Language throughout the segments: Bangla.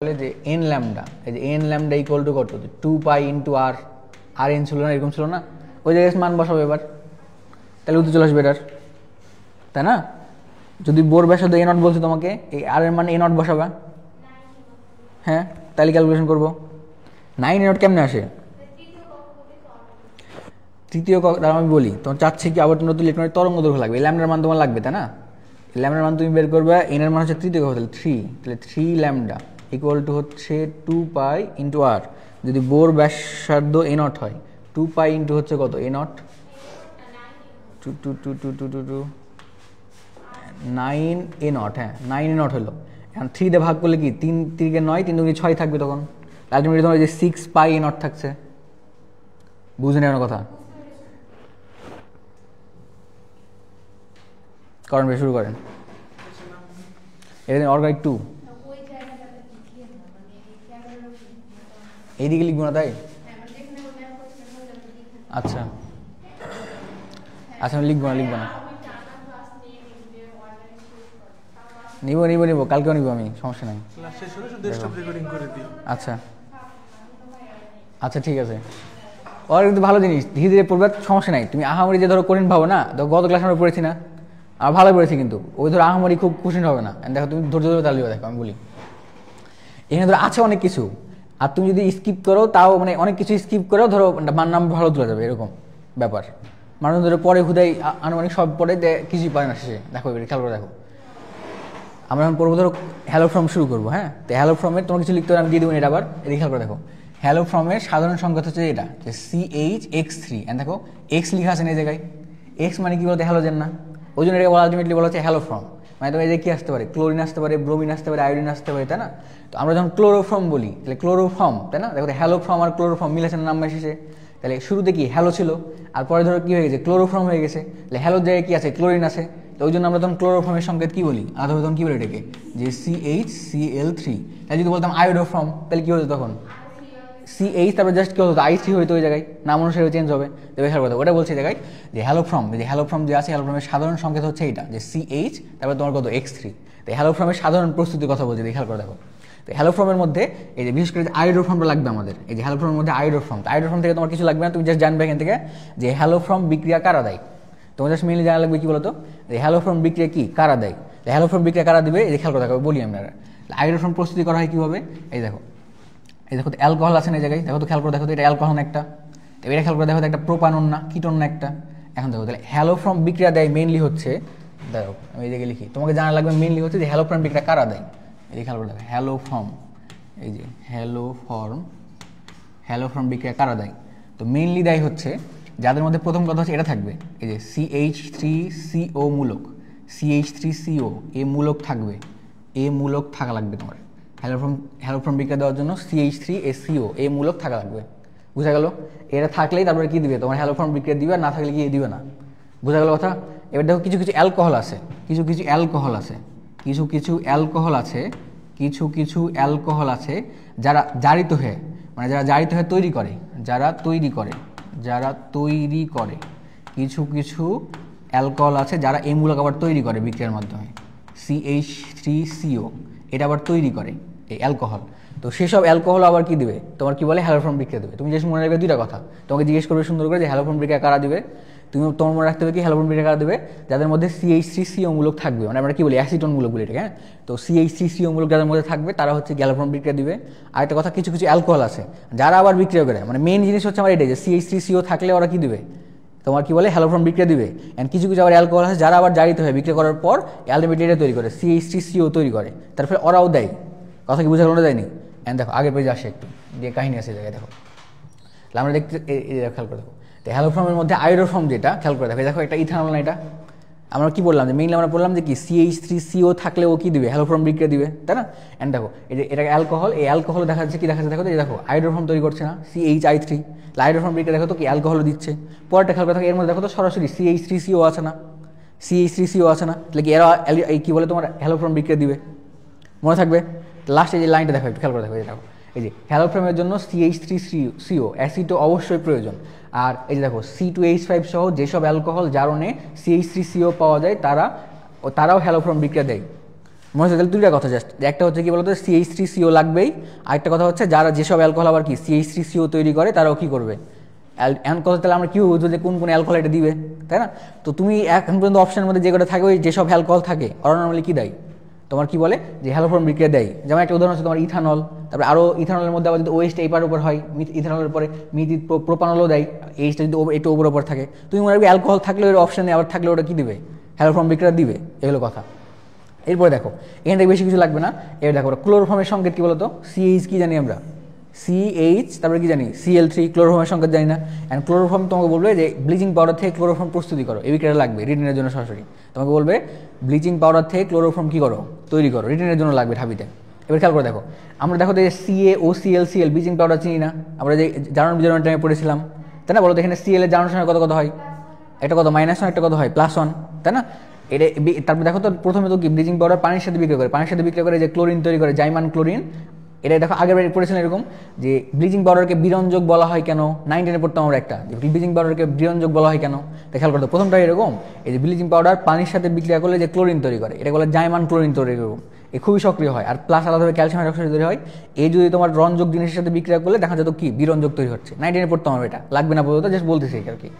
বলে যে এন ল্যামডা, এই যে এন ল্যামডা ইকুয়াল টু কত, 2 পাই ইন্টু আর, আর এন ছিল না, এরকম ছিল না, ওই জায়গায় মান বসাবো এবার, তাহলে উত্তর চলে আসবে এটার, তাই না? যদি বোর ব্যাসার্ধ এ নট বলছে তোমাকে, এই আর এর মানে এ নট বসাবা, হ্যাঁ, তাহলে ক্যালকুলেশন করবো। 9 এ নট কেমনে আসে? তৃতীয় তার আমি বলি, তোমার চাচ্ছে কি আবার নতুন ইলেকট্রনের তরঙ্গ দৈর্ঘ্য লাগবে, ল্যামডার মান তোমার লাগবে, তাই না? ল্যামডার মান তুমি বের করবে, এন এর মান হচ্ছে তৃতীয় কক্ষ, তাহলে 3, তাহলে 3 ল্যামডা ইকুয়াল টু হচ্ছে 2 পাই ইন্টু আর। যদি বোর ব্যাসার্ধ এ নট হয়, 2 পাই ইন্টু হচ্ছে কত, এ নট, 9 এ নট, হ্যাঁ 9 এ নট হলো। এখন 3 দিয়ে ভাগ করলে কি 3 3 9, 3 2 6 থাকবে, তখন আলটিমেটলি তোমার যে 6 পাই এ নট থাকছে। বুঝে নেওয়ার কথা, করেন ভাই, শুরু করেন। এটা অর্গানিক 2 এইদিকে লিখবো না, তাই? আচ্ছা আচ্ছা, লিখবো না নিব কালকেও নিব আমি, সমস্যা নাই। আচ্ছা আচ্ছা ঠিক আছে, ওর কিন্তু ভালো জিনিস, ধীরে ধীরে পড়বে, সমস্যা নাই। তুমি আহামরি যে ধরো কঠিন ভাবো না, তো গত ক্লাসে আমরা পড়েছি না, আর ভালো পড়েছি, কিন্তু ওই ধরো আহামরি খুব কঠিন হবে না। দেখো তুমি ধৈর্য ধরে তাহলে দেখো, আমি বলি এখানে ধরো আছে অনেক কিছু, আর তুমি যদি স্কিপ করো তাও, মানে অনেক কিছু স্কিপ করো, ধরো মান নাম ভালো তুলে যাবে, এরকম ব্যাপার। মানুষ ধরো পরে হুদাই আনুমানিক সব পরে কিছুই পারে না শেষে। দেখো এবার খেয়াল করে দেখো, আমরা এখন পড়বো ধরো হ্যালো ফ্রম শুরু করবো, হ্যাঁ। তো হ্যালো ফ্রমের তোমার কিছু লিখতে হবে, আমি দিয়ে দেবো এটা আবার, এদিকে খেয়াল করে দেখো। হ্যালো ফ্রমের সাধারণ সংখ্যা হচ্ছে এটা, যে CH(X3), দেখো এক্স লিখা আছে না এই জায়গায়, এক্স মানে কি বলতে হ্যালোজেন না, ওই জন্য এটাকে আলটিমেটলি বলা হচ্ছে হ্যালো ফ্রম। মানে তোমার এই যে কি আসতে পারে, ক্লোরিন আসতে পারে, ব্রোমিন আসতে পারে, আয়োডিন আসতে পারে, তাই না? তো আমরা যখন ক্লোরোফর্ম বলি, তাহলে ক্লোরোফর্ম, তাই না? দেখো হ্যালো ফর্ম আর ক্লোরোফর্ম মিলেছে না নাম শেষে, তাহলে শুরুতে কি হ্যালো ছিল, আর পরে ধরো কি হয়ে গেছে, ক্লোরোফর্ম হয়ে গেছে, তাহলে হ্যালোর জায়গায় কি আছে, ক্লোরিন আছে। তো ওই জন্য আমরা তখন ক্লোরোফর্মের সংকেত কি বলি, আলাদা তখন কি বলি এটাকে, যে CHCl3। তাই যদি বলতাম আয়োডোফর্ম, তাহলে কি হতো তখন, CH, তারপর জাস্ট কি হতো, I3 হইতো ওই জায়গায়, নাম অনুসারে চেঞ্জ হবে। তবে খেয়াল করতে ওটা বলছে এই জায়গায় যে হ্যালো ফ্রম, যে হ্যালো ফ্রম যে আছে, হ্যালো ফ্রমের সাধারণ সংকেত হচ্ছে এইটা, যে CH, তারপর তোমার কত X3। তো হ্যালো ফ্রমের সাধারণ প্রস্তুতির কথা বলছে, খেয়াল করে দেখো। তো হ্যালো ফ্রমের মধ্যে এই যে বিশেষ করে যে আয়োডোফর্মটা লাগবে আমাদের, এই যে হ্যালো ফ্রমের মধ্যে আয়োডোফর্ম, আয়োডোফর্ম থেকে তোমার কিছু লাগবে না, তুমি জাস্ট জানবে এখান থেকে যে হ্যালো ফ্রম বিক্রিয়া কারা দেয়। তোমার জাস্ট মেনলি জানা লাগবে কি বলতো, যে হ্যালো ফ্রম বিক্রিয়া কি কারা দেয়, হ্যালো ফ্রম বিক্রিয়া কারা দিবে, এই যে খেয়াল করে দেখো বলি আমরা। আয়োডোফর্ম প্রস্তুতি করা হয় কীভাবে, এই দেখো, এই দেখো অ্যালকোহল আছে না এই জায়গায়, দেখো তো খেয়াল করে দেখো তো, এটা অ্যালকোহল একটা, এটা খেয়াল করে দেখো তো একটা প্রোপানন না, কিটোন না একটা। এখন দেখো তাহলে হ্যালো ফ্রম বিক্রিয়া দেয় মেনলি হচ্ছে, দেখো আমি এই জায়গায় লিখি, তোমাকে জানা লাগবে মেনলি হচ্ছে যে হ্যালো ফ্রম বিক্রিয়া কারা দেয়। এই খেয়াল করে দেখো হ্যালো ফ্রম, এই যে হ্যালো ফ্রম বিক্রিয়া কারা দেয়। তো মেনলি দেয় হচ্ছে যাদের মধ্যে প্রথম কথা হচ্ছে এটা থাকবে, এই যে CH3CO মূলক, CH3CO এ মূলক থাকবে, এ মূলক থাকা লাগবে তোমার। হ্যালো ফ্রম বিক্রিয়া দেওয়ার জন্য CH3SCO এ মূলক থাকা লাগবে, বুঝা গেল? এটা থাকলেই তারপরে কি দিবে, তোমার হ্যালো ফ্রম বিক্রিয়া দিবে, না থাকলে কি দিবে না, বুঝা গেল কথা? এবার দেখো কিছু কিছু অ্যালকোহল আছে, যারা জারিত হয়ে, মানে যারা জারিত হয়ে তৈরি করে, কিছু কিছু অ্যালকোহল আছে যারা এই মূলক আবার তৈরি করে বিক্রিয়ার মাধ্যমে, CH3CO এটা আবার তৈরি করে এই অ্যালকোহল। তো সেসব অ্যালকোহল আবার কি দিবে, তোমার কি বলে হ্যালো ফ্রম বিক্রিয়া দেবে। তুমি জাস্ট মনে রাখবে দুইটা কথা, তোমাকে জিজ্ঞেস করবে সুন্দর করে যে হ্যালো ফ্রম বিক্রিয়া কারা দিবে, তুমি তোমার মনে রাখতে হবে কি হ্যালো ফ্রম বিক্রিয়া কারা দেবে, যাদের মধ্যে CH3CO মূলক থাকবে, মানে আমরা কি বলি অ্যাসিটন মূলক বলি এটাকে, হ্যাঁ। তো CH3CO মূলক যাদের মধ্যে থাকবে তারা হচ্ছে হ্যালো ফ্রম বিক্রিয়া দিবে। আর একটা কথা, কিছু কিছু অ্যালকোহল আছে যারা আবার বিক্রিয়া করে, মানে মেইন জিনিস হচ্ছে আমার এটাই যে CH3CO থাকলে ওরা কি দিবে, তোমার কি বলে হ্যালো ফ্রম বিক্রিয়া দিবে। এন্ড কিছু কিছু আবার অ্যালকোহল আছে যারা আবার জারিত হয়ে বিক্রিয়া করার পর আলটিমেটলি এটা তৈরি করে, CH3CO তৈরি করে, তারপরে ওরাও দেয়। কথা কি বোঝা দেয়নি? এন্ড দেখো আগের পেজে আসে একটু, যে কাহিনী আছে জায়গায় দেখো, আমরা দেখতে খেয়াল করে দেখো। তো হ্যালো ফ্রমের মধ্যে আয়োডোফর্ম যেটা, খেয়াল করে দেখো, দেখো একটা ইথানল না, এটা আমরা কি বললাম যে মেইনলি আমরা বললাম যে কি CH3CO থাকলে ও কি দিবে, হ্যালো ফ্রম বিক্রিয়া দিবে, তাই না? এন্ড দেখো এই যে এটা অ্যালকোহল, এই অ্যালকোহল দেখা যাচ্ছে কি দেখা যাচ্ছে, দেখো এই দেখো আয়োডোফর্ম তৈরি করছে না, CHI3, আয়োডোফর্ম বিক্রিয়া দেখো তো কি অ্যালকোহল দিচ্ছে। পরেরটা খেয়াল করে দেখো, এর মধ্যে দেখো তো সরাসরি CH3CO আছে না, তাহলে কি এরা এই কি বলে তোমার হ্যালো ফ্রম বিক্রিয়া দিবে, মনে থাকবে। লাস্টে যে লাইনটা দেখো একটু খেয়াল করে দেখো, এই দেখো এই যে হ্যালো ফ্রমের জন্য CH3CO অ্যাসিড অবশ্যই প্রয়োজন। আর এই যে দেখো C2H5 সহ যেসব অ্যালকোহল জারণে CH3CO পাওয়া যায় তারাও হ্যালো ফ্রম বিক্রিয়া দেয়। মনে হচ্ছে তাহলে দুইটা কথা জাস্ট, একটা হচ্ছে কি বলতো CH3CO লাগবেই, আরেকটা কথা হচ্ছে যারা যেসব অ্যালকোহল আবার কি CH3CO তৈরি করে তারাও কি করবে। এখন কথা তাহলে আমরা কি বুঝবো যে কোন কোন অ্যালকোহল এটা দিবে, তাই না? তো তুমি এখন পর্যন্ত অপশনের মধ্যে যে কটা থাকে ওই যেসব অ্যালকোহল থাকে ওরা নর্মালি কি দেয়, তোমার কি বলে যে হ্যালোফর্ম বিক্রিয়া দেয়। যেমন একটা উদাহরণ হচ্ছে তোমার ইথানল, তারপরে আরও ইথানলের মধ্যে আবার যদি ওয়েস্ট এইপার উপর হয়, ইথানলের পরে মিথিল প্রোপানলও দেয়, এইচটা যদি একটু ওপর থাকে, তুমি মনে রাখবে অ্যালকোহল থাকলে ওর অপশানে আবার থাকলে ওটা কি দিবে, হ্যালোফর্ম বিক্রিয়া দিবে, এগুলো কথা। এরপরে দেখো এখান থেকে বেশি কিছু লাগবে না, এবার দেখো ক্লোরোফর্মের সংকেত কি বলতো, CH কি জানি আমরা, CH, তারপরে কি জানি Cl3, ক্লোরোফর্মের সংকেত জানি না। অ্যান্ড ক্লোরোফর্ম তোমাকে বলবে যে ব্লিচিং পাউডার থেকে ক্লোরোফর্ম প্রস্তুতি করো, এই বিক্রিয়াটা লাগবে রিটেনের জন্য সরাসরি। তোমাকে বলবে ব্লিচিং পাউডার থেকে ক্লোরোফর্ম কি করো, তৈরি করো, রিটেনের জন্য লাগবে ঢাবিতে। এবার খেয়াল করে দেখো, আমরা দেখো যে CaOClCl ব্লিচিং পাউডার চিনি না, আমরা যে জারণ বিজারণ টাইমে পড়েছিলাম, তাই না? বলো তো এখানে Cl এর জারণের সময় কত কত হয়, একটা কত -1, একটা কত হয় +1, তাই না? এটা তারপর দেখো তো প্রথমে তো কি ব্লিচিং পাউডার পানির সাথে বিক্রিয়া করে, পানির সাথে বিক্রিয়া করে যে ক্লোরিন তৈরি করে, জাইমান ক্লোরিন। এটা দেখো আগের বারে পড়েছিলেন এরকম যে ব্লিচিং পাউডারকে বিরঞ্জক বলা হয় কেন, 9-10 পড়তাম আমরা একটা, যে ব্লিচিং পাউডারকে বিরঞ্জক বলা হয় কেন। খেয়াল করতো প্রথমটা এরকম, এই যে ব্লিচিং পাউডার পানির সাথে বিক্রিয়া করলে যে ক্লোরিন তৈরি করে, এটা বলে জাইমান ক্লোরিন তৈরি এরকম, এ খুবই সক্রিয় হয়, আর প্লাস আলাদাভাবে ক্যালসিয়াম হাইড্রোক্সাইড তৈরি হয়। এই যদি তোমার রঞ্জক জিনিসের সাথে বিক্রিয়া করলে দেখা যেত কি বিরঞ্জক তৈরি হচ্ছে, 9-10 পড়তাম আমরা, এটা লাগবে না বলতো, জাস্ট বলতেছি আর কি।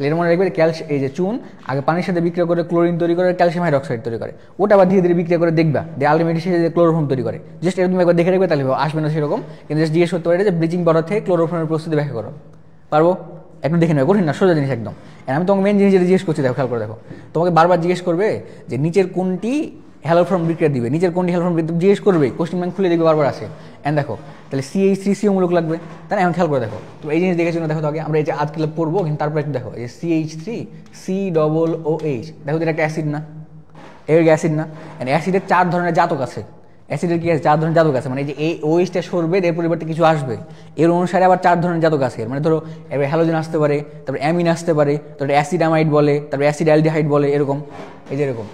এর মনে রাখবে এই যে চুন আগে পানির সাথে বিক্রিয়া করে ক্লোরিন তৈরি করে, ক্যালসিয়াম হাইড্রোক্সাইড তৈরি করে, ওটা আবার ধীরে ধীরে বিক্রিয়া করে দেখবা যে আলটিমেটলি সে যে ক্লোরোফর্ম তৈরি করে। জাস্ট এরকম একবার দেখে রাখবে, তাহলে আসবে না সেরকম, কিন্তু জাস্ট জিজ্ঞেস করতে পারে যে ব্লিচিং পাউডার থেকে ক্লোরোফর্মের প্রস্তুতি ব্যাখ্যা করো, পারবো? একটু দেখে নেবে, কঠিন না, সোজা জিনিস একদম। আমি তোমাকে মেন জিনিস যেটা জিজ্ঞেস করছি দেখো, খেয়াল করে দেখো, তোমাকে বারবার জিজ্ঞেস করবে যে নিচের কোনটি হ্যালোফর্ম বিক্রিয়া দিবে, নিচের কোনটি হ্যালোফর্ম জিজ্ঞেস করবে, কোশ্চেন ব্যাংক খুলে দেখবে বারবার আসে। অ্যান্ড দেখো তাহলে CH3CO মূলক লাগবে, তাই না? এখন খেয়াল করে দেখো, তো এই জিনিস দেখেছো না, দেখো তো আগে আমরা এই যে আজকে পড়বো, কিন্তু তারপর একটু দেখো এই CH3COOH, দেখো এটা একটা অ্যাসিড না, এর অ্যাসিড না, অ্যাসিডের 4 ধরনের জাতক আছে। অ্যাসিডের কি আছে, 4 ধরনের জাতক আছে, মানে এই যে এই OH-টা সরবে এর পরিবর্তে কিছু আসবে, এর অনুসারে আবার 4 ধরনের জাতক আছে। মানে ধরো এবার হ্যালোজেন আসতে পারে, তারপর অ্যামিন আসতে পারে, তারপর অ্যাসিড অ্যামাইড বলে, তারপর অ্যাসিড অ্যালডিহাইড বলে, এরকম। এই যে এরকম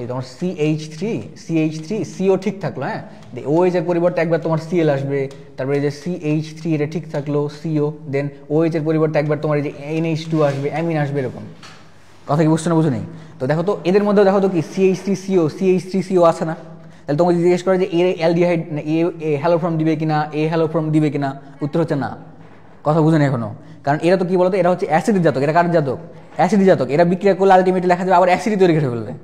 এই তোমার CH3CO ঠিক থাকলো, হ্যাঁ, OH এর পরিবর্তে একবার তোমার Cl আসবে, তারপরে এই যে CH3 এটা ঠিক থাকলো CO, দেন OH এর পরিবর্তে একবার তোমার এই যে NH2 আসবে, অ্যামিন আসবে, এরকম। কথা কি বুঝছো না, বুঝো নেই? তো দেখো তো এদের মধ্যে দেখো তো কি CH3CO আছে না? তাহলে তোমাকে জিজ্ঞেস করে যে এ অ্যালডিহাইড এ হ্যালোফর্ম দিবে কিনা, এ হ্যালোফর্ম দিবে কিনা, উত্তর হচ্ছে না। কথা বুঝো না এখনো, কারণ এরা তো কি বলতো, এরা হচ্ছে অ্যাসিডের জাতক, এরা কার জাতক, অ্যাসিডের জাতক। এরা বিক্রিয়া করলে আলটিমেটলি দেখা যাবে আবার অ্যাসিডই তৈরি করে ফেলবে।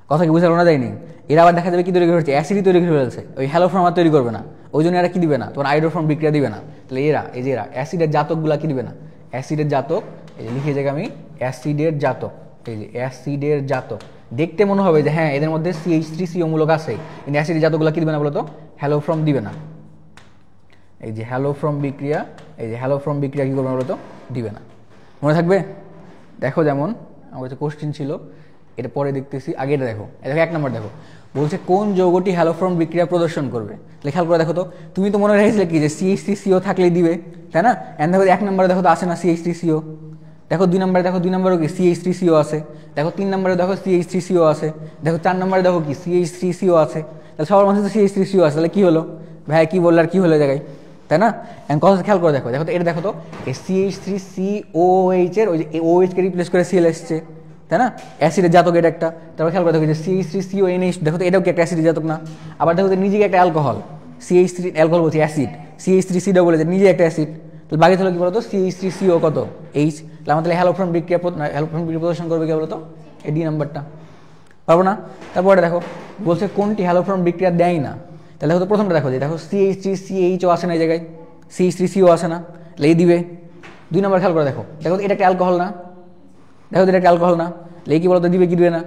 কথা কি বুঝে না যায়নি? এরা আবার দেখা যাবে কি তৈরি করে ফেলছে, অ্যাসিডই তৈরি করে ফেলছে, ওই হ্যালোফর্ম আর তৈরি করবে না, ওই জন্য এরা কি দিবে না, তোমার আয়োডোফর্ম বিক্রিয়া দিবে না। তাহলে এরা এই যে এরা অ্যাসিডের জাতকগুলা কি দিবে না, অ্যাসিডের জাতক, এই যে লিখে যাবে আমি অ্যাসিডের জাতক, এই যে অ্যাসিডের জাতক। দেখতে মনে হবে যে হ্যাঁ এদের মধ্যে CH3CO মূলক আছে, কিন্তু অ্যাসিডের জাতকগুলা কি দিবে না বলতো, হ্যালোফর্ম দিবে না। এই যে হ্যালোফর্ম বিক্রিয়া, এই যে হ্যালোফর্ম বিক্রিয়া কি করবে বলতো, দিবে না। মনে থাকবে? দেখো যেমন আমার কাছে কোশ্চেন ছিল, এটা পরে দেখতেছি, আগে এটা দেখো, দেখো 1 নম্বর দেখো, বলছে কোন যৌগটি হ্যালোফর্ম বিক্রিয়া প্রদর্শন করবে। খেয়াল করে দেখো তো, তুমি তো মনে রেখেছিলে কি যে CH3CO থাকলেই দিবে, তাই না? এন্ড দেখো 1 নম্বরে দেখো তো আসে না CH3CO, দেখো 2 নম্বরে দেখো, 2 নম্বরেও কি CH3CO আছে, দেখো 3 নম্বরে দেখো CH3CO আছে, দেখো 4 নম্বরে দেখো কি CH3CO আছে। তাহলে সবার মধ্যে তো CH3CO আছে, তাহলে কি হলো ভাই, কি বললো আর কি হলো জায়গায়, তাই না? কথা খেয়াল করে দেখো, দেখো তো এটা দেখো তো CH3COOH এর ওই যে OH কে রিপ্লেস করে Cl এসছে, তাই না? অ্যাসিডের জাতক এটা একটা। তারপর খেয়াল করে দেখো যে CH3CONH, দেখো তো এটাও কি একটা অ্যাসিডের জাতক না? আবার দেখো তো নিজেকে একটা অ্যালকোহল, CH3 অ্যালকোহল বলছি অ্যাসিড, CH3CO বলে যে নিজে একটা অ্যাসিড। তাহলে বাকি হলো কি বলতো CH3CO কত H, তাহলে আমাদের হ্যালোফর্ম বিক্রিয়া প্রদর্শন করবে কি বলতো, এই D নাম্বারটা, পারবো না? তারপরে দেখো বলছে কোনটি হ্যালোফর্ম বিক্রিয়া দেয় না। তাহলে দেখো তো প্রথমটা দেখো যে দেখো CH3CHও আসে না এই জায়গায়, CH3CO আসে না, তাহলে এই দিবে। 2 নম্বর খেয়াল করে দেখো, দেখো এটা একটা অ্যালকোহল না, দেখো এটা একটা অ্যালকোহল না, তাহলে কি বলতো দিবে কি দিবে না,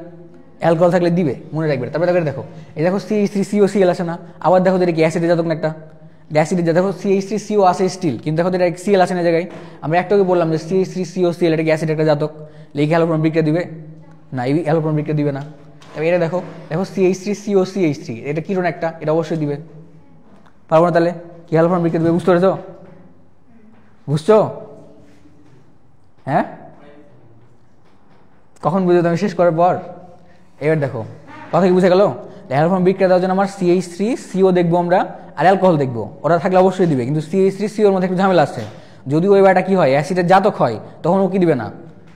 অ্যালকোহল থাকলে দিবে, মনে রাখবে। তারপরে দেখো এই দেখো CH3COCl আসে না, আবার দেখো এটা কি অ্যাসিডের জাতক না একটা, অ্যাসিডের দেখো CH3CO আসে স্টিল, কিন্তু দেখো এটা Cl আসে না জায়গায়। আমরা একটাকে বললাম যে CH3COCl এটা কি অ্যাসিড একটা জাতক, লিখে হ্যালোফর্ম বিক্রিয়া দিবে না, এই হ্যালোফর্ম বিক্রিয়া দিবে না। তবে এটা দেখো দেখো CH3COCH3 এটা কিরণ একটা, এটা অবশ্যই দিবে, পারবো না? তাহলে কি হ্যালোফর্ম বিক্রিয়া দিবে, বুঝতে পেরেছো? বুঝছো? হ্যাঁ, কখন বুঝে তুমি শেষ করার পর? এবার দেখো কথা কি বুঝে গেল? হ্যালোফর্ম বিক্রিয়া দেওয়ার জন্য আমার CH3CO দেখবো আমরা, আর অ্যালকোহল দেখবো, ওরা থাকলে অবশ্যই দিবে, কিন্তু CH3COর মধ্যে একটু ঝামেলা আছে, যদি ওই বারটা কি হয় অ্যাসিডের জাতক হয় তখন ও কি দিবে না,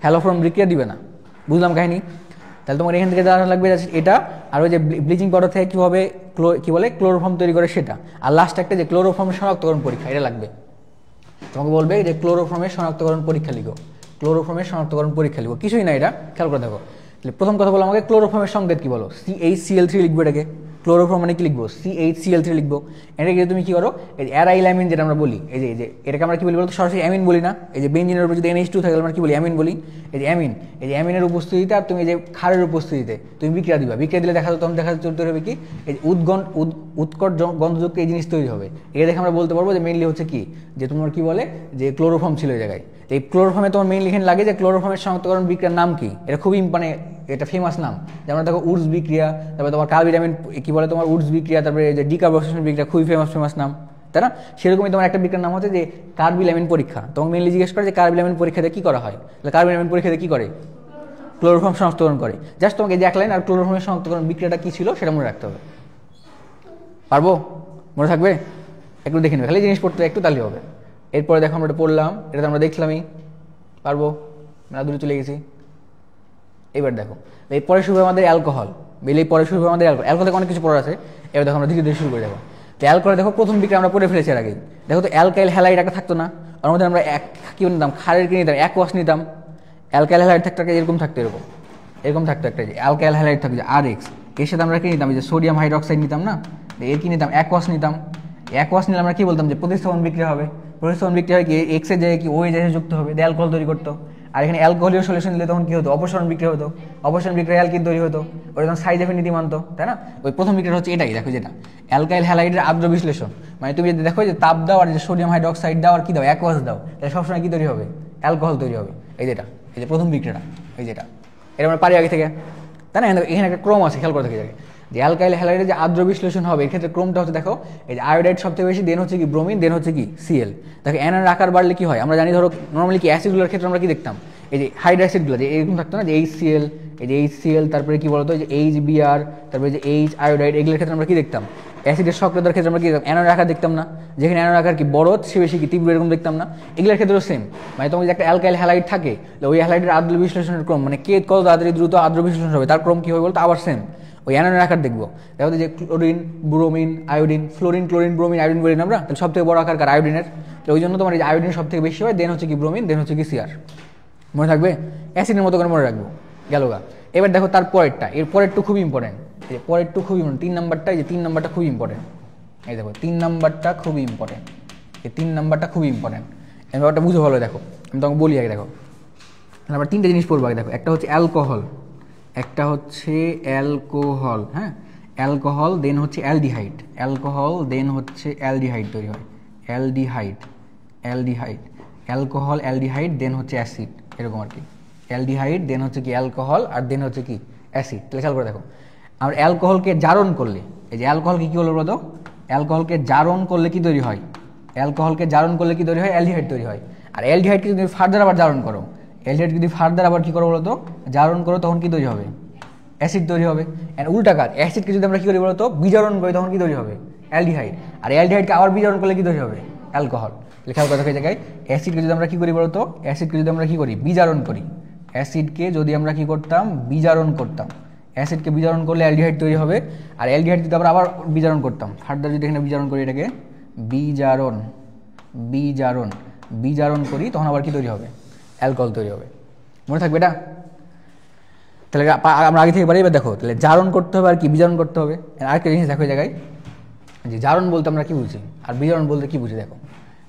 হ্যালোফর্ম বিক্রিয়া দিবে না। বুঝলাম কাহিনী? তাহলে তোমার এখান থেকে জানা লাগবে এটা, আর ওই যে ব্লিচিং পাউডার থেকে কীভাবে কী বলে ক্লোরোফর্ম তৈরি করে সেটা, আর লাস্ট একটা যে ক্লোরোফর্মের শনাক্তকরণ পরীক্ষা, এটা লাগবে। তোমাকে বলবে যে ক্লোরোফর্মের শনাক্তকরণ পরীক্ষা লিখো, ক্লোরোফর্মের শনাক্তকরণ পরীক্ষা লিখো, কিছুই না এটা, খেয়াল করে দেখো। তাহলে প্রথম কথা বলো আমাকে ক্লোরোফর্মের সংকেত কী বলো, CH-Cl3 লিখবো এটাকে। ক্লোরোফর্ম মানে কি লিখবো, CH-Cl3 লিখবো। এটাকে তুমি কি করো, এই অ্যারাইলামিন যেটা আমরা বলি, এই যে এটাকে আমরা কি বলি বলতো, সরাসরি অ্যামিন বলি না। এই যে বেঞ্জিনের উপর যদি NH2 থাকে আমরা কি বলি, অ্যামিন বলি। এই যে অ্যামিন, এই যে অ্যামিনের উপস্থিতিতে আর তুমি এই যে ক্ষারের উপস্থিতিতে তুমি বিক্রিয়া দিবা, বিক্রিয়া দিলে দেখা যাবে তখন দেখা যাচ্ছে তৈরি হবে কি, এই উৎকট গন্ধযুক্ত এই জিনিস তৈরি হবে। এটা দেখে আমরা বলতে পারবো যে মেইনলি হচ্ছে কি, যে তোমার কি বলে যে ক্লোরোফর্ম ছিল এই জায়গায়। এই ক্লোরোফর্মে তোমার মেইনলি এখানে লাগে যে ক্লোরোফর্মের শনাক্তকরণ বিক্রিয়ার নাম কি, এটা খুবই মানে এটা ফেমাস নাম। যেমন দেখো উডস বিক্রিয়া, তারপরে তোমার কার্বিডামিন কি বলে তোমার উডস বিক্রিয়া, তারপরে যে ডিকার্বক্সিলেশন বিক্রিয়া, খুবই ফেমাস নাম, তাই না? সেরকমই তোমার একটা বিক্রিয়ার নাম হচ্ছে যে কার্বিলামিন পরীক্ষা। তোমাকে মেইনলি জিজ্ঞেস করে যে কার্বিলামিন পরীক্ষাতে কি করা হয়, তাহলে কার্বিলামিন পরীক্ষাতে কি করে, ক্লোরোফর্ম শনাক্তকরণ করে। জাস্ট তোমাকে যে এক লাইন আর ক্লোরোফর্মের শনাক্তকরণ বিক্রিয়াটা কি ছিল সেটা মনে রাখতে হবে। পারবো? মনে থাকবে? একটু দেখে নেবে, খালি জিনিস পড়তে একটু তাহলে হবে। এরপরে দেখো আমরা এটা পড়লাম, এটা তো আমরা দেখলামই, পারবো না, দূরে চলে গেছি। এবার দেখো এরপরে শুরু হবে আমাদের অ্যালকোহল, বেলে পরে শুরু হবে আমাদের অ্যালকোহল থেকে অনেক কিছু পড়ার আছে। এবার দেখো আমরা ধীরে ধীরে শুরু করে দেখো। তো অ্যালকোহল দেখো প্রথম বিক্রিয়া আমরা পড়ে ফেলেছি এর আগে। দেখো তো অ্যালকাইল হ্যালাইড একটা থাকতো না, ওর মধ্যে আমরা কি নিতাম, ক্ষারের কি নিতাম, অ্যাকোয়াস নিতাম। অ্যালকাইল হ্যালাইড থাকতো এরকম থাকতো, এরকম থাকতো একটা, যে অ্যালকাইল হ্যালাইড থাকতো যে RX, এর সাথে আমরা কি নিতাম, যে সোডিয়াম হাইড্রোক্সাইড নিতাম না, এর কি নিতাম, অ্যাকোয়াস নিতাম। অ্যাকোয়াস নিলে আমরা কি বলতাম যে প্রতিস্থাপন বিক্রিয়া হবে। প্রতিস্থাপন বিক্রিয়া হয় কি, X এর জায়গায় কি O এর জায়গায় যুক্ত হবে, অ্যালকোহল তৈরি করতো। আর এখানে অ্যালকোহলীয় সলিউশন দিলে তখন কি হতো, অপসারণ বিক্রিয়া হতো, অপসারণ বিক্রিয়া অ্যালকিন তৈরি হতো, ওটা তখন সাইজ এফের নীতি মানতো, তাই না? ওই প্রথম বিক্রিয়া হচ্ছে এটাই, দেখো যেটা অ্যালকাইল হ্যালাইডের আদ্র বিশ্লেষণ, মানে তুমি যদি দেখো যে তাপ দাও আর যে সোডিয়াম হাইড্রোক্সাইড দাও আর কি দাও, অ্যাকোয়াস দাও, তাহলে সবসময় কি তৈরি হবে, অ্যালকোহল তৈরি হবে। এই যেটা, এই যে প্রথম বিক্রিয়াটা, এই যেটা এটা আমরা পারি আগে থেকে, তাই না? এখানে একটা ক্রম আছে, খেয়াল করে থেকে যাবে যে অ্যালকাইল হ্যালাইডের যে আদ্র বিশ্লেষণ হবে এক্ষেত্রে ক্রমটা হচ্ছে দেখো, এই যে আয়োডাইড সবথেকে বেশি, দেন হচ্ছে কি ব্রোমিন, দেন হচ্ছে কি Cl। দেখো এনার আকার বাড়লে কি হয়, আমরা জানি ধরো নর্মালি কি অ্যাসিডগুলোর ক্ষেত্রে আমরা কি দেখতাম, এই যে হাইড অ্যাসিডগুলো যে এরকম থাকতো না, যে HCl, এই যে HCl, তারপরে কি বলতো যে HBr, তারপরে যে H আয়োডাইড, এগুলোর ক্ষেত্রে আমরা কি দেখতাম, অ্যাসিডের সক্রিয়তার ক্ষেত্রে আমরা কি দেখতাম, অ্যানোর আকার দেখতাম না, যেখানে অ্যানোর আকার কি বড় সে বেশি কি তীব্র, এরকম দেখতাম না। এগুলোর ক্ষেত্রেও সেম, মানে তোমার যে একটা অ্যালকাইল হ্যালাইড থাকে, ওই হ্যালাইডের আদ্র বিশ্লেষণের ক্রম, মানে কে কত তাড়াতাড়ি দ্রুত আদ্র বিশ্লেষণ হবে তার ক্রম কি হবে বলতো, আবার সেম ওই অ্যানোর আকার দেখবো। দেখো যে chlorine, bromine, iodine, fluorine, chlorine, bromine, iodine বলি না আমরা, তাহলে সব থেকে বড় আকার কার, আয়োডিনের। তো ওই জন্য তোমার এই আয়োডিন সব থেকে বেশি হয়, দেন হচ্ছে কি ব্রোমিন, দেন হচ্ছে কি Cr। মনে থাকবে, অ্যাসিডের মতো করে মনে রাখবো, গেল গা। এবার দেখো তার পরেরটা, এর পরেরটু খুব ইম্পর্টেন্ট, এই পরেরটু খুব ইম্পর্টেন্ট, 3 নাম্বারটা, এই যে 3 নাম্বারটা খুব ইম্পর্টেন্ট। এই দেখো 3 নাম্বারটা খুব ইম্পর্টেন্ট, এই 3 নাম্বারটা খুব ইম্পর্টেন্ট। এই ব্যাপারটা বুঝো ভালো, দেখো আমি তোমাকে বলি আগে। দেখো আমরা 3টে জিনিস পড়বো আগে। দেখো একটা হচ্ছে অ্যালকোহল, একটা হচ্ছে অ্যালকোহল, হ্যাঁ অ্যালকোহল, দেন হচ্ছে অ্যালডিহাইড, অ্যালকোহল দেন হচ্ছে অ্যালডিহাইড তৈরি হয়, অ্যালডিহাইড, অ্যালডিহাইড, অ্যালকোহল, অ্যালডিহাইড, দেন হচ্ছে অ্যাসিড, এরকম আর কি। অ্যালডিহাইড, দেন হচ্ছে কি অ্যালকোহল, আর দেন হচ্ছে কি অ্যাসিড। তাহলে খেয়াল করে দেখো, আমরা অ্যালকোহলকে জারণ করলে, এই যে অ্যালকোহলকে কী বলবো বলতো, অ্যালকোহলকে জারণ করলে কি তৈরি হয়, অ্যালকোহলকে জারণ করলে কি তৈরি হয়, অ্যালডিহাইড তৈরি হয়। আর অ্যালডিহাইডকে যদি ফার্দার আবার জারণ করো, অ্যালডিহাইড যদি ফার্দার আবার কী করো বলতো, জারণ করো, তখন কি তৈরি হবে, অ্যাসিড তৈরি হবে। অ্যান্ড উল্টাকার, অ্যাসিডকে যদি আমরা কী করি বলতো, বিজারণ করি, তখন কি তৈরি হবে, অ্যালডিহাইড। আর অ্যালডিহাইডকে আবার বিজারণ করলে কি তৈরি হবে, অ্যালকোহল। খেয়াল করে দেখো জায়গায়, অ্যাসিডকে যদি আমরা কী করি বলতো, অ্যাসিডকে যদি আমরা কী করি, বিজারণ করি, অ্যাসিডকে যদি আমরা কী করতাম, বিজারণ করতাম, অ্যাসিডকে বিজারণ করলে অ্যালডিহাইড তৈরি হবে। আর অ্যালডিহাইড যদি আমরা আবার বিজারণ করতাম, ফার্দার যদি এখানে বিজারণ করি, এটাকে বিজারণ, বিজারণ, বিজারণ করি, তখন আবার কি তৈরি হবে, অ্যালকোহল তৈরি হবে। মনে থাকবে এটা? তাহলে আমরা আগে থেকে পারি। এবার দেখো, তাহলে জারণ করতে হবে আর কি বিজারণ করতে হবে। আরেকটা জিনিস দেখো জায়গায়, যে জারণ বলতে আমরা কি বুঝি আর বিজারণ বলতে কি বুঝি। দেখো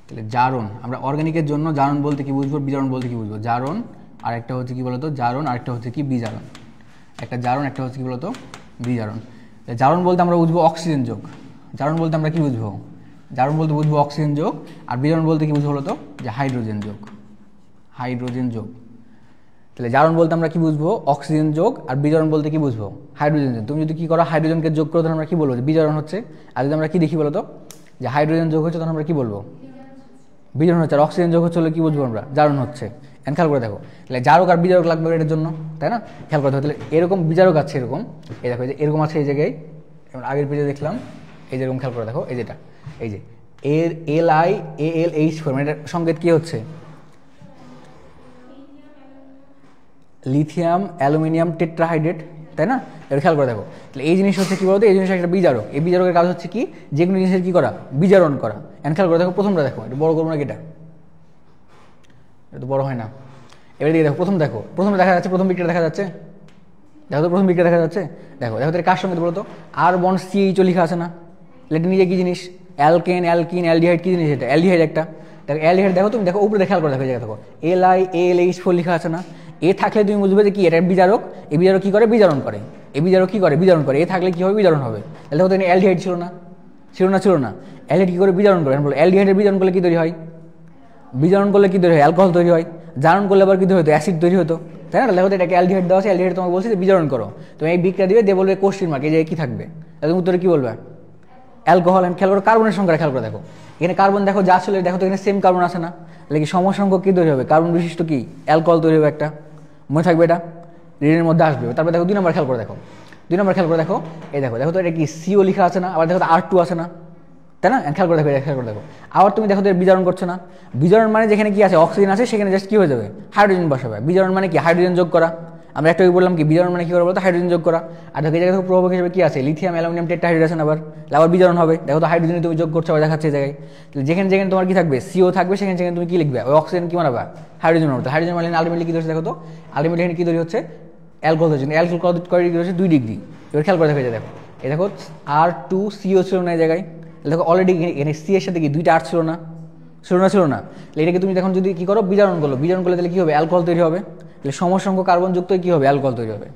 তাহলে জারণ, আমরা অর্গানিকের জন্য জারণ বলতে কি বুঝবো, বিজারণ বলতে কি বুঝবো। জারণ আর একটা হচ্ছে কি বলতো, জারণ, আরেকটা হচ্ছে কি বিজারণ। একটা জারণ, একটা হচ্ছে কি বলতো, বিজারণ। জারণ বলতে আমরা বুঝবো অক্সিজেন যোগ। জারণ বলতে আমরা কি বুঝবো, জারণ বলতে বুঝবো অক্সিজেন যোগ। আর বিজারণ বলতে কি বুঝবো বলতো, যে হাইড্রোজেন যোগ, হাইড্রোজেন যোগ। তাহলে জারণ বলতে আমরা কি বুঝবো, অক্সিজেন যোগ। আর বিজারণ বলতে কি বুঝবো, হাইড্রোজেন যোগ। তুমি যদি কি করো, হাইড্রোজেনকে যোগ করো, তখন আমরা কি বলবো, যে বিজারণ হচ্ছে। আর যদি আমরা কি দেখি বলতো, যে হাইড্রোজেন যোগ হচ্ছে, তখন আমরা কি বলবো, বিজারণ হচ্ছে। আর অক্সিজেন যোগ হচ্ছে, কি বুঝবো আমরা, জারণ হচ্ছে। এখন খেয়াল করে দেখো, তাহলে জারক আর বিজারক লাগবে এটার জন্য, তাই না? খেয়াল করতে হবে। তাহলে এরকম বিজারক আছে, এরকম এই দেখো, যে এরকম আছে এই জায়গায়, আগের পেজে দেখলাম, এই যেরকম খেয়াল করে দেখো, এই যেটা, এই যে এর LiAlH4, মানে এটার সংকেত কি হচ্ছে, লিথিয়াম অ্যালুমিনিয়াম টেট্রাহাইড্রেট, তাই না? এটা খেয়াল করে দেখো। তাহলে এই জিনিস হচ্ছে কি বলতো, এই জিনিস একটা বিজারক। এই বিজারকের কাজ হচ্ছে কি, যে কোনো জিনিসের কি করা, বিজারণ করা। এন্ড খেয়াল করে দেখো প্রথমটা দেখো, এটা বড় করবো না, এটা তো বড় হয় না। এবার দিকে দেখো, প্রথমে দেখা যাচ্ছে, প্রথম দিকটা দেখা যাচ্ছে, দেখো তো প্রথম দিকটা দেখা যাচ্ছে। দেখো দেখো তার কার সঙ্গে বলতো, আর বন্ড CH লেখা আছে না? এটা নিজে কি জিনিস, অ্যালকেন, অ্যালকিন, অ্যালডিহাইড কি জিনিস? এটা অ্যালডিহাইড একটা। দেখো অ্যালডিহাইড দেখো, তুমি দেখো উপরে খেয়াল করে দেখো, জায়গা দেখো LiAlH4 লেখা আছে না? এ থাকলে তুমি বুঝবে যে কি এটা বিজারক। এই বিজারক কি করে, বিজারণ করে। এই বিজারক কি করে, বিজারণ করে। এ থাকলে কি হবে, বিজারণ হবে। তাহলে দেখো তো অ্যালডিহাইড ছিল না? অ্যালডিহাইড কি করে বিজারণ করে? বলো অ্যালডিহাইডের বিজারণ করলে কি তৈরি হয়? বিজারণ করলে কি তৈরি হয়, অ্যালকোহল তৈরি হয়। জারণ করলে আবার কি তৈরি হতো, অ্যাসিড তৈরি হতো, তাই না? দেখো এটাকে অ্যালডিহাইড দেওয়া আছে, অ্যালডিহাইড তোমাকে বলছে যে বিজারণ করো। তুমি এই বিকটা দিবে, দিয়ে বলবে কোশ্চেন মার্ক, এই যে কি থাকবে, তাহলে উত্তরে কি বলবে, অ্যালকোহল। খেয়াল করো কার্বনের সংখ্যা খেয়াল করে দেখো, এখানে কার্বন দেখো যা ছিল, দেখো তো এখানে সেম কার্বন আছে না? তাহলে কি সমসংখ্যক কি তৈরি হবে, কার্বন বিশিষ্ট কি অ্যালকোহল তৈরি হবে একটা, মনে থাকবে এটা, ঋণের মধ্যে আসবে। তারপর দেখো 2 নম্বর খেয়াল করে দেখো, 2 নম্বর খেয়াল করে দেখো, এই দেখো দেখো তো এটা কি CO লেখা আছে না? আবার দেখো তো R2 আছে না, তাই না? খেয়াল করে দেখো, খেয়াল করে দেখো। আবার তুমি দেখো বিজারণ করছে না? বিজারণ মানে যেখানে কি আছে, অক্সিজেন আছে, সেখানে জাস্ট কি হয়ে যাবে, হাইড্রোজেন বসাবে। বিজারণ মানে কি, হাইড্রোজেন যোগ করা। আমরা একটু বললাম কি বিজারণ মানে কি করে বলতো, হাইড্রোজেন যোগ করা। আর দেখো এই জায়গায় দেখো প্রভাবক হিসেবে কি আছে, লিথিয়াম অ্যালুমিনিয়াম টেট্রাহাইড্রেট আছে না? আবার বিজারণ হবে। দেখো তো হাইড্রোজেন তুমি যোগ করছো, আবার দেখাচ্ছে এই জায়গায়। যেখানে যেখানে তোমার কি থাকবে, CO থাকবে, সেখানে সেখানে তুমি কি লিখবে, ওই অক্সিজেন কি বানাবে, হাইড্রোজেন বানাবে। হাইড্রোজেন মানে আলটিমেটলি কি হচ্ছে, দেখো তো আলটিমেটলি এখানে কি তৈরি হচ্ছে, অ্যালকোহল তৈরি হচ্ছে। অ্যালকোহল তৈরি হচ্ছে 2 ডিগ্রি। এবার খেয়াল করে দেখো, দেখো এই দেখো R2CO ছিল না এই জায়গায়? দেখো অলরেডি এখানে C এর সাথে কি 2টা R ছিল না? ছিল না। এটাকে তুমি এখন যদি কি করো, বিজারণ করলে তাহলে কি হবে, অ্যালকোহল তৈরি হবে। তাহলে সমসংখ্যক কার্বন যুক্ত কি হবে, অ্যালকোহল তৈরি হবে।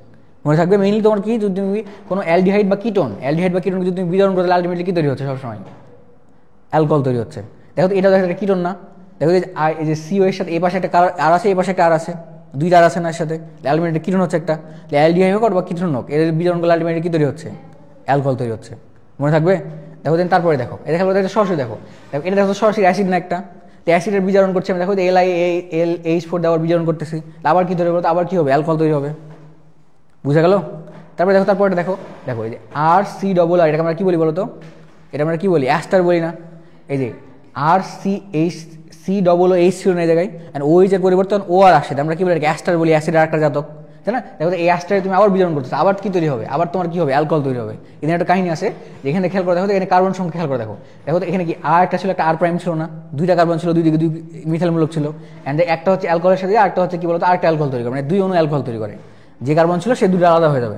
মনে থাকবে মেইনলি তোমার কি, যদি তুমি কোনো অ্যালডিহাইড বা কিটোন যদি তুমি বিজারণ করো, তাহলে আলটিমেটলি কি তৈরি হচ্ছে, সবসময় অ্যালকোহল তৈরি হচ্ছে। দেখো তো এটা দেখো একটা কিটোন না? দেখো এই যে CO এর সাথে এই পাশে একটা আর আছে, এই পাশে একটা আর আছে, 2টা আর আছে না এর সাথে? আলটিমেটলি কিটোন হচ্ছে একটা। অ্যালডিহাইড হোক বা কিটোন হোক, এর বিজারণ করলে আলটিমেটলি কি তৈরি হচ্ছে, অ্যালকোহল তৈরি হচ্ছে। মনে থাকবে? দেখো দেন তারপরে দেখো, এটা দেখো সরাসরি দেখো, এটা দেখো সরাসরি অ্যাসিড না একটা? তো অ্যাসিডের বিজারণ করছে, আমি দেখো LiAlH4 আবার বিজারণ করতেছি, আবার কি তৈরি করতে, আবার কি হবে, অ্যালকোহল তৈরি হবে। বুঝা গেল? তারপরে দেখো, তারপরে দেখো দেখো এই যে RCR, এটাকে আমরা কি বলি বলো তো? এটা আমরা কি বলি, অ্যাস্টার বলি না? এই যে RCH ছিল না এই জায়গায়, আর ওই যে পরিবর্তন OR আসে, আমরা কি বলি, অ্যাস্টার বলি, অ্যাসিডের একটা জাতক, তাই না? দেখো এই অ্যাস্টারে তুমি আবার বিজারণ করতেছো, আবার কি তৈরি হবে, আবার তোমার কি হবে, অ্যালকোহল তৈরি হবে। এখানে একটা কাহিনী আছে, এখানে খেয়াল করে দেখো, এখানে কার্বন সংখ্যা খেয়াল করে দেখো, দেখো এখানে কি আর একটা ছিল, একটা R প্রাইম ছিল না? 2টা কার্বন ছিল, 2 দিকে 2 মিথাইল মূলক ছিল। অ্যান্ড একটা হচ্ছে অ্যালকোহলের সাথে, আরেকটা হচ্ছে কি বলতো, আরেকটা অ্যালকোহল তৈরি করে, মানে 2 অণু অ্যালকোহল তৈরি করে। যে কার্বন ছিল সে 2টা আলাদা হয়ে যাবে।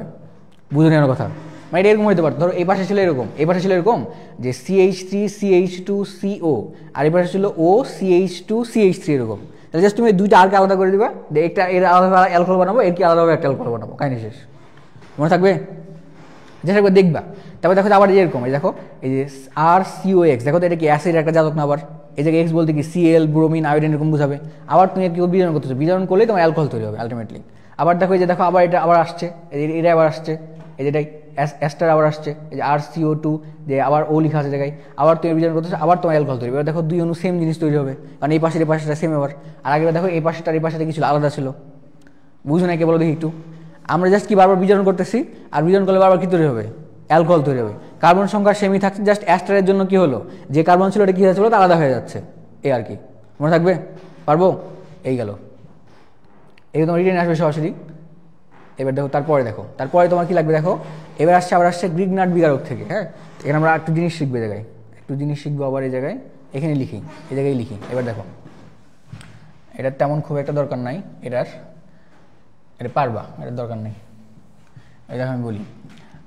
বুঝে নেওয়ার কথা, মানে এটা এরকম হতে পারতো। ধরো এই পাশে ছিল এরকম, এই পাশে ছিল এরকম যে CH3CH2CO, আর এই পাশে ছিল OCH2CH3 এরকম। তাহলে জাস্ট তুমি 2টা আরকে আলাদা করে দিবা, একটা এর আলাদা অ্যালকোহল বানাবো, এর কি আলাদাভাবে একটা অ্যালকোহল বানাবো, কাহিনী শেষ। মনে থাকবে? যেটা একবার দেখবা। তারপর দেখো আবার এরকম, এই দেখো এই যে RCOX, দেখো তো এটা কি অ্যাসিড একটা জাতক না? আবার এই জায়গায় X বলতে কি Cl, ব্রোমিন, আয়োডিন এরকম বুঝাবে। আবার তুমি কি বিজারণ করতেছো, বিজারণ করলেই তোমার অ্যালকোহল তৈরি হবে আলটিমেটলি। আবার দেখো এই যে দেখো আবার এটা আবার আসছে, এটা আবার আসছে, এই যেটা অ্যাস্টার আবার আসছে, এই যে RCO2, যে আবার O লেখা আছে জায়গায়, আবার তুমি বিজারণ করতেছো, আবার তোমার অ্যালকোহল তৈরি হবে। এবার দেখো 2 অণু সেম জিনিস তৈরি হবে, কারণ এই পাশের এই পাশেটা সেম। আবার আর আগে দেখো এই পাশেটা এই পাশেটা কি ছিল, আলাদা ছিল। বুঝো না কে বলো দেখি একটু? আমরা জাস্ট কি বারবার বিজারণ করতেছি, আর বিজারণ করলে বারবার কি তৈরি হবে, অ্যালকোহল তৈরি হবে। কার্বন সংখ্যা সেমই থাকছে, জাস্ট অ্যাস্টারের জন্য কি হলো, যে কার্বন ছিল এটা কি হয়েছিল, আলাদা হয়ে যাচ্ছে, এই আর কি। মনে থাকবে? পারবো? এই গেল, এই তোমার রিটেন আসবে সরাসরি। এবার দেখো তারপরে দেখো, তারপরে তোমার কি লাগবে দেখো, এবার আবার আসছে গ্রিগনার্ড বিজারক থেকে। হ্যাঁ, এখানে আমরা একটু জিনিস শিখবো, জায়গায় একটু জিনিস শিখবো আবার এই জায়গায়, এখানে লিখি, এই জায়গায় লিখি। এবার দেখো এটার তেমন খুব একটা দরকার নাই, এটা পারবা, এটার দরকার নেই। এটা আমি বলি,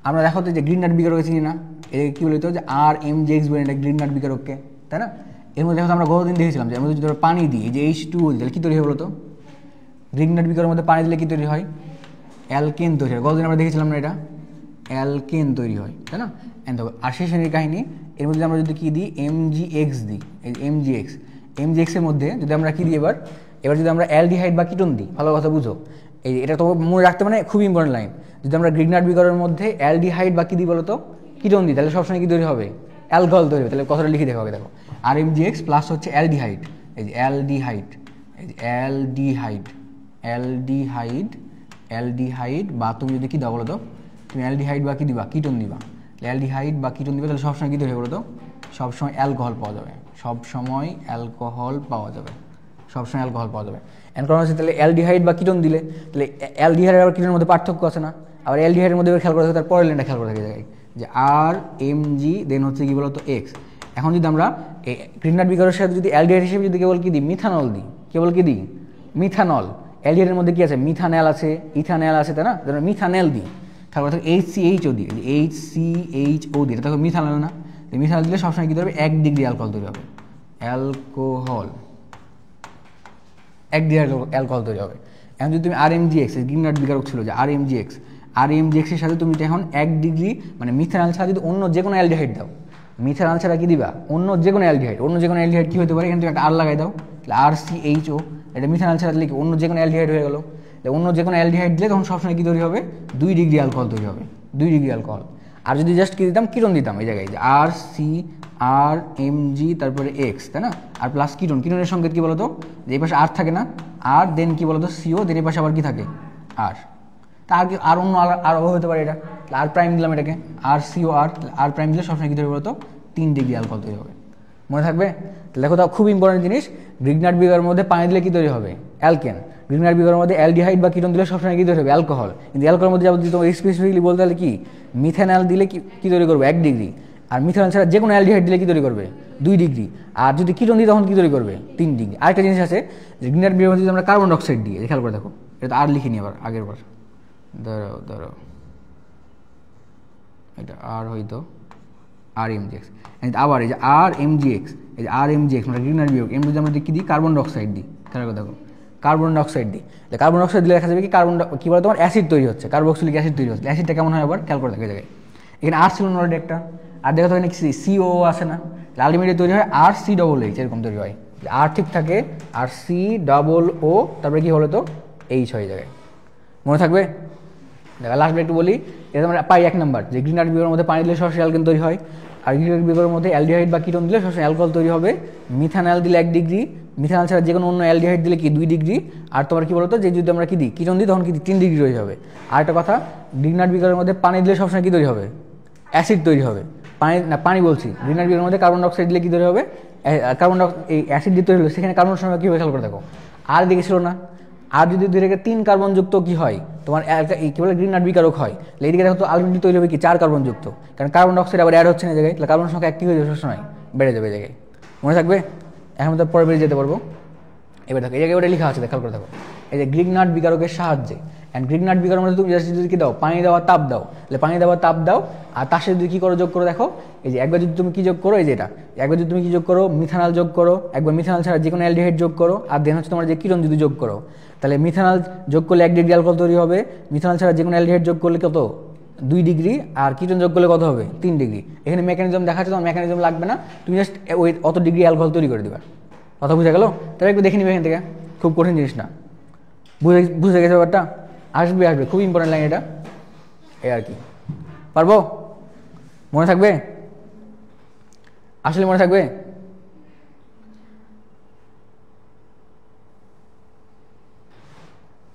আমরা দেখো তো যে গ্রিগনার্ড বিজারককে চিনি না? এটাকে কি বলতো, যে RMGX বলে এটা গ্রিগনার্ড বিজারককে, তাই না? এর মধ্যে দেখো আমরা গতদিন দেখেছিলাম যে আমরা যদি পানি দিই, যে H2O, তাহলে কি তৈরি হয় বলতো? গ্রিগনার্ড বিজারকের মধ্যে পানি দিলে কি তৈরি হয়, অ্যালকেন তৈরি হয়। গতদিন আমরা দেখেছিলাম না, এটা অ্যালকেন তৈরি হয়, তাই না? আর শেষ শ্রেণীর কাহিনী, এর মধ্যে আমরা যদি কি দিই, MgX দিই, এই MgX এর মধ্যে যদি আমরা কি দিই, এবার যদি আমরা অ্যালডিহাইড বা কিটোন দিই, ভালো কথা বুঝো, এটা তো মনে রাখতে, মানে খুবই ইম্পর্টেন্ট লাইন। যদি আমরা গ্রিগনার্ড বিজারকের মধ্যে অ্যালডিহাইড বা কি দিই বলতো, কিটোন দিই, তাহলে সবসময় কি তৈরি হবে, অ্যালকোহল তৈরি হবে। তাহলে কথাটা লিখে দেখো, দেখো RMgX প্লাস হচ্ছে অ্যালডিহাইড, এই যে অ্যালডিহাইড, এই যে অ্যালডিহাইড, বা তুমি যদি কি দাও বলো তো, তুমি অ্যালডিহাইড বা কি দিবা, কিটোন দিবা, অ্যালডিহাইড বা কিটোন দিবা, তাহলে সবসময় কি তৈরি হবে বলো তো, সবসময় অ্যালকোহল পাওয়া যাবে, সবসময় অ্যালকোহল পাওয়া যাবে, সবসময় অ্যালকোহল পাওয়া যাবে। এন্ড কারণ হচ্ছে তাহলে অ্যালডিহাইড বা কিটোন দিলে তাহলে অ্যালডিহাইড আর কিটোনের মধ্যে পার্থক্য আছে না, আবার অ্যালডিহাইডের মধ্যে খেয়াল করে থাকে তার পরের লাইনটা খেয়াল করে থাকে জায়গায় যে আর এম জি দেন হচ্ছে কি বলতো এক্স। এখন যদি আমরা এই গ্রিগনার্ড বিকারের সাথে যদি অ্যালডিহাইড হিসেবে যদি কেবল কি দিই মিথানল দিই, কেবল কি দিই মিথানল, অ্যালডিহাইডের মধ্যে কি আছে মিথানেল আছে ইথানেল আছে তাই না, মিথানেল দিই তারপর থাকে HCHO দিই, HCHO দিই, এটা দেখো মিথানেল না, মিথানেল দিলে সবসময় কী ধরবে 1 ডিগ্রি অ্যালকোহল তৈরি হবে, অ্যালকোহল 1 ডিগ্রি অ্যালকোহল তৈরি হবে। এখন যদি তুমি RMGX গ্রিগনার্ড বিকারক ছিল যে RMGX এর সাথে তুমি এখন 1 ডিগ্রি মানে মিথানল ছাড়া যদি অন্য যে কোনো অ্যালডিহাইড দাও, মিথানল ছাড়া কি দিবা অন্য যে কোনো অ্যালডিহাইড কি হতে পারে, এখানে তুমি একটা আর লাগাই দাও তাহলে RCHO, এটা মিথানল ছাড়া দিলে কি অন্য যে কোনো অ্যালডিহাইড হয়ে গেল, অন্য যে কোনো অ্যালডিহাইড দিলে তখন সবসময় কী তৈরি হবে 2 ডিগ্রি অ্যালকোহল তৈরি হবে, 2 ডিগ্রি অ্যালকোহল। আর যদি জাস্ট কী দিতাম কিটোন দিতাম এই জায়গায় যে RMG তারপরে এক্স তাই না, আর প্লাস কিটোনের সংকেত কী বলতো যে এই পাশে আর থাকে না, আর দেন কী বলতো CO, দেন এই পাশে আবার কী থাকে আর, তা আর কি আর অন্য আর হতে পারে এটা আর প্রাইম দিলাম এটাকে RCO আর প্রাইম দিলে সবসময় কী তৈরি বলতো 3 ডিগ্রি অ্যালকোহল তৈরি হবে, মনে থাকবে। দেখো তাও খুব ইম্পর্টেন্ট জিনিস, গ্রিগনার্ড বিকারের মধ্যে পানি দিলে কী তৈরি হবে অ্যালকেন, গ্রিগনার্ড বিকারের মধ্যে অ্যালডিহাইড বা কিটোন দিলে সবসময় কী তৈরি হবে অ্যালকোহল, কিন্তু অ্যালকোহলের মধ্যে যদি তোমার স্পেসিফিকলি বলতে হলে কি মিথানল দিলে কী তৈরি করবে 1 ডিগ্রি, আর মিথানল ছাড়া যে কোনো অ্যালডিহাইড দিলে কী তৈরি করবে 2 ডিগ্রি, আর যদি কিটোন দিই তখন কী তৈরি করবে 3 ডিগ্রি। আরেকটা জিনিস আছে যে গ্রিগনার্ড বিকারের মধ্যে যদি আমরা কার্বন ডাইঅক্সাইড দিই, খেয়াল করে দেখো এটা আর লিখিনি আবার আগের বার, ধরো এটা আর হয়তো RMGX, আবার এই যে RMGX মানে গ্রিগনার্ড বিকারক এর মধ্যে আমরা কী দিই কার্বন ডাইঅক্সাইড দিই, খেয়াল করে দেখো কার্বন ডাইঅক্সাইড দিই, কার্বন ডাইঅক্সাইড দিলে দেখা যাবে কি কী বলে তোমার অ্যাসিড তৈরি হচ্ছে, কার্বক্সিলিক অ্যাসিড তৈরি হচ্ছে, অ্যাসিডটা কেমন হয় আবার খেয়াল করে দেখো জায়গায় এখানে আর ছিল অলরেডি একটা, আর দেখো তো এখানে CO আসে না, আলটিমেটলি তৈরি হয় RCOH এরকম তৈরি হয়, আর ঠিক থাকে RCOO তারপরে কি হলো তো H হয়ে জায়গায়, মনে থাকবে। দেখা লাস্ট একটু বলি, এটা আমরা পাই 1 নাম্বার যে গ্রিগনার্ড বিকারের মধ্যে পানি দিলে সরাসরি অ্যালকেন তৈরি হয়, আর গ্রিগনার্ড বিকারের মধ্যে অ্যালডিহাইড বা কিটোন দিলে সরাসরি অ্যালকোহল তৈরি হবে, মিথানল দিলে 1 ডিগ্রি, মিথানল ছাড়া যে কোনো অন্য অ্যালডিহাইড দিলে কি 2 ডিগ্রি, আর তোমার কি বলতো যে যদি আমরা কি দিই কিটোন দিই তখন কি 3 ডিগ্রি হয়ে যাবে। আর একটা কথা, গ্রিগনার্ড বিকারের মধ্যে পানি দিলে সবসময় কী তৈরি হবে অ্যাসিড তৈরি হবে, পানি বলছি, গ্রিগনার্ড বিকারের মধ্যে কার্বন ডাইঅক্সাইড দিলে কী তৈরি হবে এই অ্যাসিড দিয়ে তৈরি হলো, সেখানে কার্বন সংখ্যা কীভাবে খেয়াল করে দেখো আর দিকে ছিল না, আর যদি 2 থেকে 3 কার্বন যুক্ত কি হয় তোমার কী বলে গ্রিগনার্ড বিকারক হয়, এইদিকে দেখো তো আলটিমেটলি তৈরি হবে কি 4 কার্বন যুক্ত, কারণ কার্বন ডাইঅক্সাইড আবার অ্যাড হচ্ছে না জায়গায়, তাহলে কার্বন সংখ্যা একটি হয়ে যাবে সবসময় বেড়ে যাবে জায়গায়, মনে থাকবে। এখন তো পরে বেড়ে যেতে পারবো। এবার দেখো এই জায়গায় ওটা লেখা আছে খেয়াল করে দেখো এই যে গ্রিগনার্ড বিকারকের সাহায্যে, অ্যান্ড গ্রিগনার্ড বিকারের মধ্যে তুমি যদি কি দাও পানি দেওয়া তাপ দাও, তাহলে পানি দেওয়া তাপ দাও, আর তার সাথে যদি কী করো যোগ করো দেখো এই যে একবার যদি তুমি কী যোগ করো এই যে এটা একবার যদি তুমি কী যোগ করো মিথানল যোগ করো, একবার মিথানল ছাড়া যে কোনো অ্যালডিহাইড যোগ করো, আর দেন হচ্ছে তোমার যে কিটোন যদি যোগ করো, তাহলে মিথানল যোগ করলে 1 ডিগ্রি অ্যালকোহল তৈরি হবে, মিথানল ছাড়া যে কোনো অ্যালডিহাইড যোগ করলে কত 2 ডিগ্রি, আর কিটোন যোগ করলে কত হবে 3 ডিগ্রি। এখানে মেকানিজম দেখাচ্ছে, তোমার মেকানিজম লাগবে না, তুমি জাস্ট ওই অত ডিগ্রি অ্যালকোহল তৈরি করে দেবে, কথা বুঝে গেল। তাহলে একটু দেখে নিবে এখান থেকে, খুব কঠিন জিনিস না, বুঝে গেছে ব্যাপারটা, আসবে খুব ইম্পর্টেন্ট লাইন এটা, এই আর কি পারবো, মনে থাকবে আসলে মনে থাকবে।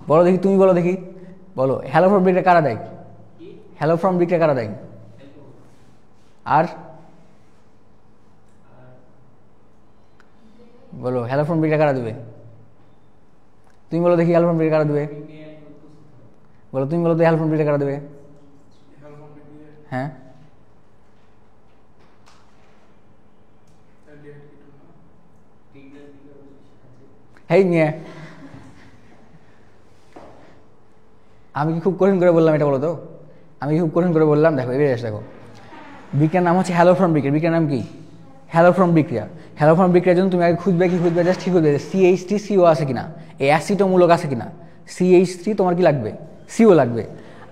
বলো দেখি, তুমি বলো দেখি, বলো হ্যালো ফ্রম ব্রিকটা কারা দেয়, হ্যালো ফ্রম ব্রিকটা কারা দেয়, আর বলো হ্যালো ফ্রম ব্রিকটা কারা দেবে, তুমি বলো দেখি হ্যালো ফ্রম ব্রিকটা কারা দেবে, বলো তুমি বলো তো হ্যালো ফ্রম ব্রিকটা কারা দেবে, হ্যাঁ হেই নিয়ে আমি কি খুব কঠিন করে বললাম এটা, বলো তো আমি খুব কঠিন করে বললাম। দেখো এবার দেখো বিক্রিয়ার নাম হচ্ছে হ্যালো ফ্রম বিক্রিয়া, বিক্রিয়ার নাম কি হ্যালো ফ্রম বিক্রিয়া। হ্যালো ফ্রম বিক্রিয়ার জন্য তুমি আগে খুঁজবে কি খুঁজবে জাস্ট ঠিক খুঁজবে CH3CO আছে কিনা, এই অ্যাসিডমূলক আছে কিনা, CH3 তোমার কি লাগবে CO লাগবে,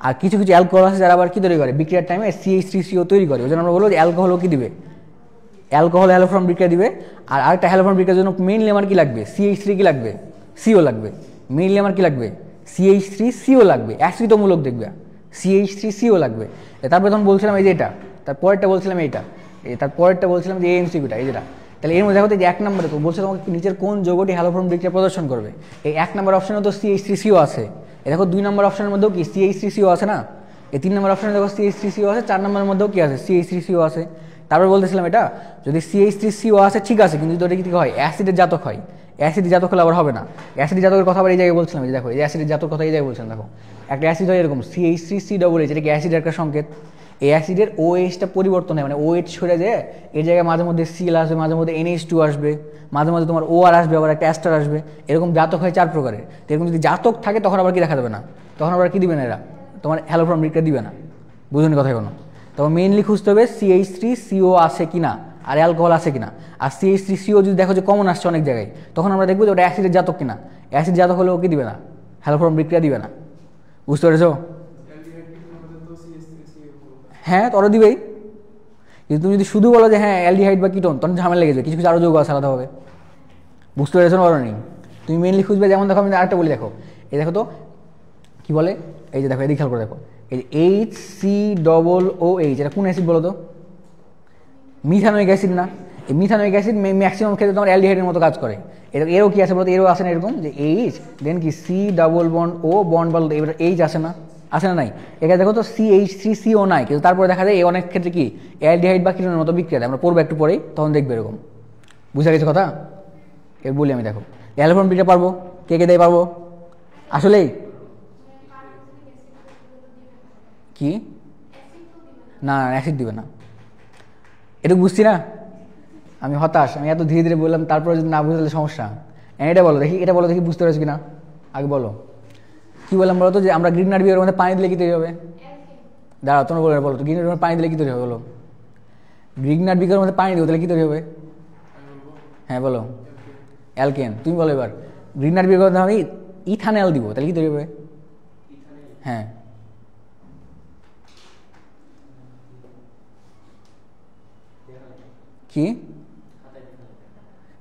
আর কিছু কিছু অ্যালকোহল আছে যারা আবার কি তৈরি করে বিক্রিয়ার টাইমে CH3CO তৈরি করে, ওই জন্য আমরা বলবো যে অ্যালকোহলও কি দিবে, অ্যালকোহল হ্যালো ফ্রম বিক্রিয়া দিবে। আর আরেকটা হ্যালো ফ্রম বিক্রিয়ার জন্য মেইনলি আমার কি লাগবে CH3 কি লাগবে CO লাগবে, মেইনলি আমার কি লাগবে CH3CO লাগবে, অ্যাসিডমূলক দেখবে CH3CO লাগবে। তারপরে তখন বলছিলাম এই যে এটা, তারপরেরটা বলছিলাম এইটা, তারপরেরটা বলছিলাম যে AMCQটা এই যেটা, তাহলে এর মধ্যে দেখো যে 1 নম্বরে তো বলছে তোমাকে নিচের কোন যৌগটি হ্যালো ফ্রম বিক্রিয়া প্রদর্শন করবে, এই 1 নম্বর অপশনে তো CH3CO আছে, এই দেখো 2 নম্বর অপশনের মধ্যেও কি CH3CO আছে না, এই 3 নম্বর অপশনে দেখো CH3CO আছে, 4 নম্বরের মধ্যেও কি আছে CH3CO আছে। তারপর বলতেছিলাম এটা যদি CH3CO আছে ঠিক আছে, কিন্তু যদি এটা কি হয় অ্যাসিডের জাতক হয়, অ্যাসিড জাতক হলে আবার হবে না। অ্যাসিড জাতকের কথা আবার এই জায়গায় বলছিলাম, যে দেখো এই অ্যাসিড জাতক কথা এই জায়গায় বলছিলাম, দেখো একটা অ্যাসিড হয় এরকম CH3COOH, এটা কি অ্যাসিডের একটা সংকেত। এই অ্যাসিডের OH-টা পরিবর্তন হয়, মানে OH সরে যায়, এর জায়গায় মাঝে মধ্যে Cl আসবে, মাঝে মধ্যে NH2 আসবে, মাঝে মাঝে তোমার OR আসবে, আবার একটা অ্যাস্টার আসবে, এরকম জাতক হয় 4 প্রকারের। তো এরকম যদি জাতক থাকে তখন আবার কি দেখা যাবে না, তখন আবার কি দিবে না এরা, তোমার হ্যালোফর্ম রিকটা দিবে না, বুঝুনি কথা কোনো। তবে মেইনলি খুঁজতে হবে CH3CO আছে কিনা আর অ্যালকোহল আছে কিনা। আর CH3CO যদি দেখো যে কমন আসছে অনেক জায়গায়, তখন আমরা দেখবো যে ওটা অ্যাসিডের জাতক কিনা। অ্যাসিড জাতক হলে ওকে দিবে না, হ্যালোফর্ম রিকটা দিবে না, বুঝতে পেরেছো? হ্যাঁ তোরা দিবেই, কিন্তু তুমি যদি শুধু বলো যে হ্যাঁ অ্যালডিহাইড বা কিটোন, তখন ঝামেলা লেগে যাবে, কিছু কিছু আরও যৌগ আছে আলাদা হবে, বুঝতে পেরেছো না? নেই তুমি মেনলি খুঁজবে, যেমন দেখো আমি আরেকটা বলি, দেখো এই দেখো তো কি বলে, এই যে দেখো এদিকে খেয়াল করে দেখো, এই যে HCOOH, এটা কোন অ্যাসিড বলো তো? মিথানোয়িক অ্যাসিড না? এই মিথানোয়িক অ্যাসিড ম্যাক্সিমাম ক্ষেত্রে তোমার অ্যালডিহাইডের মতো কাজ করে। এরও কি আছে বলতো, এরও আসে না এরকম যে H দেন কি C+O বন্ড বলতো, এবার H আসে না, আসে না নাই? এখানে দেখো তো CH3CO নাই, কিন্তু তারপরে দেখা যায় এই অনেক ক্ষেত্রে কি অ্যালডিহাইড বা কিটোনের মতো বিক্রিয়া দেয়, আমরা পড়বো একটু পরেই, তখন দেখবে এরকম। বুঝা গেছে কথা? এর বলি আমি, দেখো হ্যালোফর্ম বিক্রিয়া পারবো, কে কে দেয় পারবো আসলেই? কি না, অ্যাসিড দিবে না, এটুকু বুঝছি না আমি, হতাশ আমি, এত ধীরে ধীরে বললাম, তারপরে যদি না বুঝলে সমস্যা। এটা বলো দেখি, এটা বলো দেখি বুঝতে পেরেছো কিনা, আগে বলো কি বললাম বলো তো, যে আমরা গ্রিন নাট বিয়ারের মধ্যে পানি দিলে কি তৈরি হবে? দাঁড়াও তোমরা বলো, বলো তো গ্রিন নাট পানি দিলে কি তৈরি হবে বলো, গ্রিন নাট বিয়ারের মধ্যে পানি দেবো তাহলে কি তৈরি হবে? হ্যাঁ বলো, অ্যালকেন। তুমি বলো এবার, গ্রিন নাট বিয়ারের মধ্যে আমি ইথানল দিব তাহলে কি তৈরি হবে? হ্যাঁ কি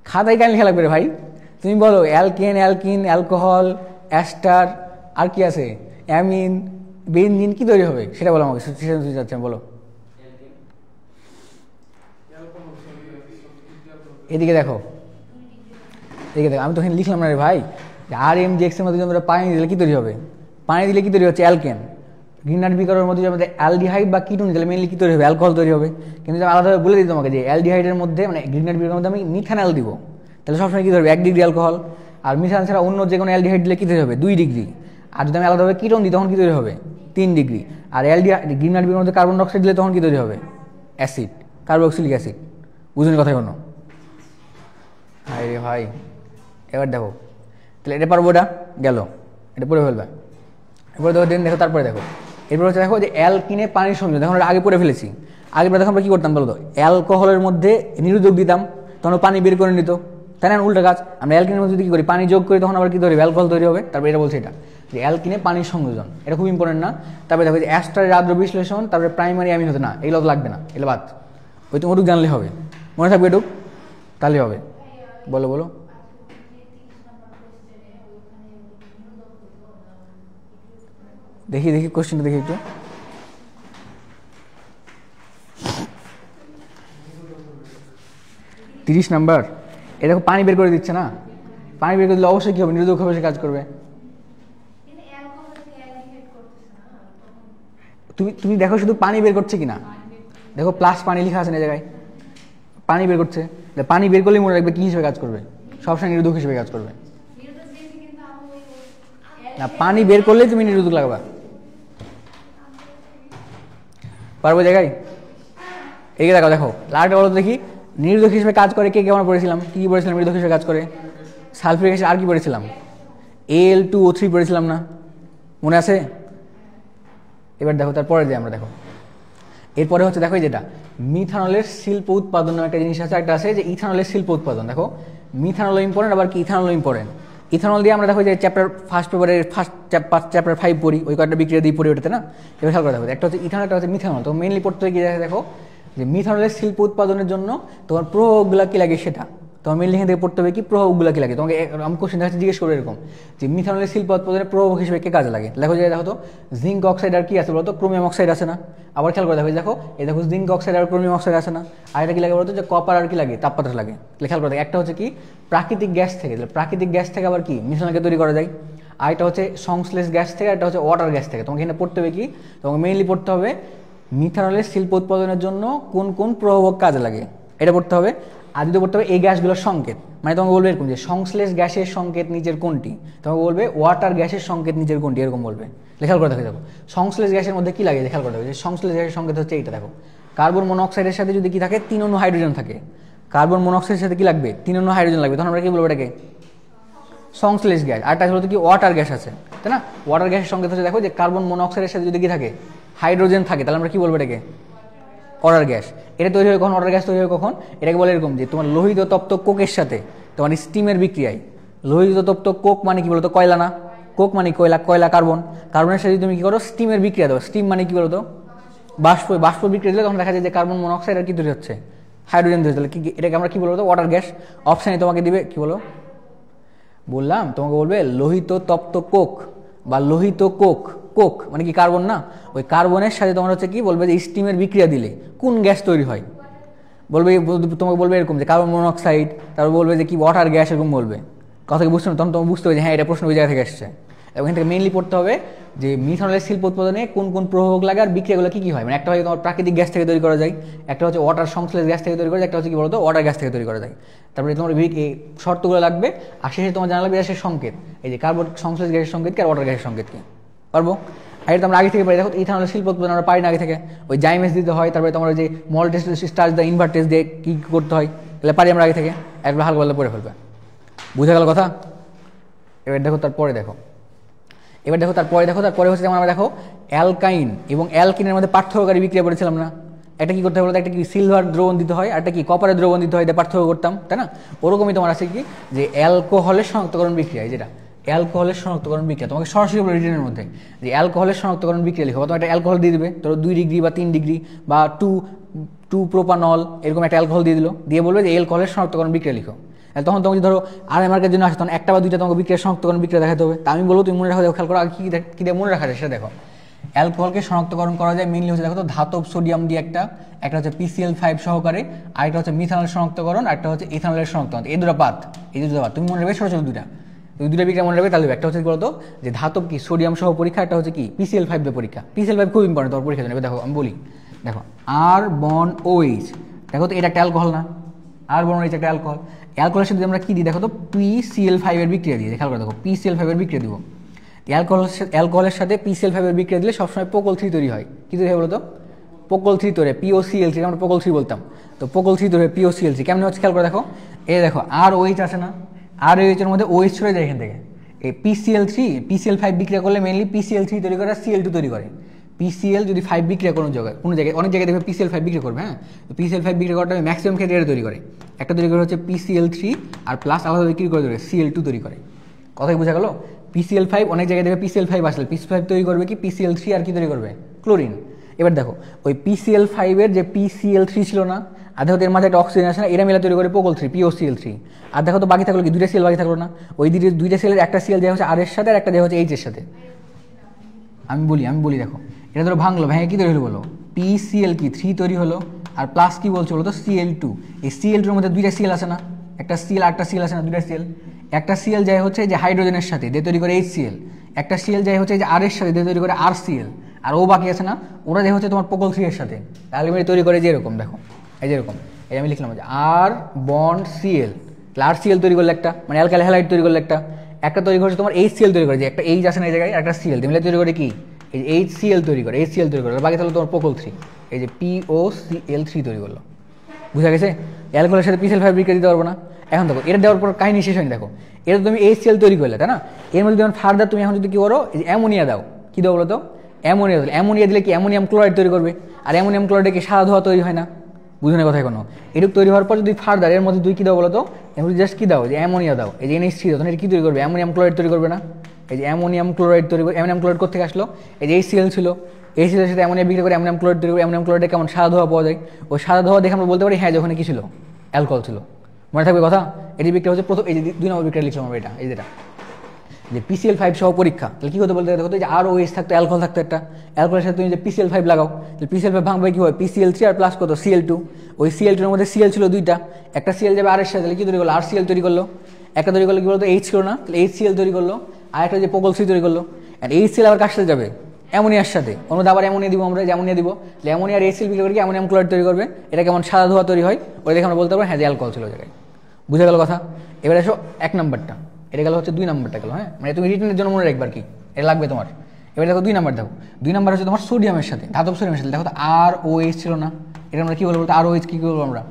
খাতায় কেন লেখা লাগবে রে ভাই? তুমি বলো অ্যালকেন, অ্যালকিন, অ্যালকোহল, অ্যাস্টার, আর কি আছে, অ্যামিন, বেনজিন, কি তৈরি হবে সেটা বলো আমাকে, যাচ্ছেন বলো। এদিকে দেখো, এদিকে দেখো, আমি তো এখানে লিখলাম না রে ভাই, RMGX এর মধ্যে আমরা পানি দিলে কি তৈরি হবে? পানি দিলে কি তৈরি হচ্ছে? অ্যালকেন। গ্রিন নাট বিকারের মধ্যে আমাদের অ্যালডিহাইড বা কিটোন দিলে মেনলি কি তৈরি হবে? অ্যালকোহল তৈরি হবে। কিন্তু আমি আলাদাভাবে বলে দিই তোমাকে যে অ্যালডিহাইডের মধ্যে, মানে গ্রিন নাট বিকারের মধ্যে আমি মিথানল দিব, তাহলে সবসময় কী ধরবে? 1 ডিগ্রি অ্যালকোহল। আর মিথানল ছাড়া অন্য যে কোনো অ্যালডিহাইড দিলে কী তৈরি হবে? 2 ডিগ্রি। আর যদি আমি আলাদাভাবে কিটোন দিই তখন কী তৈরি হবে? 3 ডিগ্রি। আর গ্রিন নাট বিকারের মধ্যে কার্বন ডাইঅক্সাইড দিলে তখন কী তৈরি হবে? Acid, carboxylic acid. বুঝুন কথা কোনো? হাই রে ভাই, এবার দেখো তাহলে এটা পারবো, এটা গেল, এটা পড়ে ফেলবে। এরপরে দেখো দেখো, তারপরে দেখো এরপরে হচ্ছে দেখো যে অ্যালকিনে পানির সংযোগ, দেখো আগে পড়ে ফেলেছি। আগে দেখো আমরা কী করতাম বলো তো, অ্যালকোহলের মধ্যে নিরোধক দিতাম, তখন পানি বের করে নিত, তাই না? উল্টা কাজ, আমরা অ্যালকিনের মধ্যে যদি কী করি, পানি যোগ করি, তখন আবার কী তৈরি হবে? অ্যালকোহল তৈরি হবে। তারপরে এটা বলছে এটা যে অ্যালকিনে পানির সংযোজন, এটা খুব ইম্পর্টেন্ট না? তারপরে দেখো যে অ্যাস্টারের আদ্র বিশ্লেষণ, তারপরে প্রাইমারি অ্যামিন হতে না, এগুলো তো লাগবে না, এগুলো বাদ, ওই তুমি ওটুক জানলে হবে, মনে থাকবে এটুক, তাহলে হবে। বলো বলো, দেখি দেখি কোশ্চেনটা দেখি একটু। তিরিশ নাম্বার, এটা পানি বের করে দিচ্ছে না, পানি বের করে দিলে অবশ্যই কী হবে? নিরোধক হবে, সে কাজ করবে। তুমি তুমি দেখো শুধু পানি বের করছে কিনা, দেখো প্লাস পানি লেখা আছে না জায়গায়, পানি বের করছে, পানি বের করলেই মনে রাখবে কী হিসেবে কাজ করবে? সবসময় নিরোধক হিসেবে কাজ করবে। না, পানি বের করলেই তুমি নিরোধক লাগাবা, পারবো জায়গায়। এই দেখো দেখো লালটা বলো তো দেখি, নিরোধক হিসেবে কাজ করে কে কেমন পড়েছিলাম, কী কী পড়েছিলাম? নিরোধক হিসেবে কাজ করে সালফিউরিক অ্যাসিড, আর কি পড়েছিলাম? Al2O3 পড়েছিলাম না, মনে আছে? এবার দেখো তারপরে যে আমরা দেখো এরপরে হচ্ছে দেখো যেটা মিথানলের শিল্প উৎপাদন নামে একটা জিনিস আছে, একটা আছে যে ইথানলের শিল্প উৎপাদন। দেখো মিথানল ইম্পর্টেন্ট, আবার কি ইথানল ইম্পর্টেন্ট। ইথানল দিয়ে আমরা দেখো যে চ্যাপ্টার ফার্স্ট পেপারের চ্যাপ্টার 5 পড়ি, ওই কয়েকটা বিক্রিয়া দিয়ে পড়ি ওটাতে না। এবার খেয়াল করে দেখো, একটা হচ্ছে ইথানল, একটা হচ্ছে মিথানল। তো মেনলি পড়তে কি দেখো যে মিথানলের শিল্প উৎপাদনের জন্য তোমার প্রভাবগুলা কী লাগে সেটা তোমার মেনলি এখান থেকে পড়তে হবে, কি প্রভাবগুলা কী লাগে। তোমাকে আমি কোশ্চেন দেখা জিজ্ঞেস করবো এরকম যে মিথানলের শিল্প উৎপাদনের প্রভাব হিসেবে কে কাজে লাগে। দেখো যে দেখো তো জিঙ্ক অক্সাইড আর কি আছে বলতো, ক্রোমিয়াম অক্সাইড আছে না। আবার খেয়াল করে দেখো, দেখো এই দেখো জিঙ্ক অক্সাইড আর ক্রোমিয়াম অক্সাইড আছে না। আর এটা কি লাগে বলতো, যে কপার আর কি লাগে, তাপমাত্রা লাগে। খেয়াল করে দেখো, একটা হচ্ছে কি প্রাকৃতিক গ্যাস থেকে, প্রাকৃতিক গ্যাস থেকে আবার কি মিথানলকে তৈরি করা যায়। আর এটা হচ্ছে সংশ্লেষ গ্যাস থেকে, একটা হচ্ছে ওয়াটার গ্যাস থেকে। তোমাকে এখানে পড়তে হবে কি, তোমাকে মেইনলি পড়তে হবে মিথানলের শিল্প উৎপাদনের জন্য কোন কোন প্রভাবক কাজে লাগে, এটা পড়তে হবে। আর দ্বিতীয় পড়তে হবে এই গ্যাসগুলোর সংকেত, মানে তোমাকে বলবে এরকম যে সংশ্লেষ গ্যাসের সংকেত নিচের কোনটি, তোমাকে বলবে ওয়াটার গ্যাসের সংকেত নিচের কোনটি, এরকম বলবে। লেখাল করে দেখো সংশ্লেষ গ্যাসের মধ্যে কি লাগে লেখাল করে দেখো, যে সংশ্লেষ গ্যাসের সংকেত হচ্ছে এইটা দেখো, কার্বন মনোক্সাইডের সাথে যদি কি থাকে 3 অণু হাইড্রোজেন থাকে, কার্বন মনোক্সাইডের সাথে কি লাগবে 3 অণু হাইড্রোজেন লাগবে, তখন আমরা কি বলবো এটাকে সংশ্লেষ গ্যাস। আরটা হলো কি ওয়াটার গ্যাস আছে, তাই না? ওয়াটার গ্যাসের সংকেত হচ্ছে দেখো যে কার্বন মনোক্সাইডের সাথে যদি কি থাকে হাইড্রোজেন থাকে, তাহলে আমরা কি বলবো এটাকে ওয়াটার গ্যাস। এটা তৈরি হয় কখন, ওয়াটার গ্যাস তৈরি হয় কখন, এটাকে বলে এরকম যে তোমার লোহিত তপ্ত কোকের সাথে তোমার স্টিমের বিক্রিয়ায়, লোহিত তপ্ত কোক মানে কি বলতো কয়লা না, কোক মানে কয়লা, কয়লা কার্বন, কার্বনের সাথে তুমি কি করো স্টিমের বিক্রিয়া দাও, স্টিম মানে কি বলতো বাষ্প, বাষ্প বিক্রিয়া দিলে তখন দেখা যায় যে কার্বন মনোক্সাইড আর কি তৈরি হচ্ছে হাইড্রোজেন তৈরি, তাহলে কি এটাকে আমরা কি বলবো ওয়াটার গ্যাস। অপশানে তোমাকে দিবে কি বলো বললাম, তোমাকে বলবে লোহিত তপ্ত কোক বা লোহিত কোক, কোক মানে কি কার্বন না, ওই কার্বনের সাথে তোমার হচ্ছে কি বলবে যে স্টিমের বিক্রিয়া দিলে কোন গ্যাস তৈরি হয়, বলবে তোমাকে বলবে এরকম যে কার্বন মনোক্সাইড, তারপর বলবে যে কি ওয়াটার গ্যাস, এরকম বলবে। কথা কি বুঝছো না? তখন তোমাকে বুঝতে হবে যে হ্যাঁ এটা প্রশ্ন ওই জায়গা থেকে আসছে। এবং এখান থেকে মেইনলি পড়তে হবে যে মিথানলের শিল্প উৎপাদনে কোন কোন প্রভাবক লাগে আর বিক্রিয়াগুলো কি কি হয়, মানে একটা হয় তোমার প্রাকৃতিক গ্যাস থেকে তৈরি করা যায়, একটা হচ্ছে ওয়াটার সংশ্লেষ গ্যাস থেকে তৈরি করা যায়, একটা হচ্ছে কি বলতো ওয়াটার গ্যাস থেকে তৈরি করা যায়। তারপরে তোমার এই শর্তগুলো লাগবে, আর শেষে তোমার জানা লাগবে গ্যাসের সংকেত, এই যে কার্বন সংশ্লেষ গ্যাসের সংকেত কি আর ওয়াটার গ্যাসের সংকেত কি, পারবো? আর এটা আমরা আগে থেকে পারি, দেখো ইথানলের শিল্প উৎপাদন আমরা পারি না আগে থেকে, ওই জাইমেস দিতে হয়, তারপরে তোমার যে মল টেস্ট স্টার্চ দিয়ে ইনভার্ট টেস্ট দিয়ে কী করতে হয়, তাহলে পারি আমরা আগে থেকে, একবার হালকা বললে পড়ে ফেলবে। বুঝে গেল কথা? এবার দেখো তারপরে তারপরে হচ্ছে যেমন আমরা দেখো অ্যালকাইন এবং অ্যালকিনের মধ্যে পার্থক্যকারী বিক্রিয়া করেছিলাম না, একটা কি করতে হবে বলতো, একটা কি সিলভার দ্রবণ দিতে হয়, একটা কি কপারের দ্রবণ দিতে হয়, এটা পার্থক্য করতাম, তাই না? ওরকমই তোমার আছে কি যে অ্যালকোহলের শনাক্তকরণ বিক্রিয়া, যেটা অ্যালকোহলের শনাক্তকরণ বিক্রিয়া, তোমাকে সরাসরি বলে রিটেনের মধ্যে যে অ্যালকোহলের শনাক্তকরণ বিক্রিয়া লিখো, তোমার একটা অ্যালকোহল দিয়ে দিবে, ধরো 2 ডিগ্রি বা 3 ডিগ্রি বা 2 প্রোপানল, এরকম একটা অ্যালকোহল দিয়ে দিল, দিয়ে বলবে যে অ্যালকোহলের শনাক্তকরণ বিক্রিয়া লিখো। তখন তোমাকে ধরো RMR জন্য আসে, তখন একটা বা দুইটা তোমাকে বিক্রিয়া শনাক্তকরণ বিক্রিয়া দেখাতে হবে। তা আমি বলবো তুমি মনে রাখো, খেয়াল করো কি দিয়ে মনে রাখা যায় সেটা দেখো। অ্যালকোহলকে শনাক্তকরণ করা যায় মেইনলি হচ্ছে দেখো তো ধাতব সোডিয়াম দিয়ে একটা হচ্ছে PCl5 সহকারে, আরেকটা হচ্ছে মিথানল শনাক্তকরণ, একটা হচ্ছে ইথানলের শনাক্তকরণ, এই দুটো পাত তুমি মনে রাখবে ছোটো ছোটো দুইটা বিক্রিয়া মনে রাখবে, তাহলে একটা হচ্ছে বলতো যে ধাতব কি সোডিয়াম সহ পরীক্ষা, একটা হচ্ছে কি PCl5 দিয়ে পরীক্ষা। PCl5 খুব ইম্পর্টেন্ট তোমার পরীক্ষা জন্য। দেখো আমি বলি, দেখো আর বন OH, দেখো তো এটা একটা অ্যালকোহল না, আর বন OH একটা অ্যালকোহল, অ্যালকোহলের সাথে আমরা কি দিই দেখো তো PCl5 এর বিক্রিয়া দিই, খেয়াল করে দেখো PCl5 এর বিক্রিয়া দিব। অ্যালকোহলের সাথে PCl5 এর বিক্রিয়া দিলে সবসময় পোকল 3 তৈরি হয়, কি তৈরি হয় বলতো পোকল 3 তৈরি, POCl3, আমরা পোকল 3 বলতাম, তো পোকল 3 তৈরি হয় POCl3। কেমন হচ্ছে খেয়াল করে দেখো, এই দেখো আর OH আছে না, আর OH এর মধ্যে OH চলে যায় এখান থেকে, এই PCl5 বিক্রিয়া করলে মেইনলি PCl3 তৈরি করে, Cl2 তৈরি করে। PCl যদি 5 বিক্রিয়া কোনো জায়গায় অনেক জায়গায় দেখবে PCl5 বিক্রিয়া করবে, হ্যাঁ, তো PCl5 বিক্রিয়া করাটা ম্যাক্সিমাম ক্ষেত্রে এটা তৈরি করে, একটা তৈরি করে হচ্ছে PCl3 আর প্লাস আলাদা বিক্রি করে Cl2 তৈরি করে। কথাই বোঝা গেল? PCl5 অনেক জায়গায় দেখবে PCl5 আসলে PCl5 তৈরি করবে কি PCl3 আর কি তৈরি করবে ক্লোরিন। এবার দেখো ওই PCl5 এর যে PCl3 ছিল না, আর দেখো এর মাঝে একটা অক্সিজেন আছে না, এরা মিলে তৈরি করে পোকল 3 POCl3। আর দেখো তো বাকি থাকলো কি দুইটা সেল বাকি থাকলো না, ওই দুইটা সেলের একটা সেল দেওয়া হচ্ছে R এর সাথে আর একটা দেওয়া হচ্ছে H এর সাথে। আমি বলি দেখো এটা ধরো ভাঙলো, ভেঙে কি তৈরি হলো বলো PCl কি 3 তৈরি হলো, আর প্লাস কি বলছো বলো তো Cl2। এই Cl2 এর মধ্যে দুইটা সেল আছে না, একটা Cl আর একটা Cl আছে না, দুইটা সেল, একটা Cl যায় হচ্ছে যে হাইড্রোজেনের সাথে দিয়ে তৈরি করে HCl, একটা Cl যায় হচ্ছে যে R এর সাথে দিয়ে তৈরি করে RCl, আর ও বাকি আছে না ওরা যে হচ্ছে তোমার পোকল 3 এর সাথে আলটিমেটলি তৈরি করে যে এরকম দেখো, এই যেরকম এই আমি লিখলাম যে R বন্ড Cl, RCl তৈরি করলে একটা, মানে অ্যালকাইল হ্যালাইড তৈরি করলে একটা তৈরি করছে তোমার HCl তৈরি করে, যে একটা H আছে না এই জায়গায়, একটা Cl মিলে তৈরি করে কি এই যে HCl তৈরি করে, বাকি তাহলে তোমার পোকল 3, এই যে POCl3 তৈরি করলো। বুঝা গেছে? অ্যালকোহলের সাথে PCl5 বিক্রিয়া দিতে পারবো না। এখন দেখো এটা দেওয়ার পর কাহিনী শেষ হয়নি, দেখো এটা তুমি HCl তৈরি করলে, তাই না? এর মধ্যে যেমন ফার্দার তুমি এখন যদি কি করো অ্যামোনিয়া দাও, কি দাও বলো তো অ্যামোনিয়া দিলে কি অ্যামোনিয়াম ক্লোরাইড তৈরি করবে, আর অ্যামোনিয়াম ক্লোরাইডে কি সাদা ধোঁয়া তৈরি হয় না? বুঝো না কথা কোনো? এটুকু তৈরি হওয়ার পর যদি ফার্দার এর মধ্যে তুই কি দাও বলো তো, এর জাস্ট কি দাও যে অ্যামোনিয়া দাও, এই যে NH3 দাও, তখন এটা কি তৈরি করবে অ্যামোনিয়াম ক্লোরাইড তৈরি করবে না? এই যে অ্যামোনিয়াম ক্লোরাইড তৈরি করবে, অ্যামোনিয়াম ক্লোরাইড কোথা থেকে আসলো, এই যে HCl ছিল, HCl এর সাথে অ্যামোনিয়া বিক্রি করে অ্যামোনিয়াম ক্লোরাইড তৈরি করে, অ্যামোনিয়াম ক্লোরাইডে কেমন সাদা ধোঁয়া পাওয়া যায়, ওই সাদা ধোঁয়া দেখে আমরা বলতে পারি হ্যাঁ যখন কি ছিল অ্যালকোহল ছিল। মনে থাকবে কথা? এটি বিক্রিয়া হচ্ছে প্রথম, এই যে 2 নম্বর বিক্রিয়া লিখলাম আমরা, এটা এই যেটা যে PCl5 সহ পরীক্ষা, তাহলে কি হতে বলতে দেখো যে আর OH থাকতো, অ্যালকোহল থাকতো একটা, অ্যালকোহলের সাথে তুমি যে PCl5 লাগাও, তাহলে PCl5 ভাঙবে কি হয় PCl3 আর প্লাস কত Cl2, ওই Cl2 এর মধ্যে Cl ছিল দুইটা, একটা Cl যাবে আর এর সাথে, তাহলে কি তৈরি করলো RCl তৈরি করলো, একটা তৈরি করলো কি বলতো H ছিল না, তাহলে HCl তৈরি করলো, আর একটা যে পোকল 3 তৈরি করলো, আর HCl আবার কার সাথে যাবে অ্যামোনিয়ার সাথে অন্য আবার অ্যামোনিয়া দিব আমরা, যে অ্যামোনিয়া দিব, অ্যামোনিয়ার এসিড বিক্রিয়া করে কি অ্যামোনিয়াম ক্লোরাইড তৈরি করবে, এটা কেমন সাদা ধোঁয়া তৈরি হয়, ওটা দেখে আমরা বলতে পারবো হ্যাঁ যে অ্যালকোহল ছিল জায়গায়। বুঝে গেল কথা? এবার এসো 1 নম্বরটা, এটা গেল হচ্ছে 2 নম্বরটা গেল। হ্যাঁ, মানে তুমি রিটেনের জন্য মনে রাখবার কি এটা লাগবে তোমার। এবার দেখো 2 নম্বর দেখো, 2 নম্বর হচ্ছে তোমার সোডিয়ামের সাথে, ধাতব সোডিয়ামের সাথে। দেখো তো ROH ছিল না, এটা আমরা কি বলবো বলতে, ROH কি বলবো আমরা,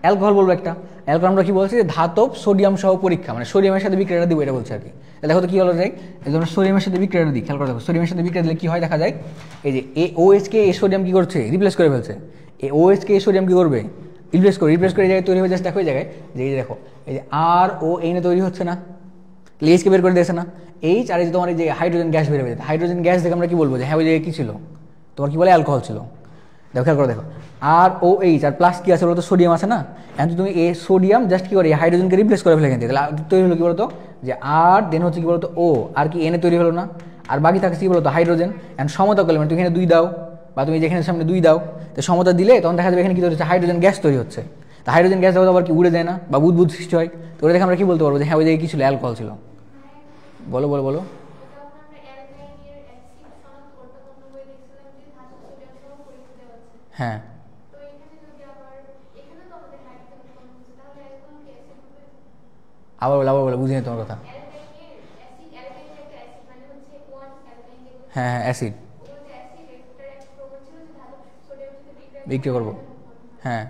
অ্যালকোহল বলবো একটা। অ্যালকোহল আমরা কি বলছি, যে ধাতব সোডিয়াম সহ পরীক্ষা, মানে সোডিয়ামের সাথে বিক্রিয়াটা দিব এটা বলছি আর কি। দেখো তো কি হলো যায়, এই জন্য সোডিয়ামের সাথে বিক্রিয়াটা দিই, খেয়াল করে দেখো সোডিয়ামের সাথে বিক্রিয়া দিলে কি হয় দেখা যায়, এই যে OH কে সোডিয়াম কি করছে, রিপ্লেস করে ফেলছে। এই OH কে সোডিয়াম কি করবে, রিপ্লেস করে এই জায়গায় তৈরি হয়ে যাচ্ছে। দেখো এই জায়গায় যে এই দেখো এই যে RON তৈরি হচ্ছে না, এইচ কে বের করে দিয়েছে না, এইচ আর এই যে তোমার এই যে হাইড্রোজেন গ্যাস বের হয়ে যাচ্ছে। হাইড্রোজেন গ্যাস দেখে আমরা কি বলবো যে হ্যাঁ ওই জায়গায় কি ছিল, তোমার কি বলে অ্যালকোহল ছিল। দেখো খেয়াল করে দেখো, ROH আর প্লাস কি আছে বলতো, সোডিয়াম আছে না। এখন তুমি এই সোডিয়াম জাস্ট কি করে হাইড্রোজেনকে রিপ্লেস করে ফেলে, কিন্তু তাহলে তৈরি হলো কি বলতো, যে আর দেন হচ্ছে কি বলতো ও, আর কি এনে তৈরি হলো না, আর বাকি থাকছে কি বলতো হাইড্রোজেন। এখন সমতা করলে মানে তুমি এখানে 2 দাও, বা তুমি যেখানে সামনে 2 দাও, তো সমতা দিলে তখন দেখা যাবে এখানে কি তৈরি হচ্ছে, হাইড্রোজেন গ্যাস তৈরি হচ্ছে। তো হাইড্রোজেন গ্যাস দেওয়া আবার কি উড়ে যায় না, বা বুদবুদ সৃষ্টি হয়। তো ওটা দেখে আমরা কি বলতে পারবো যে হ্যাঁ ওই জায়গায় কি ছিল, অ্যালকোহল ছিল। বলো বলো বলো। হ্যাঁ, আবার বলো বুঝিনি তোমার কথা। হ্যাঁ হ্যাঁ, অ্যাসিড বিক্রি করবো। হ্যাঁ,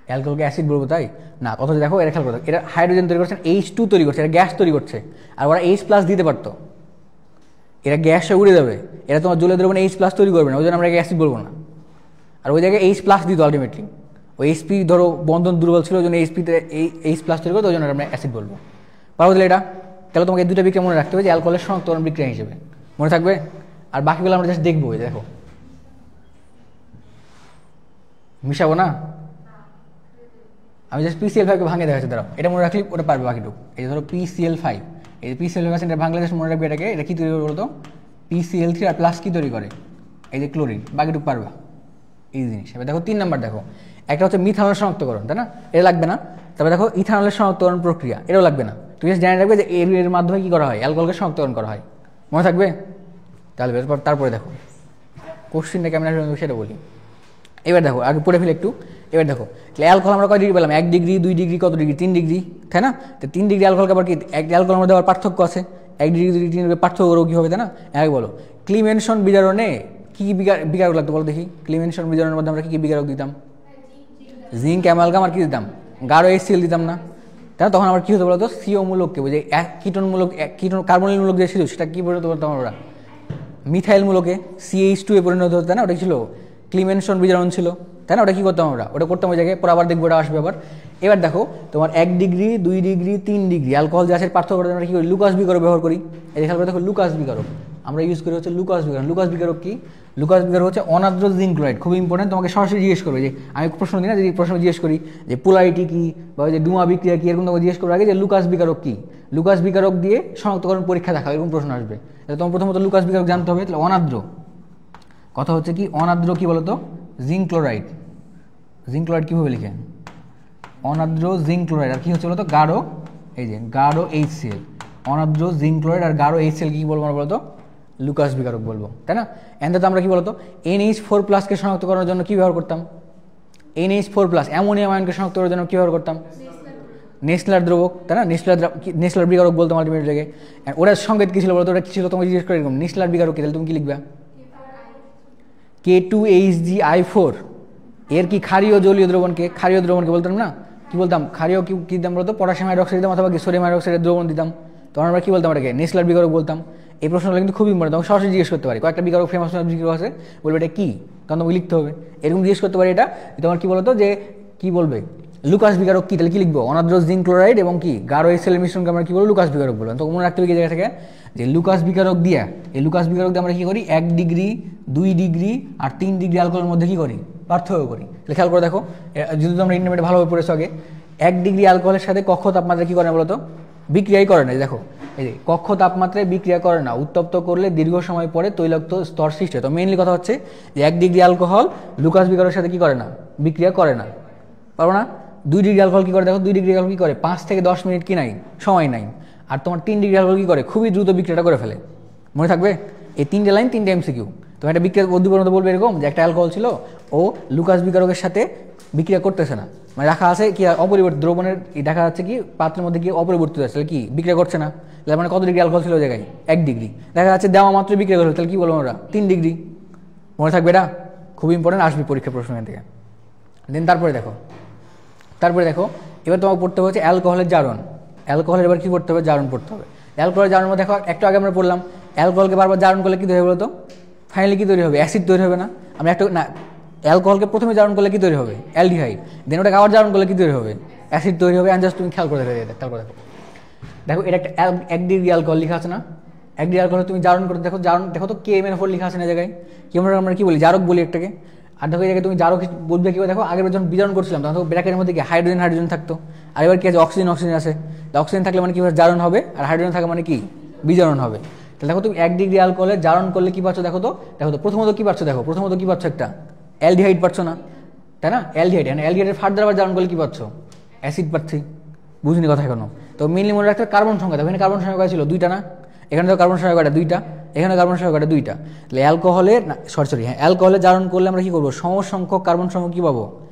অ্যালকোহলকে অ্যাসিড বলবো তাই না, অথচ দেখো এটা খেয়াল করো, এটা হাইড্রোজেন তৈরি করছে, H2 তৈরি করছে, এটা গ্যাস তৈরি করছে, আর ওরা H+ দিতে পারতো, এটা গ্যাসটা উড়ে যাবে, এটা তোমার জলে দ্রবণে H+ তৈরি করবে না, ওই জন্য আমরা অ্যাসিড বলবো না। আর ওই জায়গায় H+ দিত আলটিমেটলি, ওই HP ধরো বন্ধন দুর্বল ছিল, ওই জন্য HP-তে H+ তৈরি করতো, ওই জন্য আমরা অ্যাসিড বলবো। পারবো তাহলে এটা, তাহলে তোমাকে 2টা বিক্রিয়া মনে রাখতে হবে যে অ্যালকোহলের শনাক্তকরণ বিক্রিয়া হিসেবে মনে থাকবে। আর বাকিগুলো আমরা জাস্ট দেখবো, দেখো মিশাবো না, আমি জাস্ট PCl5কে ভাঙে দেখাচ্ছি, দাঁড়াও এটা মনে রাখলে ওটা পারবে বাকিটুকু। এই যে ধরো PCl5, এই যে PCl5 আছে, এটা বাংলাদেশ মনে রাখবে, এটাকে এটা কি তৈরি করে বলতো, PCl3 আর প্লাস কি তৈরি করে, এই যে ক্লোরিন, বাকিটুকু পারবা, এই জিনিস। এবার দেখো 3 নম্বর দেখো, একটা হচ্ছে মিথানল শনাক্তকরণ, তাই না, এটা লাগবে না। তারপরে দেখো ইথানলের শনাক্তকরণ প্রক্রিয়া, এটাও লাগবে না। তুমি জাস্ট জানিয়ে রাখবে যে এর মাধ্যমে কি করা হয়, অ্যালকোহলকে শনাক্তকরণ করা হয়, মনে থাকবে। তাহলে তারপরে দেখো কোশ্চিনটা কেমন আসবে সেটা বলি। এবার দেখো আগে পড়ে ফেলে একটু। এবার দেখো অ্যালকোহল আমরা কয় ডিগ্রি পেলাম, 1 ডিগ্রি 2 ডিগ্রি কত ডিগ্রি, 3 ডিগ্রি, তাই না। তো 3 ডিগ্রি অ্যালকোহলকে আবার কি, এক অ্যালকোহলের মধ্যে আবার পার্থক্য আছে, 1 ডিগ্রি 2 ডিগ্রি 3 ডিগ্রি পার্থক্য করবো কী হবে, তাই না। এক বলো ক্লিমেনশন বিজারণে কী কী বিকারক লাগতো বলো দেখি, ক্লিমেনশন বিজারণের মধ্যে আমরা কী কী বিকারক দিতাম, জিঙ্ক, অ্যামালগাম আর কি দিতাম, গাঢ় HCl দিতাম না, তাই না। তখন আবার কী হতো বলতো, CO মূলককে বুঝে কিটনমূলক, কার্বনিল মূলক যে ছিল সেটা কী পরিণত করতাম আমরা, মিথাইল মূলকে CH2 এ পরিণত হতো, তাই না। ওটা ছিল ক্লিমেনশন বিজারণ ছিল, তাই না। ওটা কী করতাম আমরা, ওটা করতাম ওই জায়গায়, পরে আবার দেখবো ওটা আসবে আবার। এবার দেখো তোমার 1 ডিগ্রি 2 ডিগ্রি 3 ডিগ্রি অ্যালকোহল যে আছে পার্থক্য করতে আমরা কী করি, লুকাস বিকারক ব্যবহার করি। এই খেয়াল করে দেখো লুকাস বিকারক আমরা ইউজ করি হচ্ছে লুকাস বিকারক। লুকাস বিকারক কি, লুকাস বিকারক হচ্ছে অনাদ্র জিঙ্ক ক্লোরাইড, খুব ইম্পর্টেন্ট, তোমাকে সরাসরি জিজ্ঞেস করবে যে আমি প্রশ্ন দিই না, যদি প্রশ্ন জিজ্ঞেস করি যে পোলারিটি কী বা ওই যে ডুমা বিক্রিয়া কী, এরকম তোমাকে জিজ্ঞেস করবে আগে যে লুকাস বিকারক কী, লুকাস বিকারক দিয়ে শনাক্তকরণ পরীক্ষা দেখা, এরকম প্রশ্ন আসবে। তাহলে তোমার প্রথমত লুকাস বিকারক জানতে হবে। তাহলে অনাদ্র কথা হচ্ছে কি, অনাদ্র কী বলতো, জিঙ্ক ক্লোরাইড। জিঙ্ক ক্লোরাইড কীভাবে লিখে, অনাদ্র জিঙ্ক ক্লোরাইড, আর কী হচ্ছে বলতো গাঢ়, এই যে গাঢ় HCl, অনাদ্র জিঙ্ক ক্লোরাইড আর গাঢ় HCl কী বলবো আমরা বলতো, লুকাস বিকারক বলবো, তাই না। এন্ডাতে আমরা কী বলতো NH4+কে শনাক্ত করার জন্য কী ব্যবহার করতাম, NH4+, অ্যামোনিয়াম আয়নকে শনাক্ত করার জন্য কী ব্যবহার করতাম, নেসলার দ্রবক, তাই না। নেসলার বিকারক বলতাম আলটিমেট জায়গায়। ওটার সংকেত কী ছিল বলতো, ওটা কী ছিল তোমাকে জিজ্ঞেস করে এরকম, নেসলার বিকারক কী, তাহলে তুমি কী লিখবা, K2HgI4, এর কি ক্ষারীয় জলীয় দ্রবণকে, ক্ষারীয় দ্রবণকে বলতাম না, কি বলতাম, ক্ষারীয় কি দিতাম বলতো, পটাশিয়াম হাইড্রোক্সাইড দিতাম অথবা সোডিয়াম হাইড্রোক্সাইডের দ্রবণ দিতাম, তখন আমরা কী বলতাম, ওটাকে নেসলার বিকারক বলতাম। এই প্রশ্নগুলো কিন্তু খুবই ইম্পর্টেন্ট, তোমাকে সরাসরি জিজ্ঞেস করতে পারি, কয়েকটা বিকারক ফেমাস বিকারক আছে, বলবে এটা কী, তখন তোমাকে লিখতে হবে। এরকম জিজ্ঞেস করতে পারি এটা তোমার কী বলতো, যে কী বলবে লুকাস বিকারক কী, তাহলে কী লিখবো, অনাদ্র জিঙ্ক ক্লোরাইড এবং কি গাঢ় HCl মিশ্রণকে আমরা কী বলবো, লুকাস বিকারক বলবো। তখন মনে রাখতে হবে কি জায়গা থেকে, যে লুকাস বিকারক দিয়া, এই লুকাস বিকারক দিয়ে আমরা কী করি, 1 ডিগ্রি 2 ডিগ্রি আর 3 ডিগ্রি অ্যালকোহলের মধ্যে কী করি, পার্থক্য করি। খেয়াল করে দেখো, যদি তোমরা ইন্টারমিডিয়েট ভালোভাবে পড়েছো আগে, 1 ডিগ্রি অ্যালকোহলের সাথে কক্ষ তাপমাত্রা কী করে না বলতো, বিক্রিয়াই করে না। দেখো এই যে কক্ষ তাপমাত্রায় বিক্রিয়া করে না, উত্তপ্ত করলে দীর্ঘ সময় পরে তৈলাক্ত স্তর সৃষ্টি হয়। তো মেইনলি কথা হচ্ছে যে 1 ডিগ্রি অ্যালকোহল লুকাস বিকারকের সাথে কী করে না, বিক্রিয়া করে না, পারবো না। 2 ডিগ্রি অ্যালকোহল কী করে দেখো, 2 ডিগ্রি অ্যালকোহল কী করে 5 থেকে 10 মিনিট কি নাই সময় নাই। আর তোমার 3 ডিগ্রি অ্যালকোহল কী করে খুবই দ্রুত বিক্রিয়াটা করে ফেলে। মনে থাকবে এই 3টে লাইন 3টে এমসিকিউ। তো একটা বিক্রিয়া উদ্দীপকের মতো বলবে এরকম যে একটা অ্যালকোহল ছিল, ও লুকাস বিকারকের সাথে বিক্রিয়া করতেছে না, মানে রাখা আছে কি অপরিবর্তিত দ্রবণের দেখা যাচ্ছে কি পাত্রের মধ্যে কি অপরিবর্তিত আছে, তাহলে কি বিক্রিয়া করছে না, তাহলে মানে কত ডিগ্রি অ্যালকোহল ছিল ওই জায়গায় 1 ডিগ্রি। দেখা যাচ্ছে দেওয়া মাত্র বিক্রিয়া করবে, তাহলে কি বলবো আমরা 3 ডিগ্রি। মনে থাকবে এটা খুব ইম্পর্টেন্ট, আসবে পরীক্ষা প্রশ্ন এখান থেকে। দেন তারপরে দেখো এবার তোমাকে পড়তে হচ্ছে অ্যালকোহলের জারণ। অ্যালকোহলের এবার কী করতে হবে, জারণ পড়তে হবে। অ্যালকোহলের জারণ মধ্যে দেখো একটু আগে আমরা পড়লাম অ্যালকোহলকে বারবার জারণ করলে কী তৈরি হবে বলতো, ফাইনালি কী তৈরি হবে, অ্যাসিড তৈরি হবে না। আমরা একটা না অ্যালকোহলকে প্রথমে জারণ করলে কী তৈরি হবে, অ্যালডিহাইড। দেন ওটাকে আবার জারণ করলে কী তৈরি হবে, অ্যাসিড তৈরি হবে। জাস্ট তুমি খেয়াল করে দেখো দেখো এটা একটা 1 ডিগ্রি অ্যালকোহল লেখা আছে না, 1 ডিগ্রি অ্যালকোহল তুমি জারণ করে দেখো, জারণ দেখো তো KMnO4 লেখা আছে না জায়গায়, আমরা কী বলি জারক বলি একটাকে। আর দেখো এই জায়গায় তুমি জারক বলবে কী, দেখো আগের যখন বিজারণ করছিলাম তখন তো ব্র্যাকেটের মধ্যে কি হাইড্রোজেন থাকতো, আর এবার কি আছে অক্সিজেন আছে। অক্সিজেন থাকলে মানে কী হবে, জারণ হবে, আর হাইড্রোজেন থাকলে মানে কি বিজারণ হবে। তাহলে দেখো তুমি 1 ডিগ্রি অ্যালকোহলে জারণ করলে কী পাচ্ছ, দেখো তো প্রথমত কী পাচ্ছ, একটা অ্যালডিহাইড পাচ্ছ না, তাই না, অ্যালডিহাইড। অ্যালডিহাইডের ফার্দার আবার জারণ করলে কী পাচ্ছ, অ্যাসিড পাচ্ছি। বুঝিনি কথা এখনো। তো মেনলি মনে রাখতে কার্বন সংখ্যা, দেখো এখানে কার্বন সংখ্যা ছিল 2টা না, এখানে তো কার্বন সংখ্যা 2টা, এখানে কার্বন সংখ্যা 2টা। তাহলে অ্যালকোহলে জারণ করলে আমরা কী করবো, সমসংখ্যক কার্বন সংখ্যক কী পাবো,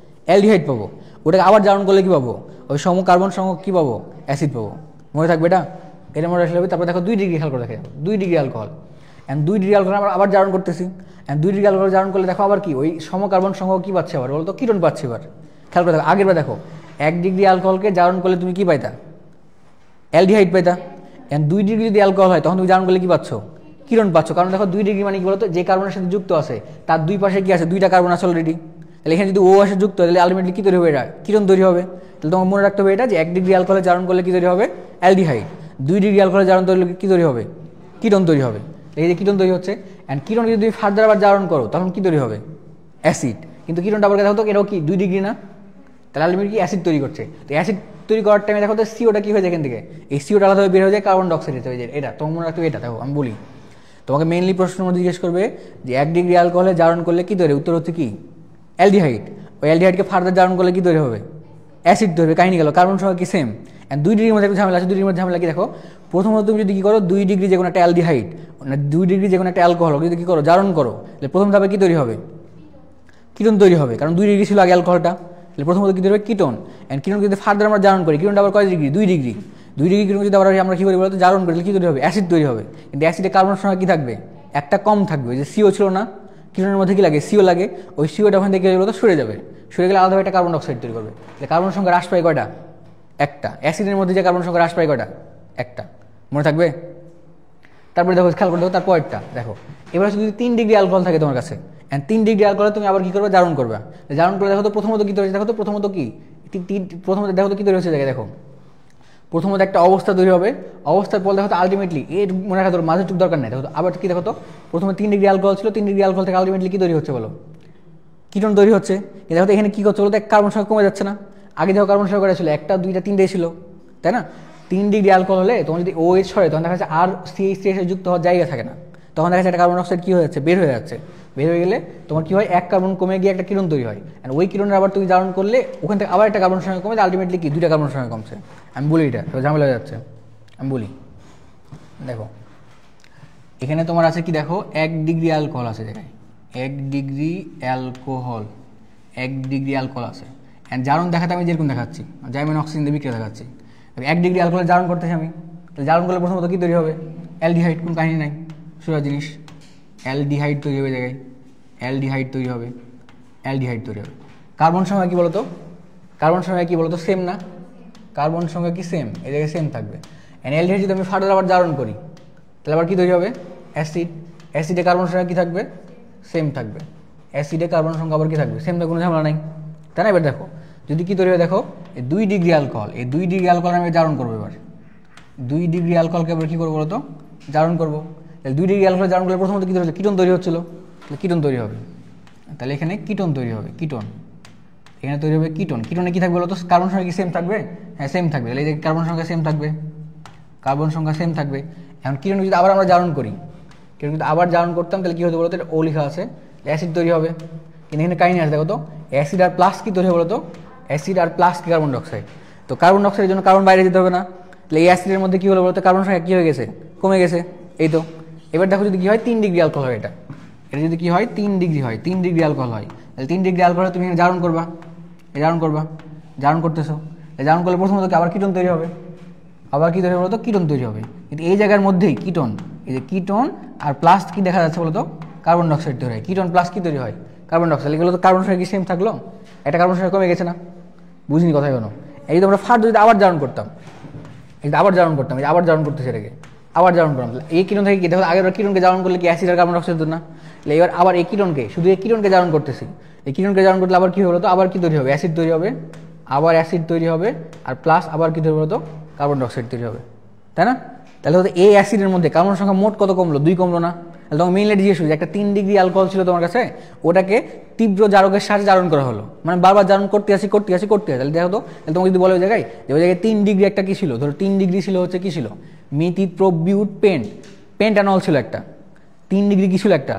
অ্যালডিহাইড পাবো। ওটাকে আবার জারণ করলে কী পাবো, ওই সম কার্বন সংখ্যক কী পাবো, অ্যাসিড পাবো। মনে থাকবে এটা মনে রাখলে হবে। তারপর দেখো 2 ডিগ্রি খেয়াল করে দেখো, 2 ডিগ্রি অ্যালকোহল 2 ডিগ্রি অ্যালকোহল আমরা আবার জারণ করতেছি। 2 ডিগ্রি অ্যালকোহল জারণ করলে দেখো আবার কি ওই সম কার্বন সংখ্যক কী পাচ্ছে, আবার বলতো কিটোন পাচ্ছি। এবার খেয়াল করে দেখো, আগের বার দেখো 1 ডিগ্রি অ্যালকোহলকে জারণ করলে তুমি কী পাইতা, অ্যালডিহাইড পাইতা। 2 ডিগ্রি যদি অ্যালকোহল হয় তখন তুমি জারণ করলে কী পাচ্ছ, কিরণ পাচ্ছ। কারণ দেখো 2 ডিগ্রি মানে কি বলতো, যে কার্বনের সাথে যুক্ত আছে তার দুই পাশে কি আছে, 2টা কার্বন আছে অলরেডি। তাহলে এখানে যদি ও আসে যুক্ত, তাহলে আলটিমেটলি কী তৈরি হবে, এটা কিরণ তৈরি হবে। তাহলে তোমাকে মনে রাখতে হবে এটা যে 1 ডিগ্রি অ্যালকোহলে জারণ করলে কী তৈরি হবে, অ্যালডিহাইড। 2 ডিগ্রি অ্যালকোহলে জারণ করলে কী তৈরি হবে, কিরণ তৈরি হবে। এই যে কিরণ তৈরি হচ্ছে, কিরণ যদি তুমি ফার্দার আবার জারণ করো তখন কী তৈরি হবে, অ্যাসিড। কিন্তু কিরণটা আবার দেখো তো এটাও কি 2 ডিগ্রি না, তাহলে আলটিমেটলি কি অ্যাসিড তৈরি করছে। তো অ্যাসিড তৈরি করার টাইমে দেখো তো সিওটা কী হয়ে যায়, এখান থেকে এই সিওটা আলাদা বের হয়ে যায়, কার্বন ডাইঅক্সাইড হয়ে যায়। এটা তোমার মনে রাখতে হবে। এটা দেখো আমি বলি তোমাকে মেইনলি প্রশ্নের মধ্যে জিজ্ঞেস করবে যে 1 ডিগ্রি অ্যালকোহলে জারণ করলে কী তৈরি, উত্তর হচ্ছে কি অ্যালডিহাইড। ওই অ্যালডিহাইডকে ফার্দার জারণ করলে কী তৈরি হবে, অ্যাসিড তৈরি হবে। কাহিনী গেল, কার্বন সংখ্যা কি সেম। 2 ডিগ্রির মধ্যে একটা ঝামেলা আছে। 2 ডিগ্রির মধ্যে ঝামেলা কি দেখো, প্রথমত তুমি যদি কী করো 2 ডিগ্রি যে কোনো একটা অ্যালডিহাইড, 2 ডিগ্রি যে কোনো একটা অ্যালকোহল যদি কী করো জারণ করো, তাহলে প্রথম ধাপে কী তৈরি হবে, কিটোন তৈরি হবে। কারণ 2 ডিগ্রি ছিল আগে অ্যালকোহলটা, তাহলে প্রথমত কী তৈরি হবে, কিটোন। কিটোন যদি ফার্দার আমরা জারণ করি, কিটোনটা আবার কয় ডিগ্রি, 2 ডিগ্রি। 2 ডিগ্রি কিটোন যদি আবার আমরা কী করি বলতো, জারণ করি, কী তৈরি হবে, অ্যাসিড তৈরি হবে। কিন্তু অ্যাসিডে কার্বন সংখ্যা কী থাকবে, একটা কম থাকবে। যে সিও ছিল না, কিটোনের মধ্যে কী লাগে, সিও লাগে। ওই সিওটা ওখান থেকে বলতো সরে যাবে, সরে গেলে আলাদা একটা কার্বন ডাইঅক্সাইড তৈরি করবে। তাহলে কার্বন সংখ্যা হ্রাস পায় কয়টা, একটা। অ্যাসিডের মধ্যে যে কার্বন সংখ্যা হ্রাস পায় কয়টা, একটা। মনে থাকবে। তারপরে দেখো খেয়াল করে দেখো তার পয়েন্টটা দেখো, এবার যদি 3 ডিগ্রি অ্যালকোহল থাকে তোমার কাছে, 3 ডিগ্রি অ্যালকোহলে তুমি আবার কী করবে, জারণ করবে। জারণ করে দেখো তো প্রথমত কী তৈরি হচ্ছে, দেখো তো প্রথমত কি প্রথমত দেখো তো কী তৈরি হচ্ছে জায়গায়, দেখো প্রথমত একটা অবস্থা তৈরি হবে। অবস্থার পর দেখো তো আলটিমেটলি এর মনে রাখা তোর মাঝে টুক দরকার নেই। দেখো আবার কি দেখো তো প্রথমে 3 ডিগ্রি অ্যালকোহল ছিল, 3 ডিগ্রি অ্যালকোহল থেকে আলটিমেটলি কী তৈরি হচ্ছে বলো, কিটোন তৈরি হচ্ছে। কিন্তু দেখো তো এখানে কী করছে বলো তো, কার্বন সংখ্যা কমে যাচ্ছে না। আগে দেখো কার্বন সংখ্যা ছিল 1টা 2টা 3টে ছিল, তাই না। 3 ডিগ্রি অ্যালকোহল হলে তোমার যদি OH সরে তখন দেখা যাচ্ছে আর CH3 এসে যুক্ত হওয়ার জায়গা থাকে না, তখন দেখা যাচ্ছে একটা কার্বন ডাইঅক্সাইড কী হয়ে যাচ্ছে, বের হয়ে যাচ্ছে। বের হয়ে গেলে তোমার কী হয়, এক কার্বন কমে গিয়ে একটা কিরণ তৈরি হয়। ওই কিরণের আবার তুমি জারণ করলে ওখান থেকে আবার একটা কার্বন সংখ্যা কমে, আলটিমেটলি কি 2টা কার্বন সংখ্যা কমছে। আমি বলি এটা তো ঝামেলা হয়ে যাচ্ছে। আমি বলি দেখো এখানে তোমার আছে কি, দেখো 1 ডিগ্রি অ্যালকোহল আছে জায়গায়, 1 ডিগ্রি অ্যালকোহল, 1 ডিগ্রি অ্যালকোহল আছে। জারণ দেখাতে আমি যেরকম দেখাচ্ছি, জাইমেন অক্সিজেন দিয়ে বিক্রিয়া দেখাচ্ছি। 1 ডিগ্রি অ্যালকোহল জারণ করতেছি আমি, তাহলে জারণ করলে প্রথমত কী তৈরি হবে, অ্যালডিহাইড। কোন কাহিনী নাই, সোজা জিনিস, অ্যালডিহাইড তৈরি হবে জায়গায়, অ্যালডিহাইড তৈরি হবে, অ্যালডিহাইড তৈরি হবে। কার্বন সংখ্যা কী বলতো, কার্বন সংখ্যা কী বলতো, সেম না, কার্বন সংখ্যা কি সেম, এই জায়গায় সেম থাকবে। অ্যালডিহাইড যদি আমি ফার্দার আবার জারণ করি তাহলে আবার কী তৈরি হবে, অ্যাসিড। অ্যাসিডে কার্বন সংখ্যা কী থাকবে, সেম থাকবে। অ্যাসিডে কার্বন সংখ্যা আবার কী থাকবে, সেম থাকবে, কোনো ঝামেলা নাই, তাই না। এবার দেখো যদি কী তৈরি হয়, দেখো এই 2 ডিগ্রি অ্যালকোহল, এই 2 ডিগ্রি অ্যালকোহল আমি জারণ করবো। এবার 2 ডিগ্রি অ্যালকোহলকে এবার কী করবো বলতো, জারণ করবো। তাহলে 2 ডিগ্রি অ্যালকোহল জারণ করলে প্রথমত কী তৈরি হচ্ছে, কিটোন তৈরি হচ্ছিলো, তাহলে কিটোন তৈরি হবে। তাহলে এখানে কিটোন তৈরি হবে, কিটোন এখানে তৈরি হবে কিটোন। কিটোনে কী থাকবে বলতো, কার্বন সংখ্যা কি সেম থাকবে, হ্যাঁ সেম থাকবে। তাহলে এই যে কার্বন সংখ্যা সেম থাকবে, কার্বন সংখ্যা সেম থাকবে। এখন কিটোন যদি আবার আমরা জারণ করি, কিটোন যদি আবার জারণ করতাম তাহলে কী হতো বলতো, এটা ও লেখা আছে, অ্যাসিড তৈরি হবে। কিন্তু এখানে কাহিনী আছে দেখো তো, অ্যাসিড আর প্লাস কী তৈরি হবে বলতো, অ্যাসিড আর প্লাস কি কার্বন ডাইঅক্সাইড। তো কার্বন ডাইঅক্সাইডের জন্য কার্বন বাইরে যেতে হবে না, তাহলে এই অ্যাসিডের মধ্যে কী হলো বলতো, কার্বন সংখ্যা কী হয়ে গেছে, কমে গেছে। এই তো এবার দেখো যদি কী হয় 3 ডিগ্রি অ্যালকোহল হয়, এটা যদি কী হয় 3 ডিগ্রি হয়, 3 ডিগ্রি অ্যালকোহল হয়, তাহলে 3 ডিগ্রি অ্যালকোহল তুমি এখানে জারণ করবা, জারণ করতেছো, জারণ করলে প্রথমত আবার কিটোন তৈরি হবে, আবার কী তৈরি হবে বলতো, কিটোন তৈরি হবে। কিন্তু এই জায়গার মধ্যেই কিটোন, এই যে কিটোন আর প্লাস কি দেখা যাচ্ছে বলতো, কার্বন ডাইঅক্সাইড তৈরি হয়। কিটোন প্লাস কি তৈরি হয়, কার্বন ডাইঅক্সাইড। এগুলো তো কার্বন সংখ্যা কি সেম থাকলো, একটা কার্বন সংখ্যা কমে গেছে না, বুঝিনি কথা কেন। এই যদি আমরা ফার্স্ট যদি আবার জারণ করতাম, এই যে আবার জারণ করতেছে এটাকে, আবার জারণ করলাম, এই কিটোন থেকে কি দেখো, আগের কিটোনকে জারণ করলে কি অ্যাসিড আর কার্বন ডাইঅক্সাইড না, এবার আবার এই কিটোনকে, শুধু এই কিটোনকে জারণ করতেছি, এই কিটোনকে জারণ করলে আবার কি হলো তো, আবার কি তৈরি হবে, অ্যাসিড তৈরি হবে, আবার অ্যাসিড তৈরি হবে, আর প্লাস আবার কি তৈরি হবে তো, কার্বন ডাইঅক্সাইড তৈরি হবে, তাই না। তাহলে হয়তো এই অ্যাসিডের মধ্যে কার্বন সংখ্যা মোট কত কমলো, 2 কমলো না। তাহলে তোমাকে মেইনলি জিজ্ঞেস করছি, একটা 3 ডিগ্রি অ্যালকোহল ছিল তোমার কাছে, ওটাকে তীব্র জারকের সাথে জারণ করা হলো, মানে বারবার জারণ করতে আসি। তাহলে দেখো তো, তাহলে তোমাকে যদি বলে ওই জায়গায় যে ওই জায়গায় 3 ডিগ্রি একটা কি ছিল, ধরো 3 ডিগ্রি ছিল হচ্ছে কি ছিল, মিথিপ্রোবিউট পেন্টানল ছিল একটা, 3 ডিগ্রি কি ছিল একটা,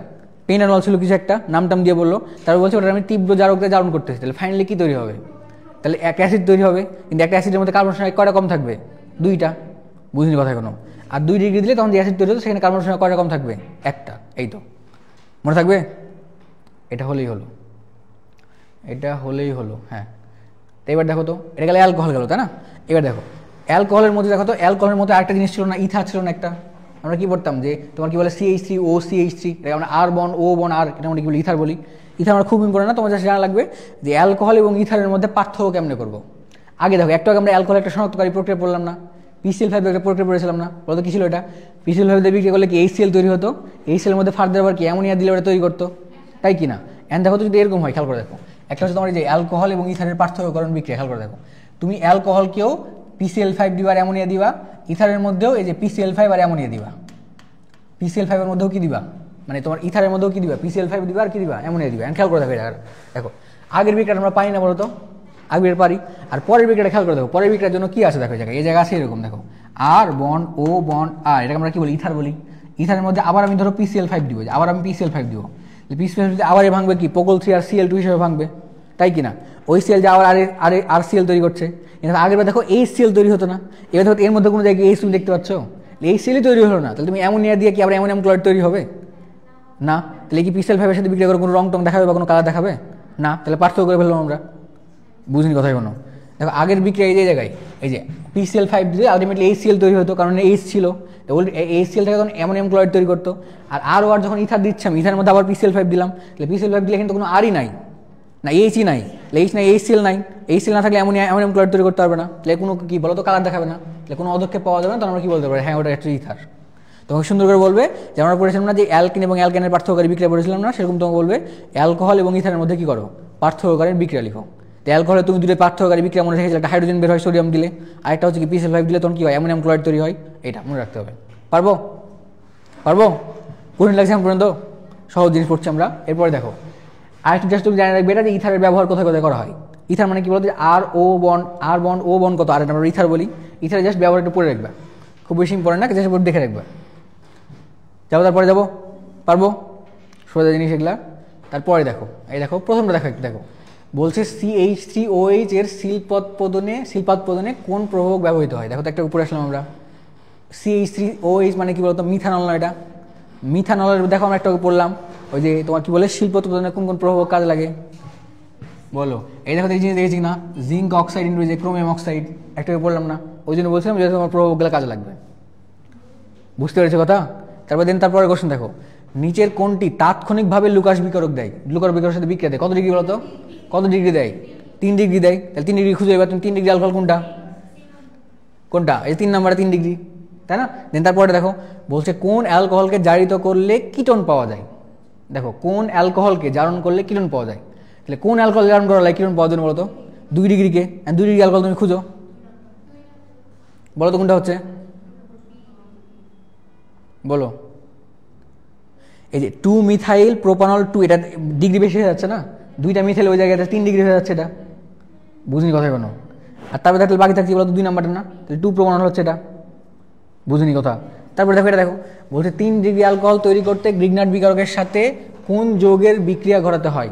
পেন্টানল ছিল কিছু একটা, নাম দিয়ে বললো, তারপর বলছে ওটা আমি তীব্র জারককে জারণ করতেছি। তাহলে ফাইনালি কি তৈরি হবে, তাহলে এক অ্যাসিড তৈরি হবে, কিন্তু একটা অ্যাসিডের মধ্যে কার্বন সংখ্যা কয়টা কম থাকবে, 2টা, বুঝিনি কথা কোনো। আর 2 ডিগ্রি দিলে তখন যে অ্যাসিড তৈরি হতো সেখানে কার্বন সংখ্যা কয়টা কম থাকবে, একটা। এই তো মনে থাকবে, এটা হলেই হলো, হ্যাঁ। তো এবার দেখো তো, এটা গেলে অ্যালকোহল গেল, তাই না। এবার দেখো অ্যালকোহলের মধ্যে, দেখো তো অ্যালকোহলের মধ্যে আরেকটা জিনিস ছিল না, ইথার ছিল না একটা। আমরা কি পড়তাম যে তোমার কি বলে CH3OCH3, এটা আমরা R bond O bond R, এটা আমরা কি বলি, ইথার বলি। ইথার আমরা খুব ইম্পর্টেন্ট না, তোমার কাছে জানা লাগবে যে অ্যালকোহল এবং ইথারের মধ্যে পার্থক্য কেমনে করবো। আগে দেখো একটু আগে আমরা অ্যালকোহল একটা শনাক্তকারী প্রক্রিয়া পড়লাম না, PCl5 একটা প্রক্রিয়া পড়েছিলাম না, বলতো কি ছিল এটা, PCl5 দিয়ে বিক্রিয়া করলে কি HCl তৈরি হতো, HCl এর মধ্যে ফার্দার আবার কি অ্যামোনিয়া দিলে ওটা তৈরি করতো, তাই কি না। এখন দেখো তো যদি এরকম হয়, খেয়াল করে দেখো, একটা হচ্ছে তোমার যে অ্যালকোহল এবং ইথারের পার্থক্যকরণ বিক্রিয়া, খেয়াল করে দেখো, তুমি অ্যালকোহলকেও PCl5 দিবা আর অ্যামোনিয়া দিবা, ইথারের মধ্যেও এই যে PCl5 আর অ্যামোনিয়া দিবা, PCl5 এর মধ্যেও কি দিবা, মানে তোমার ইথারের মধ্যেও কি দিবা, PCl5 দিবা আর কি দিবা, অ্যামোনিয়া দিবা। খেয়াল করে দেখো, দেখো আগের বিক্রিয়া আমরা পাই না বলতো, আগের পারি, আর পরের বিক্রিয়াটা খেয়াল করে দেখো, পরের বিক্রিয়ার জন্য কি আছে দেখো, এই জায়গা আছে এরকম, দেখো R bond O bond R, এটাকে আমরা কি বলি, ইথার বলি। ইথারের মধ্যে আবার আমি ধরো PCl5 দিব, আবার আমি PCl5 দিব, PCl5 আবার ভাঙবে কি, Pogl3 আর Cl2 হিসেবে ভাঙবে, তাই কি না। ওই Cl যে আবার RCl তৈরি করছে, আগের বার দেখো HCl তৈরি হতো না, এবার দেখো এর মধ্যে কোনো জায়গায় H দেখতে পাচ্ছ, HCl তৈরি হলো না, তাহলে তুমি অ্যামোনিয়া দিয়ে কি আবার অ্যামোনিয়াম ক্লোরাইড তৈরি হবে না, তাহলে কি PCl5 এর সাথে বিক্রিয়া করে কোনো রং টং দেখাবে বা কোনো কালার দেখাবে না, তাহলে পার্থক্য করে ফেললাম আমরা, বুঝিনি কথাই কোনো। দেখো আগের বিক্রিয়া এই জায়গায়, এই যে PCl5 দিয়ে আলটিমেটলি HCl তৈরি হতো, কারণ H ছিল, HCl থেকে তখন অ্যামোনিয়াম ক্লোরাইড তৈরি করতো। আর যখন ইথার দিচ্ছি আমি, ইথারের মধ্যে আবার PCl5 দিলাম, তাহলে PCl5 দিলে কিন্তু কোনো আরই নাই, না H নাই, H নাই, HCl নাই, HCl না থাকলে অ্যামোনিয়াম ক্লোরাইড তৈরি করতে পারবে না, তাহলে কোনো কি বলো তো কালার দেখাবে না, তাহলে কোনো অদক্ষেপ পাওয়া যাবে না, তখন আমরা কি বলতে পারি, হ্যাঁ ওটা একটা ইথার। তোমাকে সুন্দর করে বলবে যে আমরা পড়েছিলাম না যে অ্যালকিন এবং অ্যালকেনের পার্থক্যকারী বিক্রিয়া পড়েছিলাম না, সেরকম তোমাকে বলবে অ্যালকোহল এবং ইথারের মধ্যে কি করো, পার্থক্যকারী বিক্রিয়া লিখো। তো অ্যালকোহলে তুমি দুটো পার্থক্যকারী বিক্রিয়া মনে রেখেছিলে, একটা হাইড্রোজেন বের হয় সোডিয়াম দিলে, আরেকটা হচ্ছে কি PCl5 দিলে তখন কি হয়, অ্যামোনিয়াম ক্লোরাইড তৈরি হয়, এটা মনে রাখতে হবে। পারবো কঠিন লাগছে এখন পর্যন্ত, সহজ জিনিস পড়ছি আমরা। এরপরে দেখো আরেকটু জাস্ট তুমি জানা রাখবে এটা যে ইথারের ব্যবহার কোথায় করা হয়। ইথার মানে কি বলতো, R বন্ড O বন্ড কত, আর এটা আমরা ইথার বলি। ইথারের জাস্ট ব্যবহার একটু পড়ে রাখবে, খুব বেশি ইম্পর্টেন্ট না, জাস্ট দেখে রাখবে। যাবো তারপরে যাবো, পারবো, সোজা জিনিস এগুলা। তারপরে দেখো, এই দেখো প্রথমটা দেখো, একটু দেখো বলছে CH3OH এর শিল্পোৎপাদনে কোন প্রভাবক ব্যবহৃত হয়। দেখো তো একটা উপরে আসলাম আমরা, CH3OH মানে কি বলতো, মিথানল না, এটা মিথানলের দেখো আমরা একটা পড়লাম, ওই যে তোমার কি বলে শিল্পোৎপাদনে কোন কোন প্রভাবক কাজে লাগে বলো। এই দেখো এই জিনিস দেখেছি না, জিঙ্ক অক্সাইড ইন্টু যে ক্রোমিয়াম অক্সাইড, একটাকে পড়লাম না, ওই জন্য বলছিলাম যে তোমার প্রভাবকগুলো কাজে লাগবে, বুঝতে পেরেছো কথা। তারপরে কোশ্চেন দেখো, নিচের কোনটি তাৎক্ষণিকভাবে লুকাস বিকারক দেয়, লুকাস বিকারের সাথে বিক্রিয়া দেয়, কত ডিগ্রি বলতো, কত ডিগ্রি দেয়, 3 ডিগ্রি দেয়। তাহলে 3 ডিগ্রি খুঁজে, এবার তুমি 3 ডিগ্রি অ্যালকোহল কোনটা, এই 3 নম্বরে 3 ডিগ্রি, তাই না। তারপরে দেখো বলছে কোন অ্যালকোহলকে জারিত করলে কিটোন পাওয়া যায়। দেখো কোন অ্যালকোহলকে জারণ করলে কিটোন পাওয়া যায়, তাহলে কোন অ্যালকোহল জারণ করা হয় কিটোন পাওয়ার জন্য বলতো, 2 ডিগ্রিকে। 2 ডিগ্রি অ্যালকোহল তুমি খুঁজো, বলো তো কোনটা হচ্ছে, বলো। এই যে 2 মিথাইল প্রোপানল 2, এটা ডিগ্রি বেশি হয়ে যাচ্ছে না, 2টা মিথাইল ওই জায়গায় 3 ডিগ্রি হয়ে যাচ্ছে, এটা বুঝিনি কথা কোনো। আর তারপরে থাকলে বাকি থাকছে বলতো 2 নাম্বারটা না, তাহলে 2 প্রোপানল হচ্ছে, এটা বুঝিনি কথা। তারপরে দেখো এটা দেখো বলছে 3 ডিগ্রি অ্যালকোহল তৈরি করতে গ্রিগনার্ড বিকারকের সাথে কোন যৌগের বিক্রিয়া ঘটাতে হয়।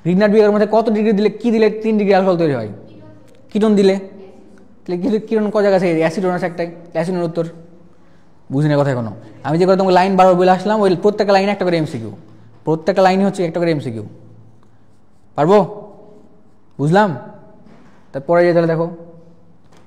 গ্রিগনার্ড বিকারকের মধ্যে কত ডিগ্রি দিলে কি দিলে 3 ডিগ্রি অ্যালকোহল তৈরি হয়, কিটন দিলে, তাহলে কিটন ক জায়গা আছে, অ্যাসিডন আছে একটাই, অ্যাসিডের উত্তর। বুঝি না কথা এখনো। আমি যে করে তোমাকে লাইন বারবার বলে আসলাম, ওই প্রত্যেকটা লাইনে একটা করে এমসিকিউ, প্রত্যেকটা লাইনই হচ্ছে একটা করে এমসিকিউ। পারবো? বুঝলাম। তারপরে যে তাহলে দেখো,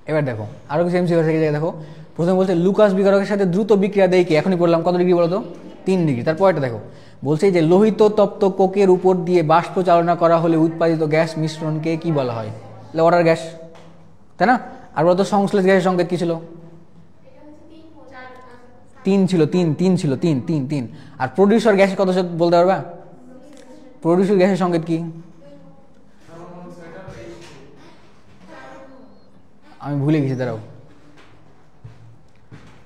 এবার দেখো আরও কিছু এমসিকিউ আছে। দেখো প্রথমে বলছে লুকাস বিকারকের সাথে দ্রুত বিক্রিয়া দেয় কি? এখনই পড়লাম, কত ডিগ্রি বলো তো? 3 ডিগ্রি। তারপরটা দেখো বলছে যে লোহিত তপ্ত কোকের উপর দিয়ে বাষ্প চালনা করা হলে উৎপাদিত গ্যাস মিশ্রণকে কি বলা হয়? ওয়াটার গ্যাস, তাই না? আর বলতো সংশ্লেষ গ্যাসের সংকেত কি ছিল? 3 ছিল, 3 ছিল, 3। আর প্রডিউসার গ্যাসের কথা বলতে পারবা? প্রডিউসার গ্যাসের সংকেত কি? আমি ভুলে গেছি, দাঁড়াও।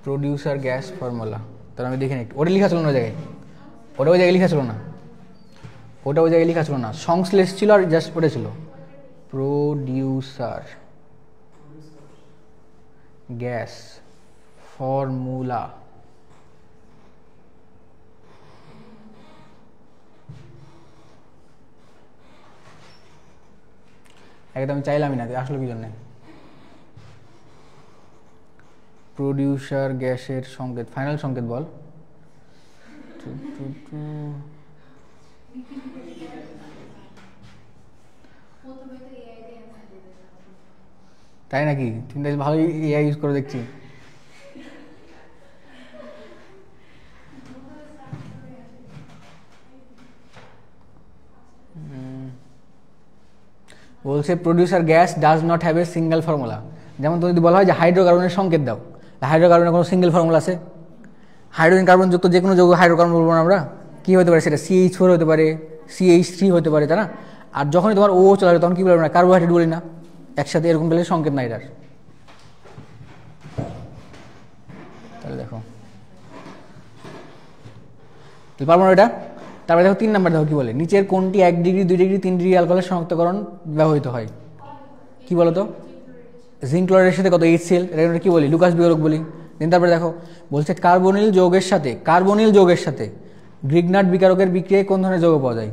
প্রডিউসার গ্যাস ফর্মুলা, তাহলে আমি দেখে নিই। ওটা লেখা ছিল না জায়গায়, ওটা ওই জায়গায় লেখা ছিল না, ওটা ওই জায়গায় লেখা ছিল না। সংশ্লেষ ছিল আর জাস্ট ওটা ছিল প্রডিউসার গ্যাস ফর্মুলা। একদম চাইলামই না, আসলে কি জন্যে? প্রডিউসার গ্যাসের সংকেত, ফাইনাল সংকেত বল। তাই নাকি? তুমি তো ভালোই এআই ইউজ করে দেখছি। বলছে producer gas does not have a single formula. যেমন তুমি যদি বলা হয় যে হাইড্রোকার্বনের সংকেত দাও, হাইড্রোকার্বনের কোনো সিঙ্গেল ফর্মুলা আছে? হাইড্রোজেন কার্বন যুক্ত যে কোনো যৌগ হাইড্রোকার্বন বলবো না আমরা। কী হতে পারে সেটা? CH4 হতে পারে, CH3 হতে পারে, তাই না? আর যখনই তোমার ও চলে আসবে তখন কী বলবো না? কার্বোহাইড্রেট বলি না একসাথে, এরকম বলে সংকেত নাই এটার। তাহলে দেখো পারবো না এটা। তারপরে দেখো 3 নাম্বার দেখো কি বলে, নিচের কোনটি 1 ডিগ্রি 2 ডিগ্রি 3 ডিগ্রি অ্যালকোহলের শনাক্তকরণ ব্যবহৃত হয়? কি বলো তো? জিঙ্ক ক্লোরাইডের সাথে কত HCl, এটা কি বলি? লুকাস বিকারক বলি। দেন তারপরে দেখো বলছে কার্বনিল যৌগের সাথে গ্রিগনার্ড বিকারকের বিক্রিয়ায় কোন ধরনের যৌগ পাওয়া যায়?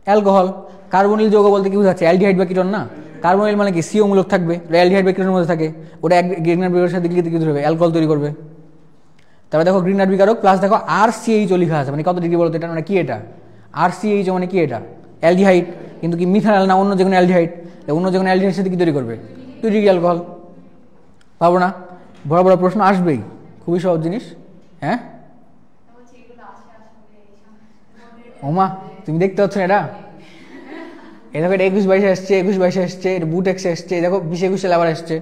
অ্যালকোহল। কার্বনিল যৌগ বলতে কি বোঝাচ্ছে? অ্যালডিহাইড বা কিটোন না? কার্বনিল মানে কি? CO মূলক থাকবে, অ্যালডিহাইড বা কিটোনের মধ্যে থাকে, ওটা গ্রিগনার্ড বিকারকের সাথে দিলে কি হবে? অ্যালকোহল তৈরি করবে। তারপরে দেখো গ্রিগনার্ড বিকারক প্লাস দেখো RCHO লেখা আছে, মানে কত ডিগ্রি বলতো? এটা মানে কি? এটা RCHO মানে কি? এটা অ্যালডিহাইড, কিন্তু কি মিথানল না, অন্য যে কোনো অ্যালডিহাইড। অন্য যে কোনো অ্যালডিহাইডের সাথে কি তৈরি করবে? 2 ডিগ্রি অ্যালকোহল। পাবো না? বড় বড় প্রশ্ন আসবেই, খুবই সহজ জিনিস। হ্যাঁ ওমা, তুমি দেখতে পাচ্ছ না? এটা দেখো, এটা 21-22 আসছে, 21-22 আসছে, এটা বুট এক্সে আসছে, দেখো 20-21 আবার আসছে।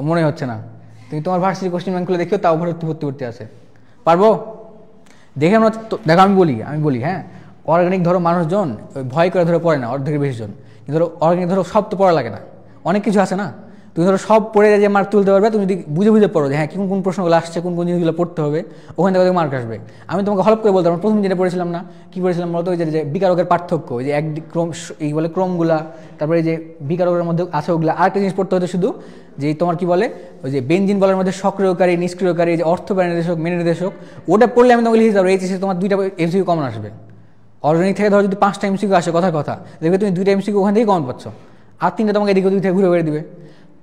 মনে হচ্ছে না? তুমি তোমার ভার্সিটি কোশ্চেন ব্যাংক খুলে দেখো, তাও ভর্তি আছে। পারবো? দেখে আমরা দেখো, আমি বলি হ্যাঁ, অর্গানিক ধরো মানুষজন ভয় করে ধরে পড়ে না, অর্ধেকের বেশি জন। ধরো অর্গানিক ধরো সব তো পড়া লাগে না, অনেক কিছু আছে না। তুমি ধরো সব পড়ে যে মার্ক তুলতে পারবে, তুমি যদি বুঝে পড়ো যে হ্যাঁ কোন প্রশ্নগুলো আসছে, কোন জিনিসগুলো পড়তে হবে, ওখান থেকে মার্ক আসবে। আমি তোমাকে হলপ করে বলতাম, প্রথম যেটা পড়েছিলাম না, কি পড়েছিলাম বলতো? ওই যে বিকারকের পার্থক্য, ওই যে এক ক্রম, এই বলে ক্রমগুলা, তারপরে যে বিকারকের মধ্যে আছে ওগুলা। আরেকটা জিনিস পড়তে হতো শুধু, যে তোমার কি বলে ওই যে বেনজিন বলার মধ্যে সক্রিয়কারী নিষ্ক্রিয়কারী, যে অর্থপ্রাণী নির্দেশক মেনে নির্দেশক, ওটা পড়লে আমি তোমাকে লিখে যাবো এইচএসে তোমার 2টা এমসিকিউ কমন আসবে। অর্গানিক থেকে ধরো যদি 5টা এমসিকিউ আসে কথা দেখবে তুমি 2টা এমসিকিউ ওখান থেকেই কমন পাচ্ছ, আর 3টা তোমাকে এদিকে ওদিক থেকে ঘুরে দিবে।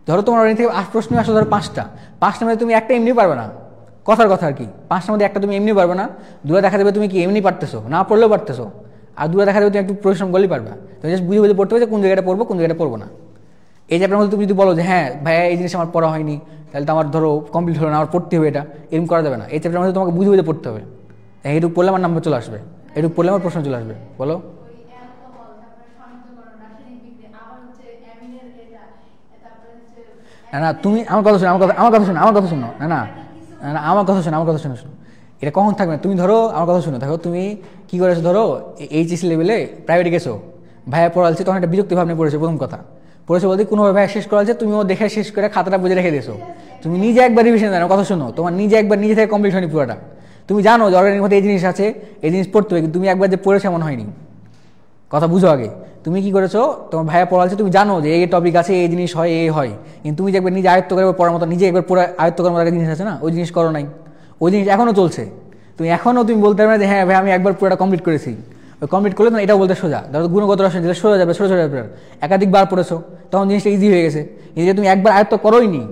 ধরো তোমার অর্গানিক থেকে প্রশ্ন আসলো ধরো 5টার মধ্যে তুমি একটা এমনি পারবে না, কথার কথা আর কি। 5টার মধ্যে একটা তুমি এমনি পারবে না, 2টা দেখা দেবে তুমি কি এমনি পারতেছো, না পড়লেও পারতেছো। আর 2টা দেখা দেবে তুমি একটু পরিশ্রম করলেই পারবে। তুমি জাস্ট বুঝে পড়তে হবে যে কোন জায়গাটা পড়বো, কোন জায়গাটা পড়বো না। এই চ্যাপ্টারের মধ্যে তুমি যদি বলো যে হ্যাঁ ভাইয়া এই জিনিস আমার পড়া হয়নি, তাহলে তো আমার ধরো কমপ্লিট হলো না, আমার পড়তে হবে, এটা এরকম করা যাবে না। এই চ্যাপ্টারের মধ্যে তোমাকে বুঝে পড়তে হবে। এইটুকু পড়লে আমার নাম্বার চলে আসবে, এইটুকু পড়লে আমার প্রশ্ন চলে আসবে। বলো না, তুমি আমার কথা শোনো, আমার কথা শোনো, না আমার কথা শোনো। এটা কখন থাকবে? তুমি ধরো আমার কথা শোনো, দেখো তুমি কি করেছো, ধরো এইচএসসি লেভেলে প্রাইভেটে গেছো, ভাইয়া পড়ালছে, তখন একটা বিরক্তি ভাবনা পড়েছো, প্রথম কথা পড়েছো বলতে কোনোভাবে ভাইয়া শেষ করালছে, তুমিও দেখে শেষ করে খাতাটা বুঝে রেখে দিয়েছো। তুমি নিজে একবার রিভিশন দেন, কথা শোনো, তোমার নিজে থেকে কমপ্লিট হয়নি পুরোটা। তুমি জানো যে অর্গানিক মধ্যে এই জিনিস আছে, এই জিনিস পড়তে হবে, কিন্তু তুমি একবার যে পড়েছো এমন হয়নি। কথা বুঝো আগে। তুমি কি করেছো, তোমার ভাইয়া পড়ালছে, তুমি জানো যে এই টপিক আছে, এই জিনিস হয়, এই হয়, কিন্তু তুমি যে একবার নিজে আয়ত্ত করে পড়ার মতো, নিজে একবার পড়ে আয়ত্ত করার মতো জিনিস আছে না, ওই জিনিস করো নাই। ওই জিনিস এখনও চলছে। তুমি বলতে পারবে না যে হ্যাঁ ভাই আমি একবার পুরোটা কমপ্লিট করেছি, ওই কমপ্লিট করলে তখন এটাও বলতে সোজা, ধরো গুণগত রসায়ন যেটা সোজা যাবে, ছোটো ছোটো ব্যাপার একাধিক বার পড়েছো, তখন জিনিসটা ইজি হয়ে গেছে। এই যে তুমি একবার আয়ত্ত করোই নি,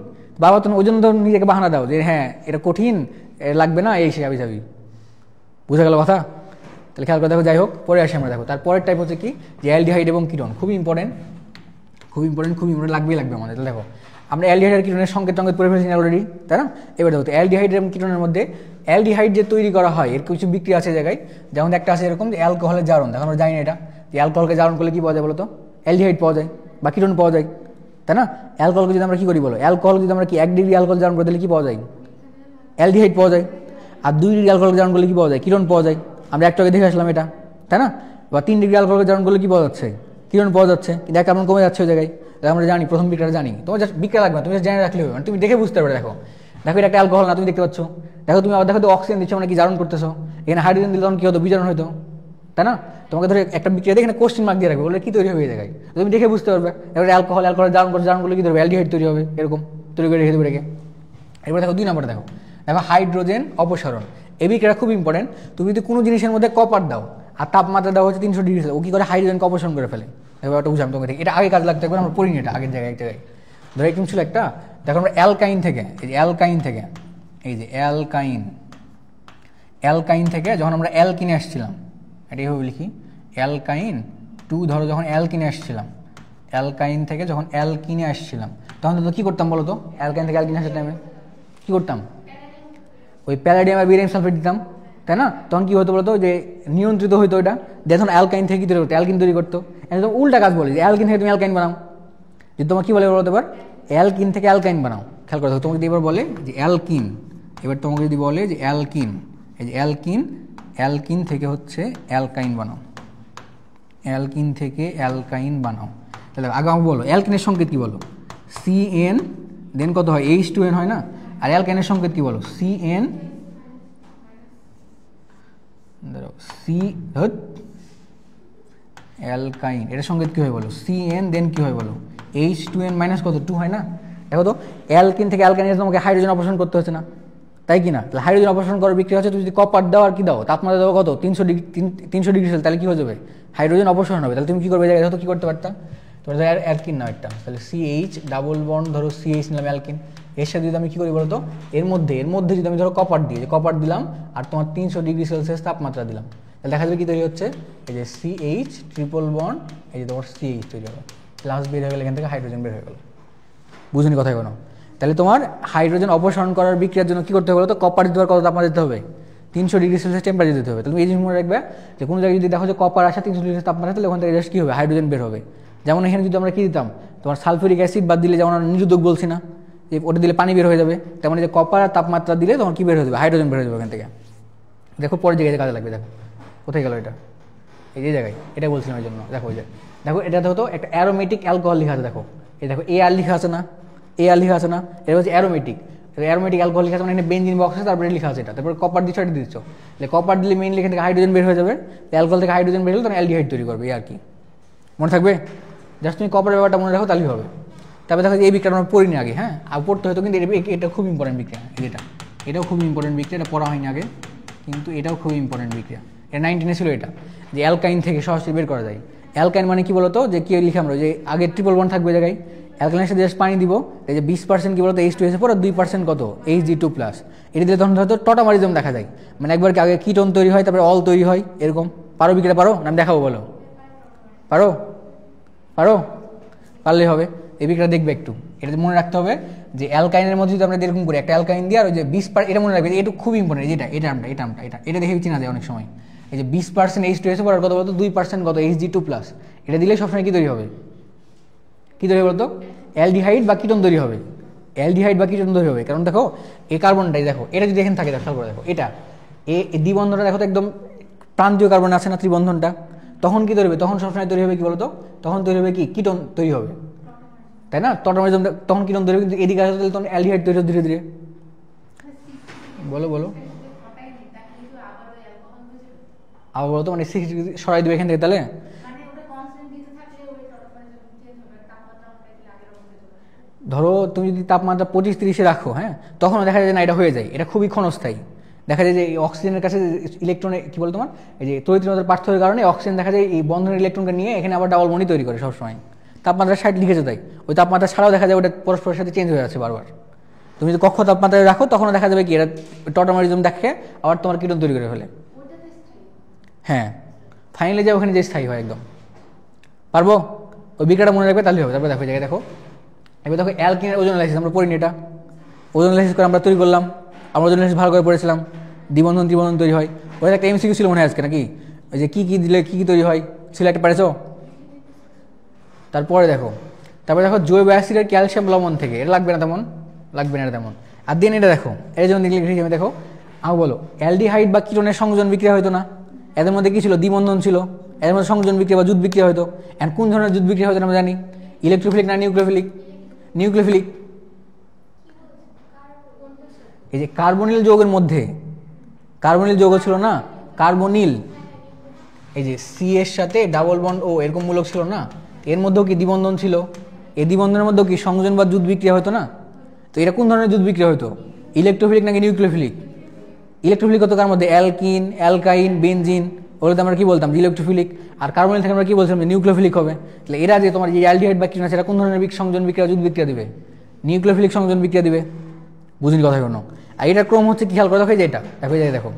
বাবা তুমি ওই জন্য তো নিজেকে বাহানা দাও যে হ্যাঁ এটা কঠিন, লাগবে না, এই সে আবি যাবি। বুঝা গেল কথা? তাহলে খেয়াল করে দেখো। যাই হোক, পরে আসি আমরা। দেখো তারপরের টাইপ হচ্ছে কি, যে অ্যালডিহাইড এবং কিটোন। খুবই ইম্পর্টেন্ট, খুবই ইম্পর্টেন্ট, খুবই ইম্পর্টেন্ট, লাগবেই লাগবে আমাদের। তাহলে দেখো আমরা অ্যালডিহাইড আর কিটোনের সংকেত পড়ে ফেলেছি অলরেডি, তাই না? এবার দেখো অ্যালডিহাইড এবং কিটোনের মধ্যে অ্যালডিহাইড যে তৈরি করা হয় এর কিছু বিক্রিয়া আছে জায়গায়, যেমন একটা আছে এরকম যে অ্যালকোহলের জারণ। এখন আমরা জানি না এটা, যে অ্যালকোহলকে জারণ করলে কি পাওয়া যায় বলো তো? অ্যালডিহাইড পাওয়া যায় বা কিটোন পাওয়া যায়, তাই না? অ্যালকোহলকে যদি আমরা কি করি বলো, অ্যালকোহল যদি আমরা কি 1 ডিগ্রি অ্যালকোহল জারণ করে দিলে কি পাওয়া যায়? অ্যালডিহাইড পাওয়া যায়। আর 2 ডিগ্রি অ্যালকোহল জারণ করলে কি পাওয়া যায়? কিটোন পাওয়া যায়। আমরা একটু আগে দেখে আসলাম এটা, তাই না? বা 3 ডিগ্রি অ্যালকোহল জারণ করলে কি পাওয়া যাচ্ছে? কিটোন পাওয়া যাচ্ছে। কিন্তু এক কার্বন কমে যাচ্ছে ওই জায়গায়। আমরা জানি প্রথম বিক্রিয়াটা জানি, তোমার জাস্ট বিক্রিয়া লাগবে, তুমি জেনে রাখলে হবে, তুমি দেখে বুঝতে পারবে। দেখো দেখো এটা একটা অ্যালকোহল না, তুমি দেখতে পাচ্ছ। দেখো তুমি আবার দেখো তো অক্সিজেন দিচ্ছ, মানে কি জারণ করতেছো। এখানে হাইড্রোজেন দিলে তখন কি হতো? বিজারণ হতো, তাই না? তোমাকে ধরে একটা বিক্রিয়া দিয়ে এখানে কোশ্চেন মার্ক দিয়ে রাখবে, বলে কি তৈরি হবে এই জায়গায়, তুমি দেখে বুঝতে পারবে। এবার অ্যালকোহল জারণ করলে কি ধরবে? অ্যালডিহাইড তৈরি হবে, এরকম তৈরি করে রেখে দেবে রেখে। এবার দেখো 2 নম্বরে দেখো হাইড্রোজেন অপসারণ। এই বিক্রিয়াটা খুব ইম্পর্টেন্ট। তুমি যদি কোনো জিনিসের মধ্যে কপার দাও আর তাপমাত্রা দেওয়া হচ্ছে 300 ডিগ্রি, ও কি করে? হাইড্রোজেনকে অপসারণ করে ফেলে। এবার একটা বুঝলাম তোমাকে, এটা আগে কাজ লাগতে হবে, আমরা পড়িনি এটা আগের জায়গায়। এক জায়গায় ধরো এরকম ছিল একটা, দেখো আমরা অ্যালকাইন থেকে, এই যে অ্যালকাইন থেকে, এই যে অ্যালকাইন থেকে যখন আমরা অ্যালকিনে আসছিলাম, এটা এইভাবে লিখি, অ্যালকাইন টু, ধরো যখন অ্যালকিনে আসছিলাম, অ্যালকাইন থেকে যখন অ্যালকিনে আসছিলাম, তখন তো কী করতাম বলো তো? অ্যালকাইন থেকে অ্যালকিনে আসার টাইমে কী করতাম? ওই প্যালাডিয়াম আর বেরিয়াম সালফেট দিতাম, তাই না? তখন কী হতো বলতো? যে নিয়ন্ত্রিত হইতো ওইটা, দেখুন অ্যালকাইন থেকে কী তৈরি করতো? অ্যালকিন তৈরি করতো। একদম উল্টা কাজ বলে, যে অ্যালকিন থেকে তুমি অ্যালকাইন বানাও। যদি তোমার কী বলে বলতো এবার? অ্যালকিন থেকে অ্যালকাইন বানাও। খেয়াল করে দেখো, তোমাকে যদি এবার বলে যে অ্যালকিন, এবার তোমাকে যদি বলে যে অ্যালকিন, এই যে অ্যালকিন থেকে হচ্ছে অ্যালকাইন বানাও, অ্যালকিন থেকে অ্যালকাইন বানাও। তাহলে আগে আমাকে বলো অ্যালকিনের সংকেত কী বলো? CN, দেন কত হয়? H2N হয় না? আর অ্যালকাইনের সংকেত কী বলো? CN, অ্যালকাইন, এটার সংকেত কী হয় বলো? CN, দেন কী হয় বলো? H2N মাইনাস কত? 2 হয় না? দেখো তো অ্যালকিন থেকে অ্যালকাইনে তোমাকে হাইড্রোজেন অপসারণ করতে হচ্ছে না, তাই কি না? তাহলে হাইড্রোজেন অপসারণ করার বিক্রিয়া হচ্ছে, তুমি যদি কপার দাও আর কি দাও, তাপমাত্রা দাও কত? 300 ডিগ্রি সেল, তাহলে কী হয়ে যাবে? হাইড্রোজেন অপসারণ হবে। তাহলে তুমি কী করবে? দেখো তো কী করতে পারতা? তোমার অ্যালকিন না একটা, তাহলে CH ডাবল বন্ড, ধরো CH নিলাম অ্যালকিন, এর সাথে যদি আমি কী করি বলতো? এর মধ্যে যদি আমি ধরো কপার দিই, যে কপার দিলাম আর তোমার 300 ডিগ্রি সেলসিয়াস তাপমাত্রা দিলাম, তাহলে দেখা যাবে কী তৈরি হচ্ছে? এই যে CH ট্রিপল বন্ড, এই যে তোমার CH তৈরি হবে, প্লাস বের হয়ে গেলে এখান থেকে হাইড্রোজেন বের হয়ে গেল। বুঝুনি কথা কোনো? তাহলে তোমার হাইড্রোজেন অপসারণ করার বিক্রিয়ার জন্য কী করতে হবে বলতো? কপার দিতে কত তাপমাত্রা দিতে হবে? 300 ডিগ্রি সেলসিয়াস টেম্পারেচার দিতে হবে। তুমি এই জিনিস মনে রাখবে যে কোনো জায়গায় যদি দেখো যে কপার আসা 300 ডিগ্রি তাপমাত্রা, তাহলে ওখান থেকে জাস্ট কী হবে? হাইড্রোজেন বের হবে। যেমন এখানে যদি আমরা কী দিতাম, তোমার সালফিউরিক অ্যাসিড বাদ দিলে যেমন নিরোধক বলছি না, যে ওটা দিলে পানি বের হয়ে যাবে, তেমন যে কপার আর তাপমাত্রা দিলে তখন কী বের হয়ে যাবে? হাইড্রোজেন বের হয়ে যাবে ওখান থেকে। দেখো পরের জায়গায় কাজে লাগবে। দেখো কোথায় গেল এটা? এই যে জায়গায়, এটা বলছিলাম এই জন্য। দেখো ওই যে দেখো এটা দেখো একটা অ্যারোমেটিক অ্যালকোহল লেখা আছে। দেখো এই দেখো AR লেখা আছে না? AR লেখা আছে না? এটা হচ্ছে অ্যারোমেটিক অ্যালকোহল লেখা আছে, মানে বেঞ্জিন বক্স আছে, তারপরে লেখা আছে এটা, তারপরে কপার দিচ্ছ, এটা দিচ্ছ। তাহলে কপার দিলে মেইনলি এখান থেকে হাইড্রোজেন বের হয়ে যাবে, অ্যালকোহল থেকে হাইড্রোজেন বের হলে তখন অ্যালডিহাইড তৈরি করবে, এই আর কি। মনে থাকবে? জাস্ট তুমি কপারের ব্যাপারটা মনে রাখো, তাহলেই হবে। তারপরে দেখো এই বিক্রিয়া আমরা পড়িনি আগে, হ্যাঁ, আর পড়তে হয়তো, কিন্তু এটা খুব ইম্পর্টেন্ট বিক্রিয়া। এটাও খুব ইম্পর্টেন্ট বিক্রিয়া, এটা পড়া হয়নি আগে, কিন্তু এটাও খুব ইম্পর্টেন্ট বিক্রিয়া। এটা 19 ছিল এটা, যে অ্যালকাইন থেকে সহজে বের করা যায়। অ্যালকাইন মানে কি বলতো? যে কি লিখে আমরা, যে আগে ট্রিপল বন্ড থাকবে জায়গায়, অ্যালকাইনের সাথে জাস্ট পানি দিব, এই যে 20% কি বলতো? H2SO4 আর 2% কত? Hg2+। এটা দিলে তখন হয়তো টটামারিজম দেখা যায়, মানে একবার আগে কিটোন তৈরি হয়, তারপরে অল তৈরি হয়, এরকম। পারো বিক্রিয়া? পারো? নাম দেখাবো, বলো। পারো? পারলেই হবে। এই বিক্রিয়া দেখবে একটু, এটা মনে রাখতে হবে যে অ্যালকাইনের মধ্যে যদি আমরা এরকম করি, একটা অ্যালকাইন দিয়ে আর ওই যে 20%, এটা মনে রাখবে, এটা খুব ইম্পর্টেন্ট। এটা দেখে চিনা যায় অনেক সময়। এই যে 20% H2SO4 আর কত বলতো? 2% কত? Hg2+। এটা দিলে সবসময় কী তৈরি হবে? কী তৈরি বলতো? অ্যালডিহাইড বা কিটোন তৈরি হবে। কারণ দেখো এই কার্বনটাই দেখো, এটা যদি এখানে থাকে, খেয়াল করে দেখো, এটা দ্বিবন্ধনটা দেখো তো একদম প্রান্তীয় কার্বন আছে না, ত্রিবন্ধনটা, তখন কি তৈরি হবে? তখন সবসময় তৈরি হবে কি বলতো? তখন তৈরি হবে কি? কিটোন তৈরি হবে, তাই না? টটামারিজম তখন কিটোন তৈরি হবে, কিন্তু এদিকে আসলে তখন অ্যালডিহাইড তৈরি হবে ধীরে ধীরে। বলো আবার বলো তো, মানে 60 ডিগ্রি সরাই দেবে এখান থেকে, তাহলে ধরো তুমি যদি তাপমাত্রা 25-30 রাখো, হ্যাঁ, তখনও দেখা যায় না এটা হয়ে যায়, এটা খুবই ক্ষণস্থায়ী। দেখা যায় যে এই অক্সিজেনের কাছে ইলেকট্রনে কি বলে তোমার এই যে তড়িৎদ্রব্যের পার্থক্যের কারণে অক্সিজেন দেখা যায় এই বন্ধনের ইলেকট্রনকে নিয়ে এখানে আবার ডাবল বন্ডই তৈরি করে সবসময়। তাপমাত্রা 60 লিখেছে তাই, ওই তাপমাত্রা ছাড়াও দেখা যায় ওটা পরস্পরের সাথে চেঞ্জ হয়ে যাচ্ছে বারবার। তুমি যদি কক্ষ তাপমাত্রায় রাখো তখনও দেখা যাবে কি এটা টটামারিজম দেখে আবার তোমার কিরণ তৈরি করে ফেলে। হ্যাঁ, ফাইনালি যে ওখানে যে স্থায়ী হয় একদম। পারবো? ওই বিক্রিয়াটা মনে রাখবে তাহলে হবে। তারপরে দেখো জায়গায় দেখো, এবার দেখো অ্যালকিনের ওজন অ্যানালাইসিস আমরা পড়িনি, এটা ওজন অ্যানালাইসিস করে আমরা তৈরি করলাম। আমরা ওজন অ্যানালাইসিস ভালো করে পড়েছিলাম, দ্বিবন্ধন ত্রিবন্ধন তৈরি হয়। ওটা একটা এমসিকিউ ছিল মনে হয় আজকে নাকি, ওই যে কী কী দিলে কী কী তৈরি হয় সিলেক্ট পারেছো? তারপরে দেখো জৈব অ্যাসিডের ক্যালসিয়াম লবণ থেকে, এটা লাগবে না তেমন, লাগবে না এটা তেমন। আর দেন এটা দেখো, এর জন্য লিখে দেখো আমি বলো অ্যালডিহাইড বা কিটোনের সংযোজন বিক্রিয়া হতো না, এদের মধ্যে কী ছিল? দ্বিবন্ধন ছিল, এদের মধ্যে সংযোজন বিক্রিয়া বা জুট বিক্রিয়া হতো। অ্যান্ড কোন ধরনের জুট বিক্রিয়া হতো আমরা জানি, ইলেকট্রোফিলিক না নিউক্লিওফিলিক? নিউক্লিওফিলিক। এই যে কার্বনিল যৌগের মধ্যে, কার্বনিল যৌগ ছিল না, কার্বনিল, এই যে সি এর সাথে ডাবল বন্ড ও এরকম মূলক ছিল না, এর মধ্যেও কি দ্বিবন্ধন ছিল, এই দ্বিবন্ধনের মধ্যেও কি সংযোজন বা জুট বিক্রিয়া হতো না? তো এটা কোন ধরনের জুট বিক্রিয়া হতো, ইলেকট্রোফিলিক নাকি নিউক্লিওফিলিক? ইলেকট্রোফিলিক হতো কার মধ্যে? অ্যালকিন, অ্যালকাইন, বেনজিন, ওগুলোতে আমরা কি বলতাম? ইলেকট্রোফিলিক। আর কার্বনিল থেকে আমরা কি বলছিলাম? নিউক্লিওফিলিক হবে। তাহলে এরা যে তোমার যে অ্যালডিহাইড বা কিটোন আছে এটা কোন ধরনের সংযোজন বিক্রিয়া জুট বিক্রিয়া দিবে? নিউক্লিওফিলিক সংযোজন বিক্রিয়া দিবে। বুঝিনি কথা কোনো। আর এটার ক্রম হচ্ছে কি খেয়াল করে দেখো, যেটা দেখো এই দেখো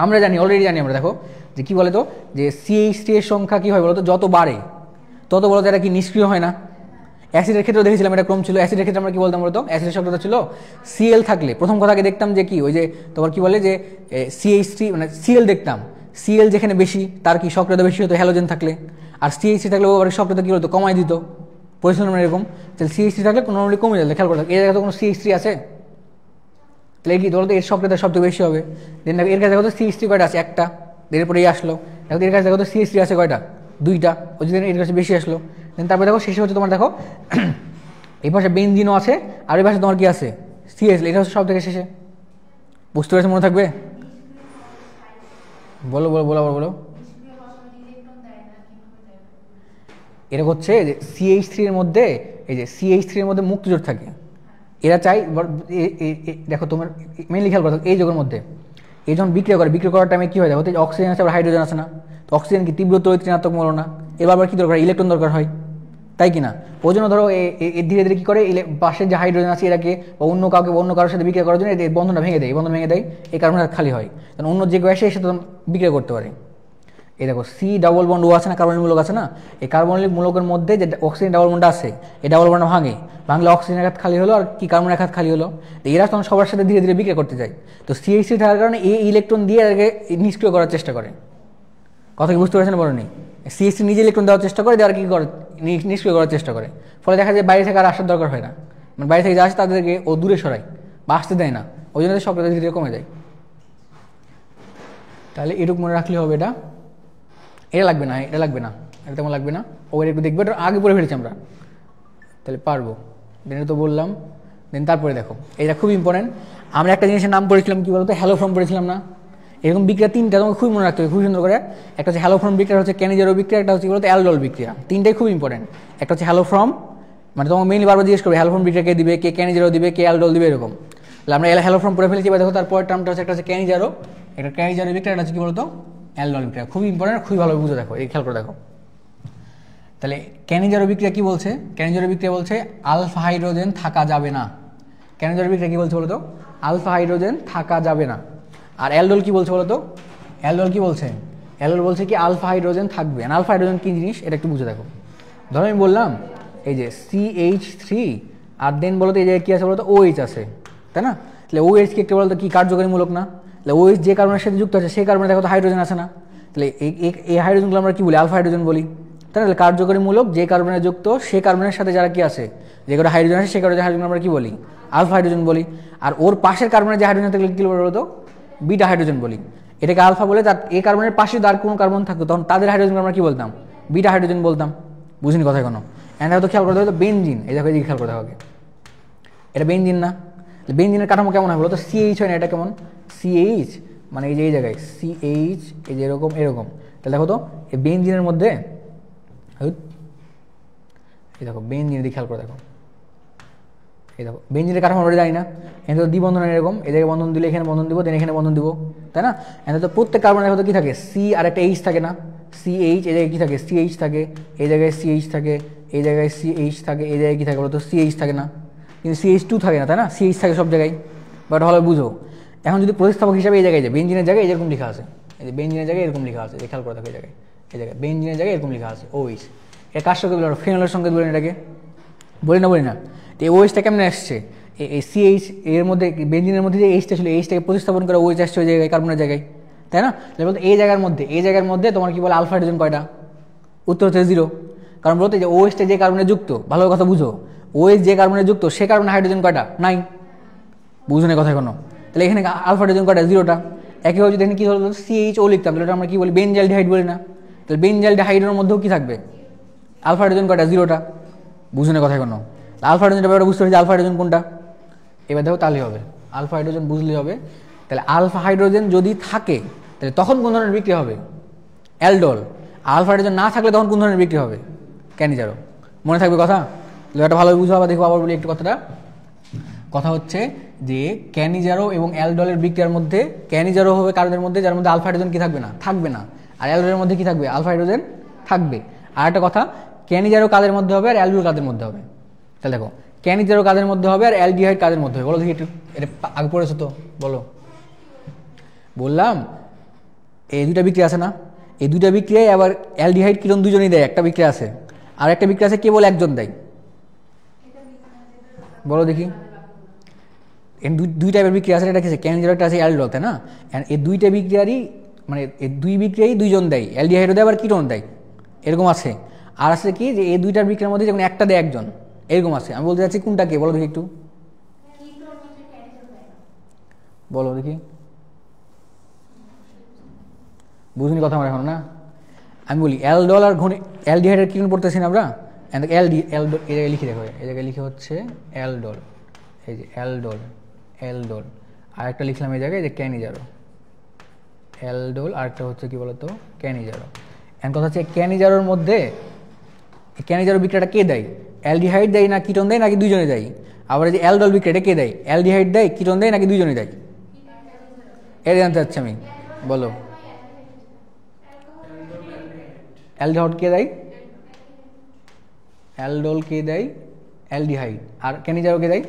আমরা জানি, অলরেডি জানি আমরা, দেখো যে কি বলে তো যে CH3 এর সংখ্যা কি হয় বলতো, যত বাড়ে তত বলতো এটা কি নিষ্ক্রিয় হয় না? অ্যাসিডের ক্ষেত্রে দেখেছিলাম এটা ক্রম ছিল। অ্যাসিডের ক্ষেত্রে আমরা কি বলতাম বলতো, অ্যাসিডের সক্রিয়তা ছিল Cl থাকলে প্রথম কথাকে দেখতাম যে কি ওই যে তোমার কি বলে যে CH3 মানে Cl দেখতাম, Cl যেখানে বেশি তার কি সক্রিয়তা বেশি হতো হ্যালোজেন থাকলে, আর CH3 থাকলে ওর সক্রিয়তা কি হতো, কমাই দিত। পরিশ্রম এরকম, তাহলে CH3 থাকলে নর্মালি কমে যাবে। খেয়াল করে এর জায়গায় তো কোনো CH3 আছে, তাহলে কি বলতো এর সক্রিয়তা সবচেয়ে বেশি হবে। দেন দেখো এর কাছে দেখো তো CH3 কয়টা আছে? একটা। এরপরে এই আসলো, দেখো এর কাছে দেখো তো CH3 আছে কয়টা? দুইটা। ওই জন্য এর কাছে বেশি আসলো। দেন তারপরে দেখো শেষে হচ্ছে তোমার দেখো এই পাশে বেনজিনও আছে, আর এই পাশে তোমার কি আছে? CH, এটা হচ্ছে সব থেকে শেষে। বুঝতে পেরেছো? মনে থাকবে? বলো বলো বলো বলো। এটা হচ্ছে যে CH3 এর মধ্যে, এই যে CH3 এর মধ্যে মুক্ত জোট থাকে, এরা চাই দেখো তোমার মেইনলি খেয়াল করো এই যোগের মধ্যে এই যখন বিক্রিয়া করার টাইমে কি হয় দেখো, অক্সিজেন আছে আবার হাইড্রোজেন আছে না, তো অক্সিজেন কি তীব্র তড়িৎ ঋণাত্মক মৌল না, এবার আবার কি দরকার? ইলেকট্রন দরকার হয়, তাই কি না? ওই জন্য ধরো ধীরে ধীরে কি করে পাশের যে হাইড্রোজেন আছে এরাকে বা অন্য কাউকে অন্য কারোর সাথে বিক্রিয়া করার জন্য এই বন্ধনটা ভেঙে দেয়, এই বন্ধন ভেঙে দেয়, এই কারণে খালি হয়, কারণ অন্য যে গ্যাসে এসে তখন বিক্রিয়া করতে পারে। এই দেখো সি ডাবল বন্ড ও আছে না, কার্বনিক মূলক আছে না, এই কার্বনিক মূলকের মধ্যে যে অক্সিজেন ডাবল বন্ডটা আছে, এই ডাবল বন্ড ভাঙলে অক্সিজেন এক হাত খালি হলো আর কি কার্বন এক হাত খালি হলো, তো এরা তখন সবার সাথে ধীরে ধীরে বিক্রিয়া করতে যায়। তো CH3 থাকার কারণে এই ইলেকট্রন দিয়ে এটাকে নিষ্ক্রিয় করার চেষ্টা করে। কথা কি বুঝতে পারছেন? বলো নি, CH3 নিজে ইলেকট্রন দেওয়ার চেষ্টা করে, দেওয়ার কি করে নিষ্ক্রিয় করার চেষ্টা করে। ফলে দেখা যায় বাইরে থেকে আর আসার দরকার হয় না, মানে বাইরে থেকে যা আসে তাদেরকে ও দূরে সরায় বা আসতে দেয় না, ওই জন্য সক্রিয়তা ধীরে ধীরে কমে যায়। তাহলে এটুকু মনে রাখলে হবে। এটা লাগবে না, এটা লাগবে না, এটা তেমন লাগবে না, ওর একটু দেখবে, এটা আগে পড়ে ফেলেছি আমরা, তাহলে পারবো। দেন তো বললাম, দেন তারপরে দেখো এটা খুব ইম্পর্টেন্ট, আমরা একটা জিনিসের নাম পড়েছিলাম কি বলতো, হ্যালোফর্ম পড়েছিলাম না? এরকম বিক্রিয়া তিনটা তোমাকে খুব মনে রাখতে হবে খুব সুন্দর করে। একটা হচ্ছে হ্যালোফর্ম বিক্রিয়া, হচ্ছে ক্যানিজারো বিক্রিয়া, একটা হচ্ছে বলতো অ্যালডল বিক্রিয়া। তিনটাই খুব ইম্পর্টেন্ট। একটা হচ্ছে হ্যালোফর্ম, মানে তোমাকে মেইনলি বারবার জিজ্ঞেস করবে হ্যালোফর্ম বিক্রিয়া কে দিবে, কে ক্যানিজারো দিবে, কে অ্যালডল দিবে, এরকম। তাহলে আমরা হ্যালোফর্ম পড়ে ফেলেছি। এবার দেখো তারপরের টার্মটা হচ্ছে একটা হচ্ছে ক্যানিজারো, একটা ক্যানিজারো বিক্রিয়া, একটা হচ্ছে কি বলতো অ্যালডল বিক্রিয়া। খুব ইম্পর্টেন্ট, খুবই ভালোভাবে বুঝে দেখো, এই খেয়াল করে দেখো। তাহলে ক্যানিজারো বিক্রিয়া কি বলছে? ক্যানিজারো বিক্রিয়া বলছে আলফা হাইড্রোজেন থাকা যাবে না। ক্যানিজারো বিক্রিয়া কি বলছে বলতো? আলফা হাইড্রোজেন থাকা যাবে না। আর অ্যালডোল কি বলছে বলতো? অ্যালডোল কি বলছে? অ্যালডোল বলছে কি আলফা হাইড্রোজেন থাকবে। আর আলফা হাইড্রোজেন কি জিনিস এটা একটু বুঝে দেখো। ধরো আমি বললাম এই যে CH3 আর দেন বলতো এই যে কি আছে বলতো OH আছে, তাই না? তাহলে OH কি একটা বলতো কি কার্যকরী মূলক না? তাহলে OH যে কার্বনের সাথে যুক্ত আছে সেই কার্বনে দেখো তো হাইড্রোজেন আছে না? তাহলে এই হাইড্রোজেনগুলো আমরা কি বলি? আলফা হাইড্রোজেন বলি, তাই না? কার্যকরী মূলক যে কার্বনে যুক্ত সেই কার্বনের সাথে যারা কি আছে, যে কটা হাইড্রোজেন আছে সেই কটা হাইড্রোজেন আমরা কি বলি? আলফা হাইড্রোজেন বলি। আর ওর পাশের কার্বনের যে হাইড্রোজেন থাকলে কি বলতো? বিটা হাইড্রোজেন বলি। এটাকে আলফা বলে, তার এই কার্বনের পাশে আর কোনো কার্বন থাকতো তখন তাদের হাইড্রোজেন আমরা কি বলতাম? বিটা হাইড্রোজেন বলতাম। বুঝিনি কথা কোনো? এন্ড তো খেয়াল করতে হবে বেনজিন, এই দেখো এই খেয়াল করতে হবে, এটা বেনজিন না? বেনজিনের কাঠামো কেমন হয় বলতো? CH হয় না, এটা কেমন? CH মানে এই যে এই জায়গায় CH, এই যে এরকম এরকম। তাহলে দেখো তো এই বেনজিনের মধ্যে, এই দেখো বেনজিন দিয়ে খেয়াল করে দেখো, এই দেখো বেঞ্জিনের কাঠামো আমরা জানি না, এখানে তো দ্বিবন্ধন এরকম, এই জায়গায় বন্ধন দিলে এখানে বন্ধন দিব, দেন এখানে বন্ধন দিব, তাই না? এখানে তো প্রত্যেক কার্বনের হয়তো কী থাকে, সি আর একটা এইচ থাকে না, CH, এই জায়গায় কী থাকে, CH থাকে, এই জায়গায় CH থাকে, এই জায়গায় CH থাকে, এই জায়গায় কী থাকে বলতো, CH থাকে না, কিন্তু CH2 থাকে না, তাই না? CH থাকে সব জায়গায়, বাট ভালো বুঝো। এখন যদি প্রতিস্থাপক হিসাবে এই জায়গায় যায়, বেঞ্জিনের জায়গায় এরকম লেখা আছে, এই যে বেঞ্জিনের জায়গায় এরকম লেখা আছে, খেয়াল করে দেখো এই জায়গায় বেঞ্জিনের জায়গায় এরকম লেখা আছে OH। এর কার সঙ্গে বলে, ফেনলের সঙ্গে বলেন এটাকে, বলি না। তো এই OH টা কেমনে আসছে, এই CH এর মধ্যে বেঞ্জিনের মধ্যে যে এইচটা ছিল, এইচটাকে প্রতিস্থাপন করে OH আসছে ওই জায়গায় কার্বনের জায়গায়, তাই না? বলতে এই জায়গার মধ্যে তোমার কি বলে আলফা হাইড্রোজেন কয়টা? উত্তর হচ্ছে 0। কারণ বলতে যে OH-টা যে কার্বনে যুক্ত, ভালো কথা বুঝো, OH যে কার্বনে যুক্ত সে কার্বনে হাইড্রোজেন কয়টা? নাই। বুঝো না কথা এখনো? তাহলে এখানে আলফা হাইড্রোজেন কয়টা? 0টা। একইভাবে যদি এখানে কী হলো CHO লিখতাম, তাহলে আমরা কী বলি, বেনজাইলডিহাইড বলি না? তাহলে বেনজাইলডিহাইডের মধ্যেও কী থাকবে? আলফা হাইড্রোজেন কয়টা? 0টা। বুঝো না কথা এখনো? আলফা হাইড্রোজেনটা ব্যাপারটা বুঝতে পারছি, আলফা হাইড্রোজেন কোনটা? এবার দেখো তাহলেই হবে, আলফা হাইড্রোজেন বুঝলেই হবে। তাহলে আলফা হাইড্রোজেন যদি থাকে তাহলে তখন কোন ধরনের বিক্রিয়া হবে? অ্যালডোল। আলফা হাইড্রোজেন না থাকলে তখন কোন ধরনের বিক্রিয়া হবে? ক্যানিজারো। মনে থাকবে কথা? এটা ভালোভাবে বুঝো। আবার দেখো, আবার বলি একটু কথাটা। কথা হচ্ছে যে ক্যানিজারো এবং অ্যালডোলের বিক্রিয়ার মধ্যে ক্যানিজারো হবে কার্বনের মধ্যে যার মধ্যে আলফা হাইড্রোজেন কি থাকবে না? থাকবে না। আর অ্যালডোলের মধ্যে কি থাকবে? আলফা হাইড্রোজেন থাকবে। আর একটা কথা, ক্যানিজারো কাদের মধ্যে হবে আর অ্যালডোল কাদের মধ্যে হবে? তাহলে দেখো, ক্যানিজারো কাদের মধ্যে হবে আর অ্যালডিহাইড কাদের মধ্যে হবে? বলো দেখি একটু, এটা আগে পড়েছো তো, বলো। বললাম এই দুইটা বিক্রিয়া আছে না, এই দুইটা বিক্রিয়ায় আবার অ্যালডিহাইড কিরণ দুজনেই দেয়, একটা বিক্রিয়া আছে, আর একটা বিক্রিয়া আছে কেবল একজন দেয়। বলো দেখি, দুই টাইপের বিক্রিয়া আছে, এটা কি আছে? ক্যানিজারো, একটা আছে অ্যালডোল, তাই না? এই দুইটা বিক্রিয়ারই মানে এই দুই বিক্রিয়াই দুইজন দেয়, অ্যালডিহাইডও দেয় আবার কিরণ দেয়, এরকম আছে। আর আছে কি যে এই দুইটার বিক্রিয়ার মধ্যে যেমন একটা দেয় একজন, এরকম আছে। আমি বলতে চাচ্ছি কোনটা কে, বলো দেখি একটু, বলো দেখি। বুঝুনি কথা আমার এখন না? আমি বলি অ্যালডোল আর অ্যালডিহাইডের কিরণ পড়তেছি না আমরা, এই জায়গায় লিখে দেখো, এই জায়গায় লিখে হচ্ছে অ্যালডোল, এই যে অ্যালডোল, আর একটা লিখলাম এই জায়গায় যে ক্যানিজারো, অ্যালডোল, আর একটা হচ্ছে কি বলতো ক্যানিজারো। এখন কথা হচ্ছে ক্যানিজারোর মধ্যে ক্যানিজারো বিক্রিয়াটা কে দেয়? অ্যালডিহাইড দেয় না কিটোন দেয় নাকি দুইজনে দেয়? আবার যে অ্যালডোল বিক্রিয়াটা কে দেয়? অ্যালডিহাইড দেয়, কিটোন দেয় নাকি দুইজনে দেয়? এটা জানতে চাচ্ছি আমি, বলো। অ্যালডিহাইড কে দেয়? অ্যালডোল কে দেয়? অ্যালডিহাইড। আর ক্যানিজারো কে দেয়?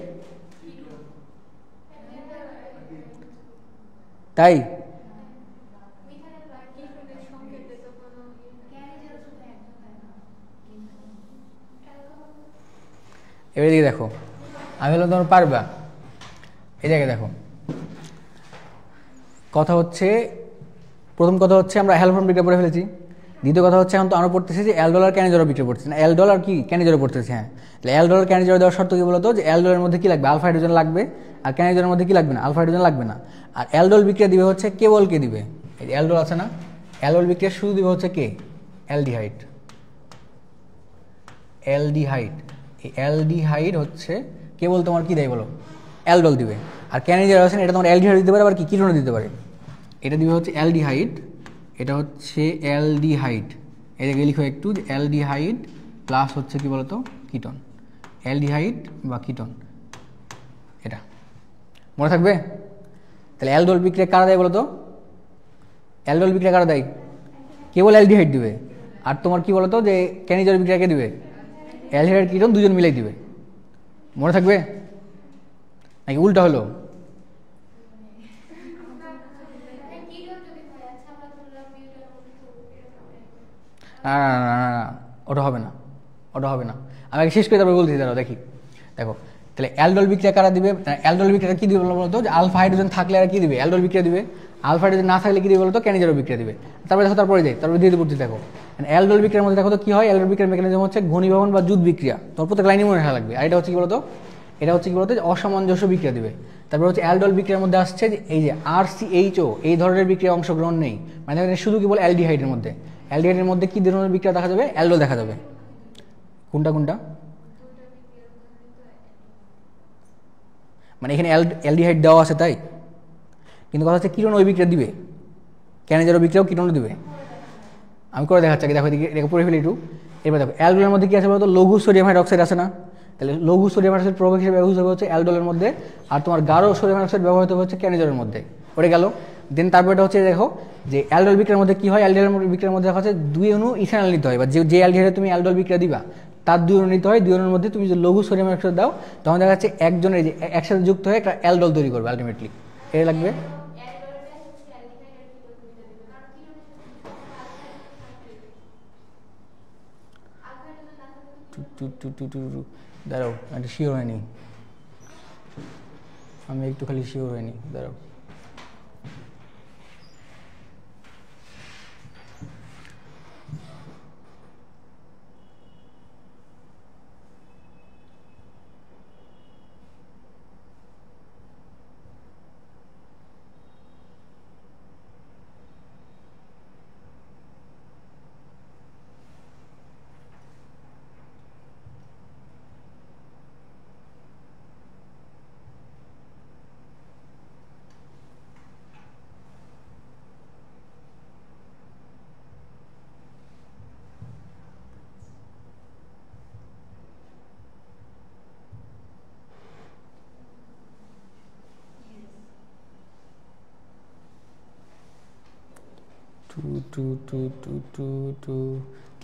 তাই এবার দিকে দেখো, আমি বললাম তোমার পারবা, এই জায়গায় দেখো। কথা হচ্ছে, প্রথম কথা হচ্ছে আমরা অ্যালফর্ম বিক্রিয়া পড়ে ফেলেছি। দ্বিতীয় কথা হচ্ছে এখন তো আমরা পড়তেছি যে অ্যালডোল আর ক্যানিজারো বিক্রিয়া পড়তেছি না, অ্যালডোল আর কি ক্যানিজারো পড়তেছি। হ্যাঁ, তাহলে অ্যালডোল আর ক্যানিজারো দেওয়ার শর্ত কি বলতো, যে অ্যালডোলের মধ্যে কি লাগবে? আলফা হাইড্রোজেন লাগবে, আর ক্যানিজারের মধ্যে কি লাগবে না? আলফা হাইড্রোজেন লাগবে না। আর অ্যালডোল বিক্রিয়া দিবে হচ্ছে কেবল কে দিবে? এই যে অ্যালডোল আছে না, অ্যালডোল বিক্রিয়া শুধু দিবে হচ্ছে কে? অ্যালডিহাইড। এই অ্যালডিহাইড হচ্ছে কেবল তোমার কি দেয় বলো? অ্যালডোল দিবে। আর ক্যানিজারো আছে না, এটা তোমার অ্যালডিহাইড দিতে পারে, আবার কি কিটোনও দিতে পারে। এটা দিবে হচ্ছে অ্যালডিহাইড, এটা হচ্ছে অ্যালডিহাইড, এটাকে লিখো একটু, যে অ্যালডিহাইড প্লাস হচ্ছে কি বলতো কিটোন, অ্যালডিহাইড বা কিটোন, এটা মনে থাকবে। তাহলে অ্যালডোল বিক্রিয়া কারা দেয় বলতো? অ্যালডোল বিক্রিয়া কারা দেয়? কেবল অ্যালডিহাইড দিবে। আর তোমার কি বলতো যে ক্যানিজারো বিক্রিয়া কে দিবে? অ্যালডিহাইড কিটোন দুজন মিলাই দিবে। মনে থাকবে নাকি উল্টা হলো? না না না না না, ওটা হবে না, ওটা হবে না। আমি আগে শেষ করে তারপরে বলতেছি, দাঁড়াও দেখি। দেখো, তাহলে অ্যালডোল বিক্রিয়া কারা দিবে? অ্যালডোল বিক্রিয়া কী দিবে বলতো? যে আলফা হাইড্রোজেন থাকলে আর কী দিবে? অ্যালডোল বিক্রিয়া দিবে। আলফা হাইড্রোজেন না থাকলে কী দিবে বলতো? ক্যানিজারো বিক্রিয়া দিবে। তারপরে দেখো, তারপরে যাই, তারপরে ধীরে ধীরে দেখো অ্যালডোল বিক্রিয়ার মধ্যে দেখো তো কী হয়। অ্যালডোল বিক্রিয়ার মেকানিজম হচ্ছে ঘনীভবন বা জুট বিক্রিয়া, তোর প্রত্যেক লাইনে মনে রাখা লাগবে। আর এটা হচ্ছে কি বলতো? এটা হচ্ছে কি বলতো? যে অসামঞ্জস্য বিক্রিয়া দিবে। তারপর হচ্ছে অ্যালডোল বিক্রিয়ার মধ্যে আসছে যে এই যে RCHO, এই ধরনের বিক্রিয়া অংশগ্রহণ নেই, মানে শুধু কি বলে অ্যালডিহাইডের মধ্যে। অ্যালডিহাইডের মধ্যে কী ধরনের বিক্রিয়া দেখা যাবে? অ্যালডোল দেখা যাবে। কোনটা কোনটা? মানে এখানে অ্যালডিহাইড দেওয়া আছে তাই, কিন্তু কথা হচ্ছে কিটোন ওই বিক্রিয়া দিবে, ক্যানিজারো বিক্রিয়াও কিটোনও দিবে। আমি করে দেখাচ্ছি আগে, দেখো এদিকে পড়ে ফেলি একটু। এবার দেখো অ্যালডোলের মধ্যে কী আছে বলতো? লঘু সোডিয়াম হাইড্রোক্সাইড আছে না, তাহলে লঘু সোডিয়াম হাইড্রোক্সাইড প্রভাবক হিসেবে ব্যবহৃত হবে হচ্ছে অ্যালডোলের মধ্যে, আর তোমার গাঢ় সোডিয়াম হাইড্রোক্সাইড ব্যবহৃত হবে হচ্ছে ক্যানিজলের মধ্যে। ওটা গেল। দেন তারপর এটা হচ্ছে দেখো যে অ্যালডোল বিক্রিয়ার মধ্যে কি হয়, অ্যালডোল বিক্রিয়ার মধ্যে দেখা হচ্ছে 2 অণু ইথানল নিতে হয়, বা যে অ্যালডিহাইডে তুমি অ্যালডোল বিক্রিয়া দিবা তার 2 অণু নিতে হয়। 2 অণুর মধ্যে তুমি যে লঘু সোডিয়াম হাইড্রোক্সাইড দাও তখন দেখা যাচ্ছে একজনের যে একসাথে যুক্ত হয়ে একটা অ্যালডোল তৈরি করবে আলটিমেটলি। এটা লাগবে। দাঁড়াও একটা শিওর হয়নি, আমি একটু খালি শিওর হয়নি, দাঁড়াও।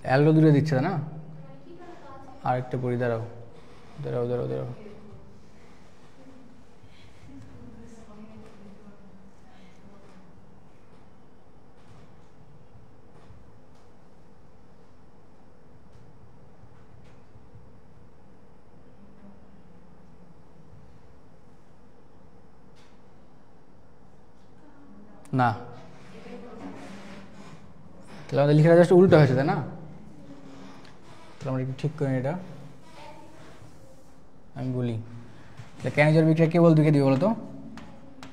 অ্যালডো দূরে দিচ্ছে না, আরেকটা পড়ি, দাঁড়াও দাঁড়াও দাঁড়াও দাঁড়াও। না, তাহলে আমাদের লিখাটা জাস্ট উল্টো হয়েছে, তাই না? তাহলে আমরা একটু ঠিক করি এটা, আমি বলি। তাহলে ক্যানিজল বিক্রিয়া কেবল দুইকে দিবে বলো তো,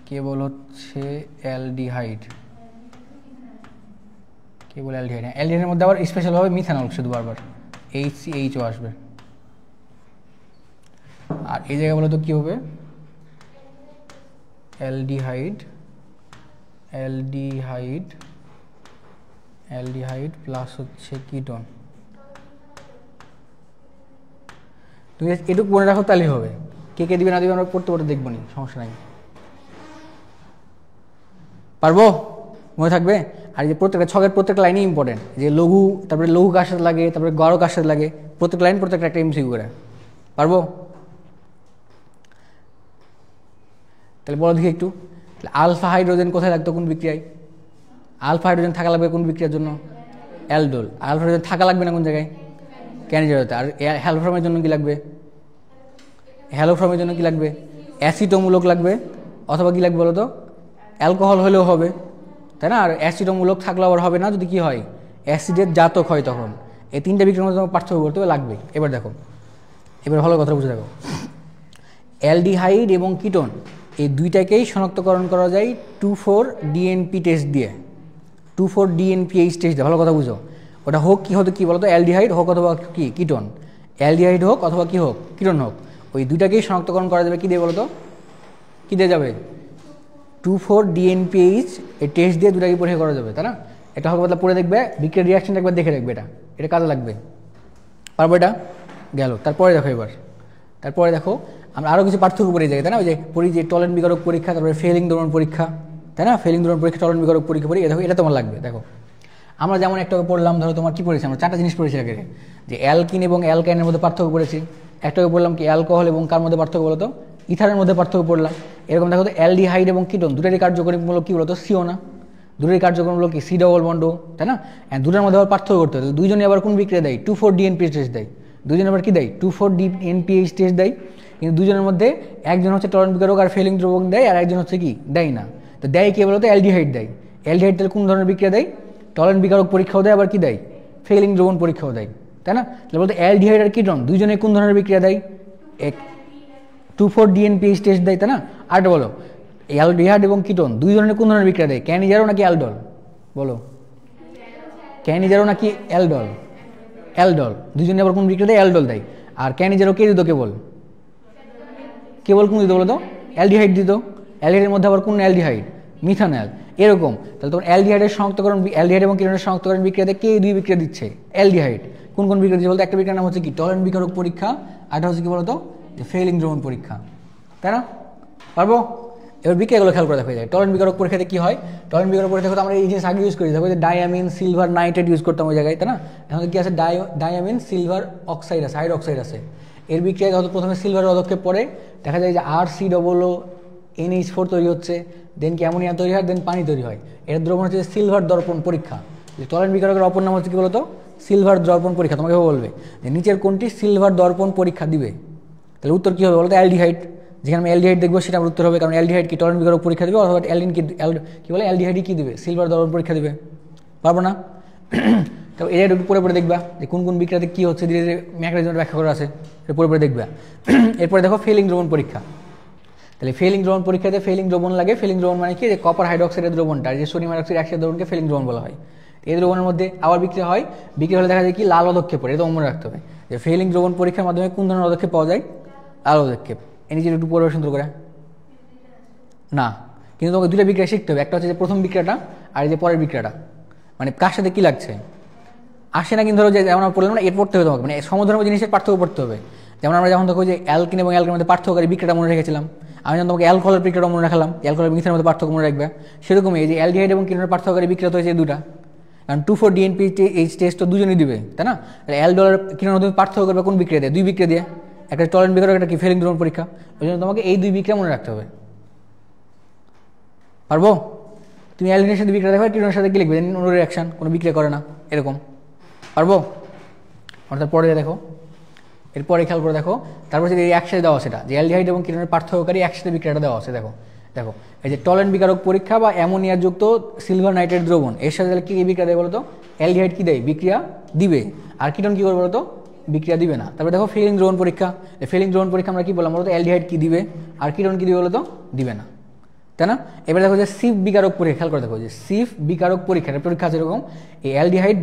কেবল হচ্ছে অ্যালডিহাইড, কেবল অ্যালডিহাইড। হ্যাঁ, অ্যালডিহাইডের মধ্যে আবার স্পেশালভাবে মিথানল শুধু বারবার HCHO আসবে। আর এই জায়গায় বলো তো কী হবে, অ্যালডিহাইড অ্যালডিহাইড অ্যালডিহাইড প্লাস হচ্ছে কিটোন। তুমি এটুকু মনে রাখো তাহলেই হবে। কে কে দিবে না দিবে আমরা পড়তে পড়তে দেখবো নি, সমস্যা নাই, পারবো, মনে থাকবে। আর যে প্রত্যেকটা ছকের প্রত্যেকটা লাইনই ইম্পর্টেন্ট, যে লঘু তারপরে লঘু কার সাথে লাগে, তারপরে গাঢ় কার সাথে লাগে, প্রত্যেকটা লাইন প্রত্যেকটা একটা এমসিকিউ করে। পারবো? তাহলে বলো দেখি একটু, আলফা হাইড্রোজেন কোথায় লাগতো কোন বিক্রিয়ায়? আলফা হাইড্রোজেন থাকা লাগবে কোন বিক্রিয়ার জন্য? অ্যালডোল। আলফা হাইড্রোজেন থাকা লাগবে না কোন জায়গায়? ক্যানিজলতে। আর হ্যালোফর্মের জন্য কি লাগবে? হ্যালোফর্মের জন্য কি লাগবে? অ্যাসিটোমূলক লাগবে, অথবা কি লাগবে বলো তো, অ্যালকোহল হলেও হবে, তাই না? আর অ্যাসিটোমূলক থাকলে আবার হবে না যদি কি হয়, অ্যাসিডের জাতক হয় তখন। এই তিনটা বিক্রিয়ার মধ্যে তোমাকে পার্থক্য করতে লাগবে। এবার দেখো, এবার ভালো কথা বুঝে দেখো, অ্যালডিহাইড এবং কিটোন এই দুইটাকেই শনাক্তকরণ করা যায় 2,4-DNP টেস্ট দিয়ে, 2,4-DNPH টেস্ট দিয়ে। ভালো কথা বুঝো, ওটা হোক কি হতো কি বলতো, অ্যালডিহাইড হোক অথবা কি কিটোন, অ্যালডিহাইড হোক অথবা কি হোক কিটোন হোক, ওই দুইটাকেই শনাক্তকরণ করা যাবে কি দিয়ে বলতো, কি দিয়ে যাবে? 2,4-DNPH এই টেস্ট দিয়ে দুটাকে পরীক্ষা করা যাবে, তাই না? এটা হোক বদলা পড়ে দেখবে, বিক্রিয়ার রিয়াকশনটা একবার দেখে রাখবে, এটা কাজে লাগবে। পারবো? এটা গেল। তারপরে দেখো, তারপরে দেখো আমরা আরও কিছু পার্থক্য পড়ে যাই, তাই না? ওই যে পড়ি যে টলেন বিকারক পরীক্ষা, তারপরে ফেলিং দ্রবণ পরীক্ষা, তাই না? ফেলিং দ্রবণ পরীক্ষা, টলেন বিকারক পরীক্ষা পড়ি, দেখো এটা তোমার লাগবে। দেখো আমরা যেমন একটা পড়লাম, ধরো তোমার কি পড়েছি, আমরা 4টা জিনিস পড়েছি আগে, যে অ্যালকিন এবং অ্যালকাইনের মধ্যে পার্থক্য পড়েছি। একটাকে পড়লাম কি অ্যালকোহল এবং কার মধ্যে পার্থক্য বলতো, ইথারের মধ্যে পার্থক্য পড়লাম। এরকম দেখো তো অ্যালডিহাইড এবং কিটোন দুটারই কার্যকরীমূলক কি বলতো, সিও না, দুটোরই কার্যকরীমূলক কি সি ডবল বন্ড, তাই না? দুটার মধ্যে আবার পার্থক্য করতে হবে। দুইজনে আবার কোন বিক্রিয়া দেয়? 2,4-DNPH টেস্ট দেয়। দুইজনে আবার কি দেয়? 2,4-DNPH টেস্ট দেয়। কিন্তু দুজনের মধ্যে একজন হচ্ছে টলেন বিকারক আর ফেলিং দ্রবণ দেয়, আর একজন হচ্ছে কি দেয় না। তো দেয় কি বলতো, অ্যালডিহাইড দেয়। অ্যালডিহাইড তাহলে কোন ধরনের বিক্রিয়া দেয়? টলেন বিকারক পরীক্ষাও দেয়, আবার কি দেয়? ফেলিং দ্রবণ পরীক্ষাও দেয়, তাই না? তাহলে বলতো অ্যালডিহাইড আর কিটোন দুইজনে কোন ধরনের বিক্রিয়া দেয়? 2,4-DNPH টেস্ট দেয়, তাই না? আরেকটা বলো, অ্যালডিহাইড এবং কিটোন দুই ধরনের কোন ধরনের বিক্রিয়া দেয়? ক্যানিজারো নাকি অ্যালডল? বলো, ক্যানিজারো নাকি অ্যালডল? অ্যালডল। দুজনে আবার কোন বিক্রিয়া দেয়? অ্যালডল দেয়। আর ক্যানিজারো কে দিত? কেবল কোন দিত বলো তো? অ্যালডিহাইড দিত। অ্যালডিহাইডের মধ্যে আবার কোন অ্যালডিহাইড? মিথানল। এরকম তাহলে তোমার অ্যালডিহাইডের শনাক্তকরণ, অ্যালডিহাইড এবং কিটোনের শনাক্তকরণ বিক্রিয়াতে কে দুই বিক্রিয়া দিচ্ছে? অ্যালডিহাইড। কোন কোন কোন বিক্রিয়া দিচ্ছে বলতো, একটা বিক্রিয়ার নাম হচ্ছে কি টলেন্ট বিকারক পরীক্ষা, আর একটা হচ্ছে কি বলতো যে ফেইলিং দ্রবণ পরীক্ষা, তাই না? পারবো? এবার বিক্রিয়াগুলো খেয়াল করে দেখা যায়। টলেন্ট বিকারক পরীক্ষাতে কি হয়, টলেন্ট বিকারক পরীক্ষা আমরা এই জিনিস আগে ইউজ করি, দেখো যে ডায়ামিন সিলভার নাইট্রেট ইউজ করতাম ওই জায়গায়, তাই না? এখন কি আছে, ডায়ামিন সিলভার অক্সাইড আছে, হাইড্রোক্সাইড আছে। এর বিক্রিয়ায় হয়তো প্রথমে সিলভারের পদক্ষেপ পরে দেখা যায় যে RCOO NH4 তৈরি হচ্ছে, দেন কি অ্যামোনিয়া তৈরি হয়, দেন পানি তৈরি হয়। এর দ্রবণ হচ্ছে সিলভার দর্পণ পরীক্ষা। যে টলেন্ট বিকারকের অপর নাম হচ্ছে কি বলতো সিলভার দর্পণ পরীক্ষা। তোমাকে বলবে যে নিচের কোনটি সিলভার দর্পণ পরীক্ষা দিবে, তাহলে উত্তর কী হবে বলতো অ্যালডিহাইড। যেখানে আমি অ্যালডিহাইড দেখবো সেটা আমার উত্তর হবে, কারণ অ্যালডিহাইড কি টলেন্ট বিকারক পরীক্ষা দেবে, অথবা কি বলে অ্যালডিহাইডই কী দিবে, সিলভার দর্পণ পরীক্ষা দিবে। পারবো না? তো এটা একটু পরে পরে দেখবা যে কোন কোন বিক্রিয়াতে কী হচ্ছে, ধীরে ধীরে মেকানিজম ব্যাখ্যা করা আছে, এটা পরে পরে দেখবা। এরপরে দেখো ফেইলিং দ্রবণ পরীক্ষা। তাহলে ফেইলিং দ্রবণ পরীক্ষাতে ফেইলিং দ্রবণ লাগে। ফেইলিং দ্রবণ মানে কি, যে কপার হাইড্রোক্সাইডের দ্রবণটা, যে সোডিয়াম হাইড্রোক্সাইড একসাথে দ্রবণকে ফেইলিং দ্রবণ বলা হয়। এই দ্রবণের মধ্যে আবার বিক্রিয়া হয়, বিক্রিয়া হলে দেখা যায় কি লাল পদক্ষেপ, এটা মনে রাখতে হবে যে ফেইলিং দ্রবণ পরীক্ষার মাধ্যমে কোন ধরনের পদক্ষেপ পাওয়া যায়, লাল পদক্ষেপ। এ নিজের একটু পরিবেশন করে না, কিন্তু তোমাকে দুটো বিক্রিয়া শিখতে হবে, একটা হচ্ছে যে প্রথম বিক্রিয়াটা আর এই যে পরের বিক্রিয়াটা, মানে কার সাথে কী লাগছে আসে না। কিন্তু ধরো যে যেমন আমরা পড়লাম না, এর পড়তে হবে তোমাকে, মানে সমধর্ম জিনিসের পার্থক্য পড়তে হবে। যেমন আমরা যখন দেখো যে অ্যালকিন এবং অ্যালকিনের মধ্যে পার্থক্যকারী বিক্রিয়াটা মনে রেখেছিলাম, আমি যখন তোমাকে অ্যালকোহলের বিক্রিয়াটা মনে রাখলাম, অ্যালকোহল মিথেনের মধ্যে পার্থক্য মনে রাখবে, সেরকমই এই যে অ্যালডিহাইড এবং কিনোনের পার্থক্যকারী বিক্রিয়া তো হয়েছে দুটা, কারণ 2,4-DNPH টেস্ট তো দুজনই দিবে, তাই না? অ্যালডোলার কিনোর মধ্যে পার্থক্য করবে কোন বিক্রিয়া দিয়ে, দুই বিক্রিয়া দিয়ে, একটা টলেন্ট বিকারক, একটা কি ফেইলিং দ্রবণ পরীক্ষা। ওই জন্য তোমাকে এই দুই বিক্রিয়া মনে রাখতে হবে। পারবো? তুমি অ্যালডিনের সাথে বিক্রিয়া দেখো, কিনোনের সাথে কি লিখবে, নো রিঅ্যাকশন, কোনো বিক্রিয়া করে না, এরকম। পারবো? অর্থাৎ পরে দেখো, এরপরে খেয়াল করে দেখো, তারপর যে একসাথে দেওয়া সেটা যে অ্যালডিহাইড এবং কিনোনের পার্থক্যকারী একসাথে বিক্রিয়াটা দেওয়া আছে। দেখো দেখো এই যে টলেন্ট বিকারক পরীক্ষা বা অ্যামোনিয়া যুক্ত সিলভার নাইট্রেট দ্রবণ, এর সাথে কি বিক্রিয়া দেয় বলতো, অ্যালডিহাইড কি দেয়, বিক্রিয়া দিবে, আর কিটোন কি করবে বলতো, বিক্রিয়া দিবে না। তারপরে দেখো ফেইলিং দ্রবণ পরীক্ষা। ফেইলিং দ্রবণ পরীক্ষা আমরা কি বললাম বলতো, অ্যালডিহাইড কি দিবে আর কিটোন কি দিবে বলতো, দিবে না, তাই না? এবার দেখো যে সিফ বিকারক পরীক্ষা, খেয়াল করে দেখো যে সিফ বিকারক পরীক্ষা, পরীক্ষা আছে এরকম, এই অ্যালডিহাইড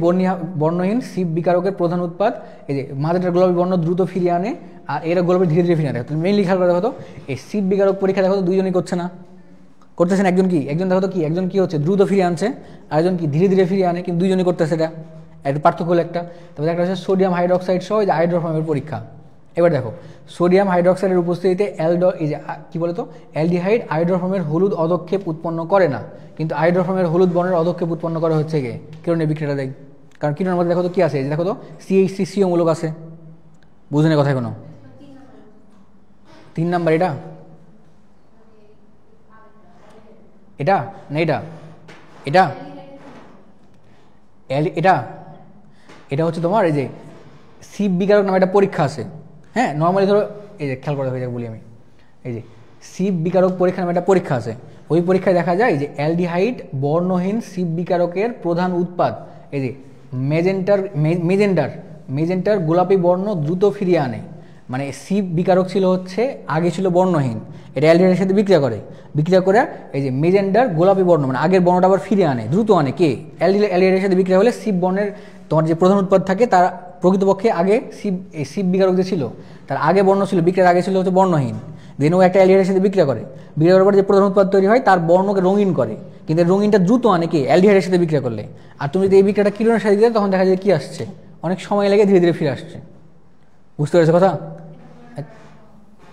বর্ণহীন সিফ বিকারকের প্রধান উৎপাদ এই যে মাঝেটার গোলাপি বর্ণ দ্রুত ফিরিয়ে আনে, আর এরা গোলাপি ধীরে ধীরে ফিরিয়ে আনে। তুমি মেইনলি খেয়াল করে দেখো তো এই সিফ বিকারক পরীক্ষা দেখো তো দুইজনই করছে না, করতেছেন একজন কি, একজন দেখো তো কি, একজন কি হচ্ছে দ্রুত ফিরিয়ে আনছে, আর একজন কি ধীরে ধীরে ফিরিয়ে আনে, কিন্তু দুইজনই করতেছে, এটা একটা পার্থক্য হলো একটা। তারপরে একটা হচ্ছে সোডিয়াম হাইড্রোক্সাইড সহ যে হাইড্রোফর্মের পরীক্ষা। এবার দেখো সোডিয়াম হাইড্রোক্সাইডের উপস্থিতিতে এই যে কি বলতো অ্যালডিহাইড হাইড্রোফর্মের হলুদ অধক্ষেপ উৎপন্ন করে না, কিন্তু হাইড্রোফর্মের হলুদ বর্ণের অধক্ষেপ উৎপন্ন করা হচ্ছে গিয়ে কিরণের বিক্রিয়াটা দেয়। কারণ কিরণের মধ্যে দেখো তো কি আছে, এই যে দেখো তো CH3CO মূলক আছে, বুঝুন কথা কোনো 3 নাম্বার, এটা এটা না এটা এটা এটা এটা হচ্ছে তোমার এই যে সিফ বিকারক নামে একটা পরীক্ষা আছে। হ্যাঁ, নর্মালি ধরো এই যে খেয়াল করে হয়ে যাবে বলি আমি, এই যে সিফ বিকারক পরীক্ষা নামে একটা পরীক্ষা আছে, ওই পরীক্ষায় দেখা যায় যে অ্যালডিহাইড বর্ণহীন সিফ বিকারকের প্রধান উৎপাদ এই যে মেজেন্টার গোলাপি বর্ণ দ্রুত ফিরিয়ে আনে। মানে সিফ বিকারক ছিল হচ্ছে আগে ছিল বর্ণহীন, এটা অ্যালডিহাইডের সাথে বিক্রিয়া করে এই যে মেজেন্ডার গোলাপি বর্ণ মানে আগের বর্ণটা আবার ফিরে আনে, দ্রুত আনে কে, অ্যালডিহাইডের সাথে বিক্রিয়া হলে সিফ বর্ণের তোমার যে প্রধান উৎপাদ থাকে তার প্রকৃতপক্ষে আগে সিফ বিকারক যে ছিল তার আগে বর্ণ ছিল, বিক্রিয়ার আগে ছিল হচ্ছে বর্ণহীন, দেন ও একটা অ্যালডিহাইডের সাথে বিক্রিয়া করার পর যে প্রধান উৎপাদ তৈরি হয় তার বর্ণকে রঙিন করে, কিন্তু রঙিনটা দ্রুত আনে কে, অ্যালডিহাইডের সাথে বিক্রিয়া করলে। আর তুমি যদি এই বিক্রিয়াটা কিরণের সাথে দিলে তখন দেখা যায় কি আসছে, অনেক সময় লাগে ধীরে ধীরে ফিরে আসছে। বুঝতে পেরেছো কথা?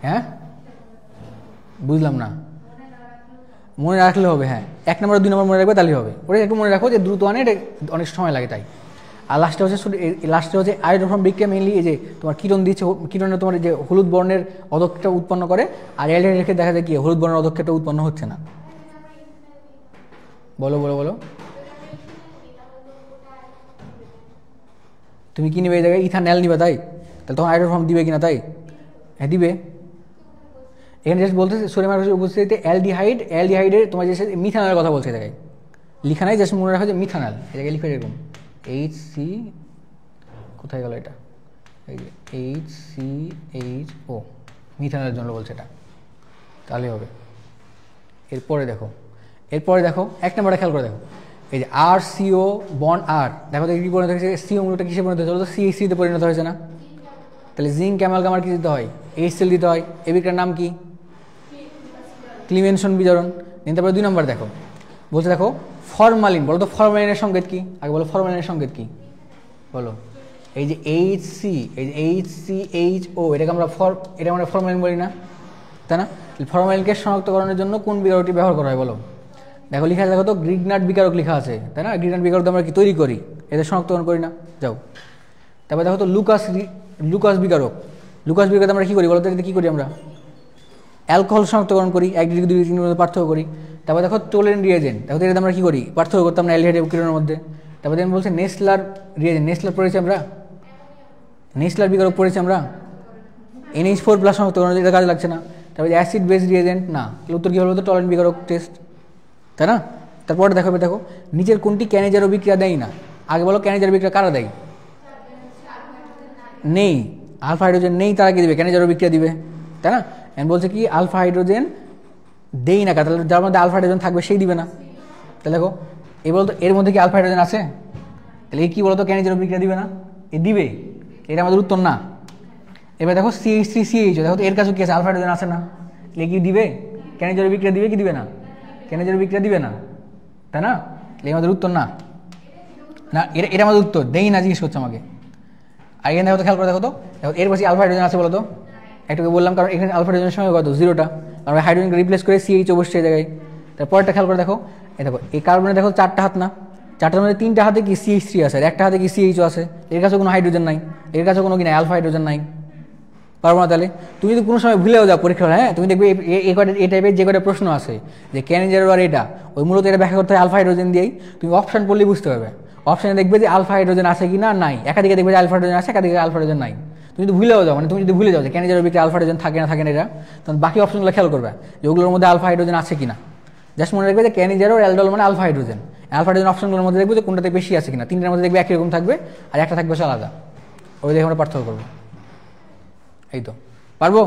হ্যাঁ, বুঝলাম না, মনে রাখলে হবে। হ্যাঁ, 1 নম্বর 2 নম্বর মনে রাখবে তাহলেই হবে, ওটা একটু মনে রাখো যে দ্রুত আনে, এটা অনেক সময় লাগে তাই। আর লাস্টে হচ্ছে হাইড্রোফর্ম বিক্রিয়া, মেইনলি এই যে তোমার কিরণ দিচ্ছে, কিরণে তোমার যে হলুদ বর্ণের অধক্ষেপটা উৎপন্ন করে, আর অ্যালডিহাইড রেখে দেখা যায় কি হলুদ বর্ণের অধক্ষেপটা উৎপন্ন হচ্ছে না। বলো বলো বলো, তুমি কি নিবে এই জায়গায়, ইথানল নিবে তাই, তাহলে তখন হাইড্রোফর্ম দিবে কিনা তাই? হ্যাঁ দিবে। এখানে জাস্ট বলতে সোডিয়াম হাইড্রোক্সাইডের উপস্থিতিতে অ্যালডিহাইডের তোমার যে মিথানলের কথা বলছে, জায়গায় লিখা নাই, জাস্ট মনে রাখো যে মিথানল, এই জায়গায় লিখে এরকম HC, কোথায় গেল এটা, এই যে HCHO, মিথানলের জন্য বলছে এটা, তাহলে হবে। এরপরে দেখো 1 নম্বরটা খেয়াল করে দেখো, এই যে RCO বন্ড R, দেখো তো কি পরিণত হয়েছে, CO মূলটা কিসে পরিণত হয়েছে বলতো, CH3-তে পরিণত হয়েছে না, তাহলে জিঙ্ক অ্যামালগাম কি দিতে হয়, HCl দিতে হয়। এই বিক্রিয়ার নাম কি, ক্লিমেনসন বিজারণ। তারপরে 2 নম্বর দেখো বলছে, দেখো ফরমালিন, বলো তো ফরমালিনের সংকেত কি, আগে বলো ফরমালিনের সংকেত কি, বলো এই যে HC, এই যে HCHO, এটাকে আমরা ফরমালিন বলি না, তাই না? ফরমালিনকে শনাক্তকরণের জন্য কোন বিকারকটি ব্যবহার করা হয় বলো? দেখো লিখা আছে, দেখো তো গ্রিগনাট বিকারক লেখা আছে, তাই না? গ্রিগনাট বিকারক আমরা কি তৈরি করি, এদের শনাক্তকরণ করি না? যাও। তারপরে দেখো তো লুকাস বিকারক। লুকাস বিকারক আমরা কী করি বলো তো? কী করি আমরা? অ্যালকোহল শনাক্তকরণ করি, 1 ডিগ্রি 2 ডিগ্রির মধ্যে পার্থক্য করি। তারপর দেখো টোলেন রিয়েজেন্ট, দেখো এটাতে আমরা কী করি? পার্থক্য করতাম না অ্যালডিহাইড কিরণের মধ্যে। তারপরে আমি বলছি নেসলার রিয়েজেন্ট, নেসলার পড়েছি আমরা, নেসলার বিকারক পড়েছি আমরা। NH4+ শনাক্তকরণ, এটা কাজে লাগছে না। তারপরে অ্যাসিড বেস রিয়েজেন্ট না, উত্তর কী বলবো তো? টলেন বিকারক টেস্ট, তাই না? তারপরে দেখো নিচের কোনটি ক্যানিজারো বিক্রিয়া দেয় না? আগে বলো ক্যানিজারো বিক্রিয়া কারা দেয়? নেই, আলফা হাইড্রোজেন নেই, তারা কি দেবে? ক্যানিজারো বিক্রিয়া দিবে, তাই না? এখন বলছে কি আলফা হাইড্রোজেন দেই না, তাহলে যার মধ্যে আলফা হাইড্রোজেন থাকবে সেই দিবে না। তাহলে দেখো এই বলতো এর মধ্যে কি আলফা হাইড্রোজেন আছে? তাহলে এই কী বলতো? ক্যানিজারো বিক্রিয়া দিবে না, এ দিবে, এটা আমাদের উত্তর না। এবার দেখো CH3CH, দেখো তো এর কাছে কি আছে? আলফা হাইড্রোজেন আছে না, এ কি দিবে? ক্যানিজারো বিক্রিয়া দিবে কি দিবে না? ক্যানিজারো বিক্রিয়া দিবে না, তাই না? এই আমাদের উত্তর না, না এটা আমাদের উত্তর, দেই না জিজ্ঞেস করছে আমাকে। আর এখানে দেখো তো, খেয়াল করে দেখো তো, দেখো এর পাশে আলফা হাইড্রোজেন আছে বলো তো? একটুকে বললাম, কারণ এখানে আলফা হাইড্রোজেনের সময় কত? 0টা, আমরা হাইড্রোজেনকে রিপ্লেস করে CH অবশ্যই জায়গায়। তারপরটা খেয়াল করে দেখো, এই দেখো এই কার্বনে দেখো 4টা হাত না, 4টার মধ্যে 3টা হাতে কি CH3 আছে, আর একটা হাতে কি CH আছে। এর কাছে কোনো হাইড্রোজেন নাই, এর কাছে কোনো কি নাই, আলফা হাইড্রোজেন নাই, পারবো না। তাহলে তুমি যদি কোনো সময় ভুলেও যাও পরীক্ষা, হ্যাঁ তুমি দেখবে এই টাইপের যে কটা প্রশ্ন আছে যে ক্যানিজারো আর এটা, ওই মূলত এটা ব্যাখ্যা করতে হয় আলফা হাইড্রোজেন দিয়েই। তুমি অপশন পড়লেই বুঝতে পারবে, অপশানে দেখবে যে আলফা হাইড্রোজেন আছে কি না নাই, একাধিকে দেখবে যে আলফা হাইড্রোজেন আছে, একাধিকে আলফা হাইড্রোজেন নাই। তুমি যদি ভুলেও যাও, মানে তুমি যদি ভুলে যাও যে ক্যানিজারো বিক্রিয়া আলফা হাইড্রোজেন থাকে না এটা, তখন বাকি অপশনগুলো খেয়াল করবে যে ওগুলোর মধ্যে আলফা হাইড্রোজেন আছে কিনা। জাস্ট মনে রাখবে যে ক্যানিজারো আর অ্যালডোল মানে আলফা হাইড্রোজেন। আলফা হাইড্রোজেন অপশনগুলোর মধ্যে দেখবে যে কোনটাতে বেশি আছে কিনা, 3টার মধ্যে দেখবে একই রকম থাকবে, আর একটা থাকবে আলাদা, ওই দেখে আমরা পার্থক্য করবো। এই তো পারবো।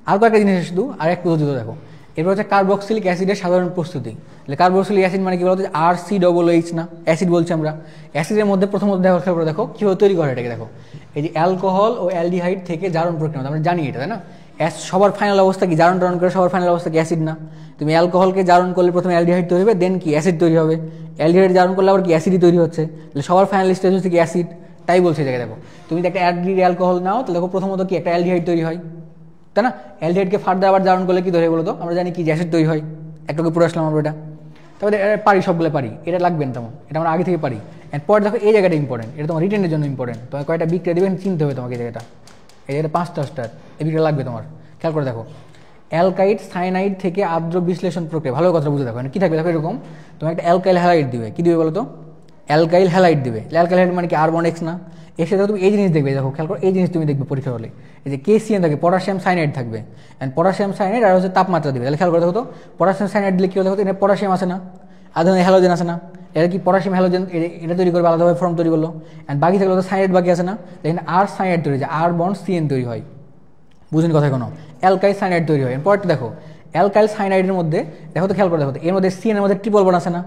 আর কয়েকটা জিনিস শুধু আর এক পদ্ধতি দেখো। এরপর হচ্ছে কার্বক্সিলিক অ্যাসিডের সাধারণ প্রস্তুতি। তাহলে কার্বক্সিলিক অ্যাসিড মানে কি বলতো? RCOOH না, অ্যাসিড বলছি আমরা। অ্যাসিডের মধ্যে প্রথমত দেখো কীভাবে তৈরি করে এটাকে দেখো। এই যে অ্যালকোহল ও অ্যালডিহাইড থেকে জারণ প্রক্রিয়া, আমরা জানি এটা, তাই না? সবার ফাইনাল অবস্থা কি? জারণ টারণ করে সবার ফাইনাল অবস্থা কি? অ্যাসিড না? তুমি অ্যালকোহলকে জারণ করলে প্রথমে অ্যালডিহাইড তৈরি হবে, দেন কি অ্যাসিড তৈরি হবে। অ্যালডিহাইড জারণ করলে আবার কি অ্যাসিডই তৈরি হচ্ছে, তাহলে সবার ফাইনাল স্টেজ হচ্ছে কি অ্যাসিড। তাই বলছে এটাকে দেখো, তুমি যদি একটা 1 ডিগ্রি অ্যালকোহল নাও, তাহলে দেখো প্রথমত কি একটা অ্যালডিহাইড তৈরি হয়, তাই না? অ্যালডিহাইডকে ফার্দার আবার জারণ করলে কি তৈরি হয় বলো তো? আমরা জানি কি অ্যাসিড তৈরি হয়। একটুকে পড়ে আসলাম আমরা এটা। তারপরে পারি, সবগুলো পারি, এটা লাগবে না তেমন, এটা আমরা আগে থেকে পারি। অ্যান্ড পরে দেখো এই জায়গাটা ইম্পর্টেন্ট, এটা তোমার রিটেনের জন্য ইম্পর্টেন্ট। তোমার কয়টা বিক্রিয়া দেবেন চিনতে হবে তোমাকে, এই জায়গাটা, এই জায়গাটা 5টা স্টার, এই বিক্রিয়া লাগবে তোমার। খেয়াল করে দেখো, অ্যালকাইড সায়ানাইড থেকে আর্দ্র বিশ্লেষণ প্রক্রিয়া, ভালো কথা বুঝে দেখো কি থাকবে। দেখো এরকম তোমার একটা অ্যালকাইল হ্যালাইড দিবে, কি দিবে বলো তো? অ্যালকাইল হ্যালাইড দিবে। অ্যালকাইল হ্যালাইড মানে কি? R1X না? এর সাথে তুমি এই জিনিস দেখবে, দেখো খেয়াল করো, এই জিনিস তুমি দেখবে পরীক্ষা হলে, এই যে KCN থাকে, পটাশিয়াম সাইনাইড থাকবে। অ্যান্ড পটাশিয়াম সাইনাইড আর হচ্ছে তাপমাত্রা দিবে। তাহলে খেয়াল করে দেখো তো, পটাশিয়াম সাইনাইড দিলে কি দেখো, এটা পটাশিয়াম আছে না, আর ধরনের হ্যালোজেন আছে না, এটা কি পটাশিয়াম হ্যালোজেন, এটা তৈরি করবে, আলাদাভাবে ফর্ম তৈরি করলো। অ্যান্ড বাকি থাকলে তো সাইনাইড বাকি আছে না, দেখেন আর সাইনাইড তৈরি হয়, R বন্ড CN তৈরি হয়, বুঝুন কথা কোনো, অ্যালকাইল সাইনাইড তৈরি হয়। পরেরটা দেখো, অ্যালকাইল সাইনাইডের মধ্যে দেখো তো, খেয়াল করে দেখো তো, এর মধ্যে CN এর মধ্যে ট্রিপল বন্ড আছে না,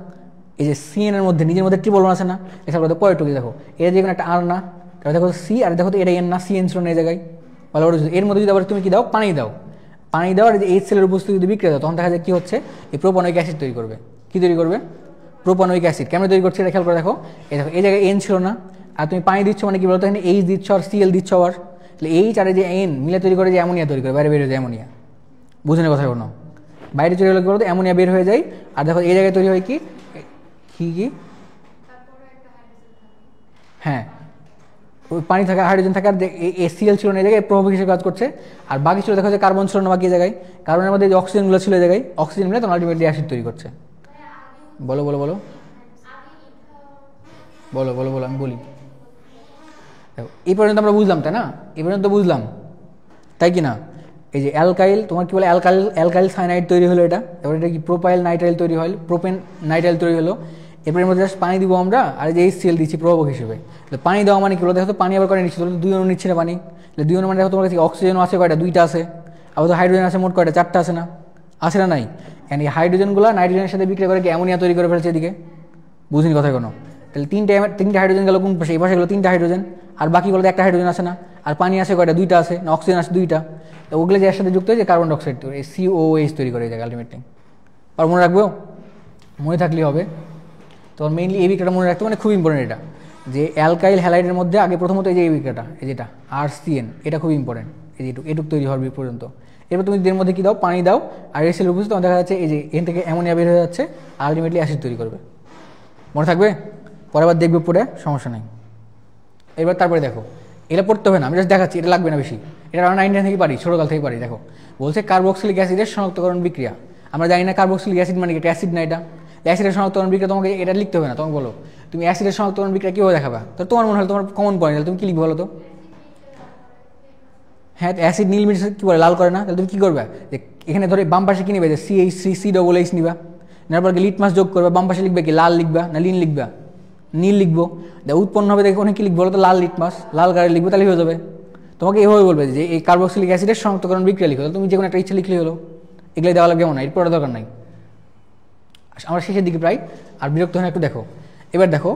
এই যে CN এর মধ্যে নিজের মধ্যে ট্রিপল বন্ড আছে না, খেয়াল করে পরেরটুকু দেখো, এর যে কোনো একটা R না, তাহলে দেখো C, আর দেখো তো এটা N না, CN ছিল না এই জায়গায়, ভালো করে। এর মধ্যে যদি আবার তুমি কি দাও, পানি দাও, আর যে H সেলের উপস্থিতি যদি বিক্রিয়া দাও, তখন দেখা যায় কি হচ্ছে, এই প্রোপানোয়িক অ্যাসিড তৈরি করবে। কি তৈরি করবে? Propanoic acid. কেমন তৈরি করছে এটা খেয়াল করে দেখো, এই দেখো এই জায়গায় N ছিল না, আর তুমি পানি দিচ্ছ মানে কি বলতো, এখানে H দিচ্ছ আর Cl দিচ্ছ আবার, তাহলে H আর যে N মিলে তৈরি করে যে অ্যামোনিয়া তৈরি করে, বাইরে বের হয়ে যায় অ্যামোনিয়া, বুঝুন কথা কোনো, বাইরে তৈরি হলে কি বলতো, অ্যামোনিয়া বের হয়ে যায়। আর দেখো এই জায়গায় তৈরি হয় কি কি হ্যাঁ, ওই পানি থাকা, হাইড্রোজেন থাকা, আর Cl ছিল না এই জায়গায়, প্রভাবক হিসেবে কাজ করছে। আর বাকি ছিল দেখা যায় কার্বন ছিল না বাকি জায়গায়, কার্বনের মধ্যে যে অক্সিজেনগুলো ছিল এই জায়গায়, অক্সিজেন মিলে তোমার আলটিমেটলি অ্যাসিড তৈরি করছে। বলো বলো বলো বলো বলো বলো আমি বলি। দেখো এই পর্যন্ত আমরা বুঝলাম, তাই না? এই পর্যন্ত বুঝলাম, তাই কি না? এই যে অ্যালকাইল, তোমার কি বলে অ্যালকাইল সাইনাইড তৈরি হলো, এটা এবার এটা কি প্রোপাইল নাইট্রাইল তৈরি হলো, প্রোপেন নাইট্রাইল তৈরি হলো। এরপর এর মধ্যে জাস্ট পানি দিব আমরা, আর যে HCl দিচ্ছি প্রভাবক হিসেবে। পানি দেওয়া মানে কি বলো, দেখো তো পানি আবার করে নিচ্ছি, তাহলে 2 অণু নিচ্ছে না পানি, তাহলে 2 অণু মানে দেখো তোমার কাছে অক্সিজেনও আছে কয়টা, 2টা আছে, আবার তো হাইড্রোজেন আছে মোট কয়টা, 4টা আছে না, আছে না নাই? অ্যান্ড এই হাইড্রোজেনগুলো নাইট্রোজেনের সাথে বিক্রিয়া করে কি অ্যামোনিয়া তৈরি করে ফেলছে এদিকে, বুঝিনি কথা কোনো। তাহলে তিনটে হাইড্রোজেন গেল কোন পাশে, এই পাশে গেলো 3টা হাইড্রোজেন, আর বাকিগুলোতে একটা হাইড্রোজেন আছে না, আর পানি আছে কয়টা, 2টা আছে না, অক্সিজেন আছে 2টা, তো ওগুলো যে এর সাথে যুক্ত হয়ে যে কার্বন ডাইঅক্সাইড তৈরি, COOH তৈরি করে এই জায়গায় আলটিমেটলি। আর মনে রাখবো, মনে থাকলেই হবে। তো মেইনলি এই বিক্রিয়াটা মনে রাখতে মানে খুব ইম্পর্টেন্ট এটা। যে অ্যালকাইল হ্যালাইডের মধ্যে আগে প্রথমত এই যে এই বিক্রিয়াটা, এই যেটা RCN, এটা খুব ইম্পর্টেন্ট, এই যে এটুক তৈরি হওয়ার পর্যন্ত। এরপর তুমি এর মধ্যে কী দাও, পানি দাও, আর এসেল উপস্থিত তখন দেখা যাচ্ছে এই যে এখান থেকে অ্যামোনিয়া বের হয়ে যাচ্ছে, আলটিমেটলি অ্যাসিড তৈরি করবে। মনে থাকবে? পরের বার দেখবে পড়ে, সমস্যা নেই। এবার তারপরে দেখো, এটা পড়তে হবে না, আমি জাস্ট দেখাচ্ছি, এটা লাগবে না বেশি, এটা আমরা 9 থেকে পারি, ছোটোকাল থেকে পারি। দেখো বলছে কার্বক্সিলিক অ্যাসিডের শনাক্তকরণ বিক্রিয়া। আমরা জানি না কার্বক্সিলিক অ্যাসিড মানে এটা অ্যাসিড না, এটা অ্যাসিডের শনাক্তকরণ বিক্রিয়া। তোমাকে এটা লিখতে হবে না, তোমাকে বলো তুমি অ্যাসিডের শনাক্তকরণ বিক্রিয়া কীভাবে দেখাবা, তো তোমার মনে হলো তোমার কমন পয়েন্ট, তুমি কী লিখবে বলো তো? হ্যাঁ, অ্যাসিড নীল মিশে কী বলে, লাল করে না, তাহলে তুমি কী করবে, যে এখানে ধরে বাম পাশে কী নিবে, যে CH3CH নিবা, নেওয়ার পর লিটমাস যোগ করবে, বাম পাশে লিখবে কি, লাল লিখবা না নীল লিখবা? নীল লিখবো। উৎপন্ন হবে দেখো অনেক কী লিখবো বলো তো, লাল লিটমাস, লাল কালার লিখবো, তাহলে হয়ে যাবে। তোমাকে এভাবে বলবে যে এই কার্বক্সিলিক অ্যাসিডের শনাক্তকরণ বিক্রিয়া লিখো, তুমি যে কোনো একটা ইচ্ছা লিখলেই হলো, এগুলো দেওয়া লাগবে না, এর পড়ার দরকার নাই। আমরা শেষের দিকে প্রায়, আর বিরক্ত হয় একটু দেখো। এবার দেখো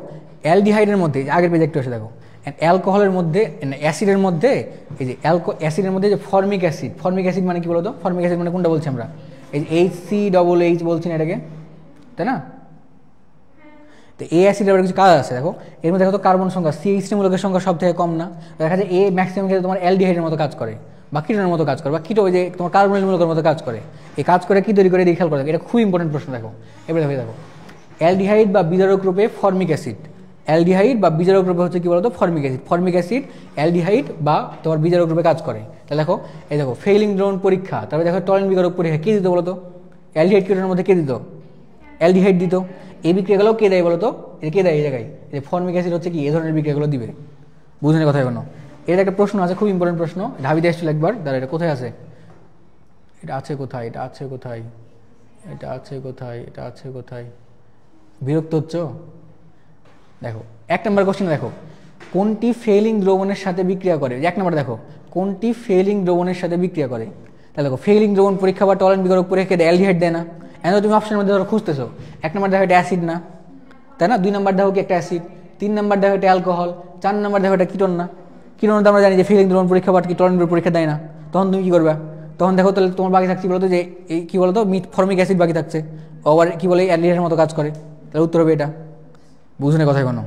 অ্যালডিহাইডের মধ্যে, আগের পেজে একটু এসে দেখো, অ্যালকোহলের মধ্যে, অ্যাসিডের মধ্যে, এই যে অ্যাসিডের মধ্যে যে ফর্মিক অ্যাসিড, ফর্মিক অ্যাসিড মানে কি বলতো, ফর্মিক অ্যাসিড মানে কোনটা বলছি আমরা, এই যে HCHH বলছি না এটাকে, তাই না? তো এই অ্যাসিডের আবার কিছু কাজ আছে, দেখো এর মধ্যে দেখো তো কার্বন সংখ্যা, CH3 মূলকের সংখ্যা সব থেকে কম না, দেখা যায় এ ম্যাক্সিমাম ক্ষেত্রে তোমার অ্যালডিহাইডের মতো কাজ করে, বা কিটোনের মতো কাজ করে, বা কিটো ওই যে তোমার কার্বনিল মূলকের মতো কাজ করে। এই কাজ করে কি তৈরি করে দিয়ে খেয়াল করে, এটা খুব ইম্পর্টেন্ট প্রশ্ন। দেখো এবার দেখো অ্যালডিহাইড বা বিজারক রূপে ফর্মিক অ্যাসিড, অ্যালডিহাইড বা বিজারক রূপে হচ্ছে কি বলতো, formic acid. Formic acid aldehyde বা তোমার বিজারক রূপে কাজ করে। তাহলে দেখো এই দেখো ফেইলিং দ্রবণ পরীক্ষা, তারপরে দেখো টলেন বিজারক পরীক্ষা কে দিত বলতো, অ্যালডিহাইড কিটোনের মধ্যে কে দিত, অ্যালডিহাইড দিত। এই বিক্রিয়াগুলো কে দেয় বলতো, এটা কে দেয় এই জায়গায়, এই ফর্মিক অ্যাসিড হচ্ছে কি এই ধরনের বিক্রিয়াগুলো দিবে। বুঝুন কথা কোনো, এটা একটা প্রশ্ন আছে, খুব ইম্পর্টেন্ট প্রশ্ন, ঢাবিতে এসেছিল একবার, দাঁড়া এটা কোথায় আছে, এটা আছে কোথায়, এটা আছে কোথায়, এটা আছে কোথায়, এটা আছে কোথায়, বিরক্ত হচ্ছ? দেখো 1 নম্বর কোশ্চেন, দেখো কোনটি ফেইলিং দ্রবণের সাথে বিক্রিয়া করে, 1 নম্বর দেখো কোনটি ফেইলিং দ্রবণের সাথে বিক্রিয়া করে। তাহলে দেখো ফেইলিং দ্রবণ পরীক্ষা বা টলেন বিকারক পরীক্ষা অ্যালডিহাইড দেয় না, এখন তুমি অপশনের মধ্যে ধরো খুঁজতেছো, 1 নম্বর দেখো এটা অ্যাসিড না, তাই না? 2 নম্বর দেখো কি একটা অ্যাসিড, 3 নম্বর দেখো এটা অ্যালকোহল, 4 নম্বর দেখো এটা কিটোন না, কিটোন তো আমরা জানি যে ফেইলিং দ্রবণ পরীক্ষা বা টলেন পরীক্ষা দেয় না, তখন তুমি কি করবে, তখন দেখো তাহলে তোমার বাকি থাকছে বলতো যে এই কী বলতো ফর্মিক অ্যাসিড বাকি থাকছে, আবার কি বলে অ্যালডিহাইডের মতো কাজ করে, তাহলে উত্তর হবে এটা। বুঝুন কথায় কোনো,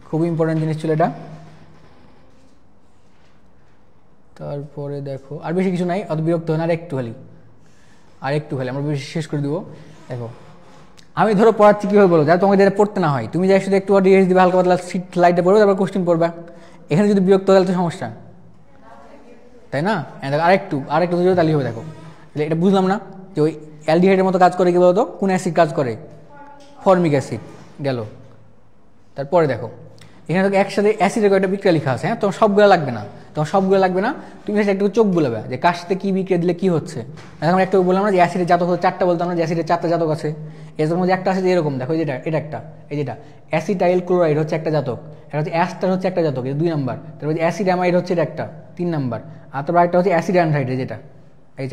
খুব ইম্পর্টেন্ট জিনিস ছিল এটা। তারপরে দেখো আর বেশি কিছু নাই, অত বিরক্ত হয় না, আর একটু খালি আমরা বেশি শেষ করে দিব। দেখো আমি ধরো পড়াচ্ছি কীভাবে বলো, যাতে তোমাকে যেটা পড়তে না হয়, তুমি যাই শুধু একটু রিহার্স দিবে, হালকা পাতলা সিট লাইটে পড়বে, তারপর কোশ্চেন পড়বে। এখানে যদি বিরক্ত হলে তো সমস্যা, তাই না? আরেকটু যদি তাহলে হবে। দেখো এটা বুঝলাম না যে ওই অ্যালডিহাইডের মতো কাজ করে কি বলতো, কোন অ্যাসিড কাজ করে, ফর্মিক অ্যাসিড গেল। তারপরে দেখো এখানে তো একসাথে অ্যাসিডের কয়েকটা বিক্রিয়া লেখা আছে, হ্যাঁ তোমার সবগুলো লাগবে না, তুমি একটু চোখ বলবে যে কার সাথে কী বিক্রিয়া দিলে কী হচ্ছে। এখন একটু বললাম না যে অ্যাসিডের জাতক হচ্ছে 4টা, বলতাম না যে অ্যাসিডের 4টা জাতক আছে, এর মধ্যে একটা আছে এরকম, দেখো এটা একটা, এই যেটা অ্যাসিটাইল ক্লোরাইড হচ্ছে একটা জাতক, এটা হচ্ছে অ্যাস্টার হচ্ছে একটা জাতক, এটা 2 নম্বর, তারপর অ্যাসিড অ্যামাইড হচ্ছে এটা একটা 3 নম্বর, আর তারপর একটা হচ্ছে অ্যাসিড অ্যানহাইড, যেটা এই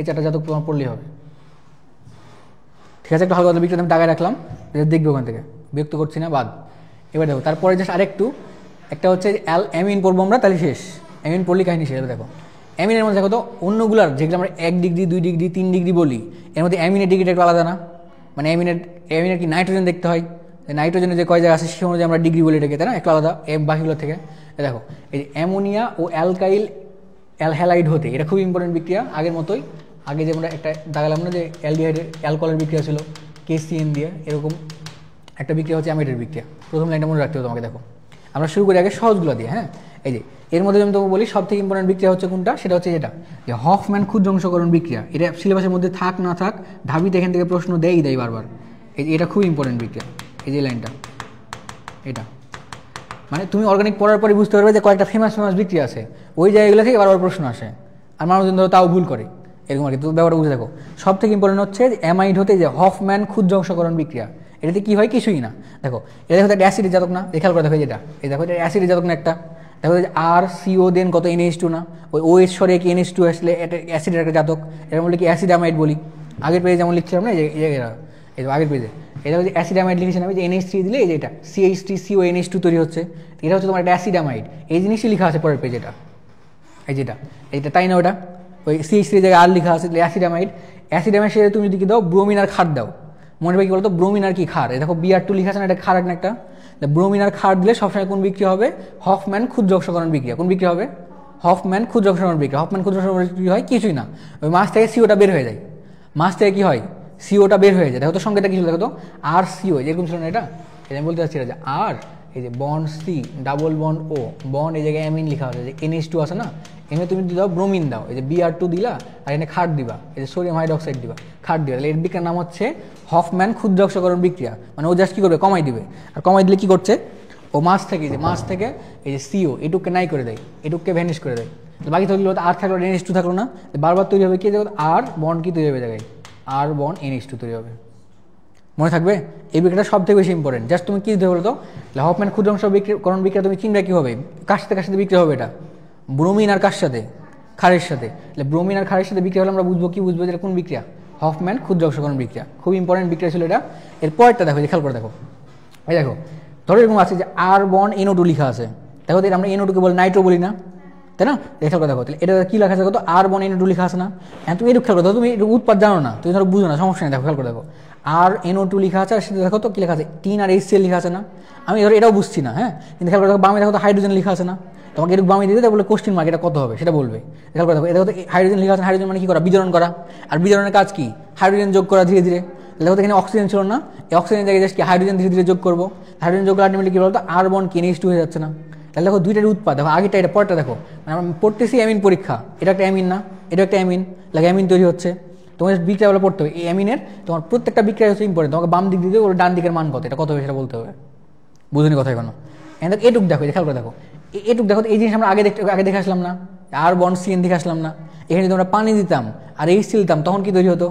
4টা জাতক তোমার পড়লেই হবে। ঠিক আছে, একটু হালকা বিক্রিয়া আমি দাগায় রাখলাম, দেখবে ওখান থেকে, বিরক্ত করছি না, বাদ। এবার দেখো তারপরে জাস্ট আরেকটু, একটা হচ্ছে অ্যামিন পড়বো আমরা, তাহলে শেষ, অ্যামিন পড়লি কাহিনী শেষ। দেখো অ্যামিনের মধ্যে দেখো তো অন্যগুলার যেগুলো আমরা 1 ডিগ্রি 2 ডিগ্রি 3 ডিগ্রি বলি, এর মধ্যে অ্যামিনের ডিগ্রিটা একটু আলাদা না, মানে অ্যামিনের কি নাইট্রোজেন দেখতে হয়, নাইট্রোজেনের যে কয় জায়গা আছে সে অনুযায়ী আমরা ডিগ্রি বলি এটাকে, তাই না, একটু আলাদা বাকিগুলোর থেকে। দেখো এই যে অ্যামোনিয়া ও অ্যালকাইল হ্যালাইড হতে, এটা খুব ইম্পর্টেন্ট বিক্রিয়া, আগের মতোই, আগে যে আমরা একটা দাগালাম না যে অ্যালডিহাইডের অ্যালকোহলের বিক্রিয়া ছিল KCN দিয়ে, এরকম একটা বিক্রিয়া হচ্ছে অ্যামাইডের বিক্রিয়া। প্রথম লাইনটা মনে রাখতে হবে তোমাকে। দেখো আমরা শুরু করি আগে সহজগুলো দিয়ে, হ্যাঁ এই যে এর মধ্যে আমি তোমাকে বলি সব থেকে ইম্পর্টেন্ট বিক্রিয়া হচ্ছে কোনটা, সেটা হচ্ছে যেটা যে হফম্যান ক্ষুদ্রাংশকরণ বিক্রিয়া। এটা সিলেবাসের মধ্যে থাক না থাক, ঢাবিতে এখান থেকে প্রশ্ন দেয় বারবার, এটা খুব ইম্পর্টেন্ট বিক্রিয়া। এই যে লাইনটা, এটা মানে তুমি অর্গানিক পড়ার পরে বুঝতে পারবে যে কয়েকটা ফেমাস বিক্রিয়া আছে, ওই জায়গাগুলো থেকে বারবার প্রশ্ন আসে, আর মানুষজন ধরো তাও ভুল করে, এরকম আর কি। তো ব্যাপারটা বুঝে দেখো, সব থেকে ইম্পর্টেন্ট হচ্ছে অ্যামাইড হতে যে হফম্যান ক্ষুদ্রাংশকরণ বিক্রিয়া, এটাতে কি হয়, কিছুই না। দেখো এটা দেখো একটা অ্যাসিডের জাতক না, খেয়াল করে দেখো যেটা, এই দেখো এটা অ্যাসিডের জাতক না একটা, দেখো RCO দেন কত NH2 না, ওই OH সরে কি NH2 আসলে এটা অ্যাসিডের একটা জাতক, এর বলে কি অ্যাসিড অ্যামাইড বলি। আগের পেজে যেমন লিখছিলাম না, এই আগের পেজে এটা হচ্ছে অ্যাসিড অ্যামাইড লিখেছিলাম, যে NH3 দিলে এই যে এটা CH3CO NH2 তৈরি হচ্ছে, এটা হচ্ছে তোমার একটা অ্যাসিড অ্যামাইড, এই জিনিসই লেখা আছে পরের পেজে, এটা তাই না, ওটা ওই CH3 জায়গায় আর লেখা আছে অ্যাসিড অ্যামাইড। অ্যাসিড অ্যামাইড সেটা তুমি যদি দাও ব্রোমিন আর ক্ষার দাও, মনে হয় কি বলতো ব্রোমিন আর কি ক্ষার, দেখো Br2 লেখা আছে না, এটা ক্ষার একটা, ব্রোমিন আর ক্ষার দিলে সবসময় কোন বিক্রিয়া হবে? হফম্যান ক্ষুদ্র অক্সীকরণ বিক্রিয়া। কোন বিক্রিয়া হবে? হফম্যান ক্ষুদ্র অক্সীকরণ বিক্রিয়া। হফম্যান ক্ষুদ্র অক্সীকরণ বিক্রিয়া হয় কিছুই না, ওই মাছ থেকে সিওটা বের হয়ে যায়। মাছ থেকে কি হয়? সিওটা বের হয়ে যায়। দেখো তো সংখ্যাটা কি ছিল, দেখো তো আর সিও এরকম ছিল না, এটা আমি বলতে চাচ্ছি যে আর এই যে বন্ড সি ডাবল বন্ড ও বন্ড এই জায়গায় অ্যামিন লেখা আছে, যে NH2 আছে না, এখানে তুমি দাও ব্রোমিন দাও, এই যে Br2 দিলা আর এখানে ক্ষার দিবা, এই যে সোডিয়াম হাইড্রোক্সাইড দিবা, ক্ষার দিবা, তাহলে এর বিক্রিয়ার নাম হচ্ছে হফম্যান ক্ষুদ্র অক্সীকরণ বিক্রিয়া। মানে ও জাস্ট কি করবে? কমাই দিবে। আর কমাই দিলে কি করছে? ও মাছ থেকে এই যে সিও এটুককে নাই করে দেয়, এটুককে ভ্যানিশ করে দেয়। বাকি থাকলো আর থাকলো NH2 থাকলো না, বারবার তৈরি হবে কি? দেখো আর বন্ড কি তৈরি হবে জায়গায়? আর বন্ড NH2 তৈরি হবে। মনে থাকবে? এই বিক্রিয়াটা সব থেকে বেশি ইম্পর্টেন্ট। জাস্ট তুমি কি দিতে বলো তো, হফম্যান ক্ষুদ্র অক্সীকরণ বিক্রিয়া তুমি চিনবে কি হবে? কার সাথে বিক্রিয়া হবে? এটা ব্রোমিন আর কার সাথে? ক্ষারের সাথে। ব্রোমিন আর ক্ষারের সাথে বিক্রিয়া হলে আমরা বুঝবো কি? বুঝবো যে কোন বিক্রিয়া? হফম্যান ক্ষুদ্র অক্সীকরণ বিক্রিয়া। খুব ইম্পর্টেন্ট বিক্রিয়া ছিল এটা। এর পরেরটা দেখো, খেয়াল করে দেখো, এই দেখো ধরো এরকম আছে যে আর বন্ড NO2 লেখা আছে। দেখো আমরা NO2 কে বলি নাইট্রো বলি না, তাই না? খেয়াল করে দেখো, তাহলে এটা কি লেখা আছে? দেখো তো আর বন্ড NO2 লেখা আছে না। হ্যাঁ, তুমি এটুকু খেয়াল করো, তুমি উৎপাদ জানো না, তুমি ধরো বুঝো না, সমস্যা নেই। দেখো খেয়াল করে দেখো, আর NO2 লেখা আছে, আর সেটা দেখো তো কি লেখা আছে? 3 আর HCl লেখা আছে না। আমি ধরো এটাও বুঝছি না, হ্যাঁ, কিন্তু খেয়াল করে দেখো বামে দেখো তো হাইড্রোজেন লেখা আছে না। তোমাকে এটুকু বামে দিয়ে বলে কোশ্চেন মার্ক, এটা কত হবে সেটা বলবে। খেয়াল করে দেখো, এটা তো হাইড্রোজেন লেখা আছে। হাইড্রোজেন মানে কি করা? বিজারণ করা। আর বিজারণের কাজ কি? হাইড্রোজেন যোগ করা ধীরে ধীরে। দেখো তো এখানে অক্সিজেন ছিল না, এই অক্সিজেন জায়গায় জাস্ট কি হাইড্রোজেন ধীরে ধীরে যোগ করবো। হাইড্রোজেন যোগ আলটিমেটলি কি বলতো? আর বন্ড NH2 হয়ে যাচ্ছে না। তাহলে দেখো দুইটার উৎপাদ দেখো, আগেরটা এটা পরেরটা দেখো, মানে আমরা পড়তেছি অ্যামিন পরীক্ষা, এটা একটা অ্যামিন না, এটা একটা অ্যামিন, লাগে অ্যামিন তৈরি হচ্ছে। তোমার বিক্রিয়াগুলো পড়তে হবে। এই অ্যামিনের তোমার প্রত্যেকটা বিক্রিয়া হচ্ছে ইম্পর্টেন্ট। তোমাকে বাম দিক দিয়ে ওর ডান দিকের মান কত, এটা কত হবে সেটা বলতে হবে। বুঝুনি কথা এখনো? এটুক দেখো, খেয়াল করে দেখো, এটুক দেখো, এই জিনিস আমরা আগে দেখে আসলাম না, আর বন্ড CN দেখে আসলাম না। এখানে যদি আমরা পানি দিতাম আর HCl দিতাম তখন কি তৈরি হতো?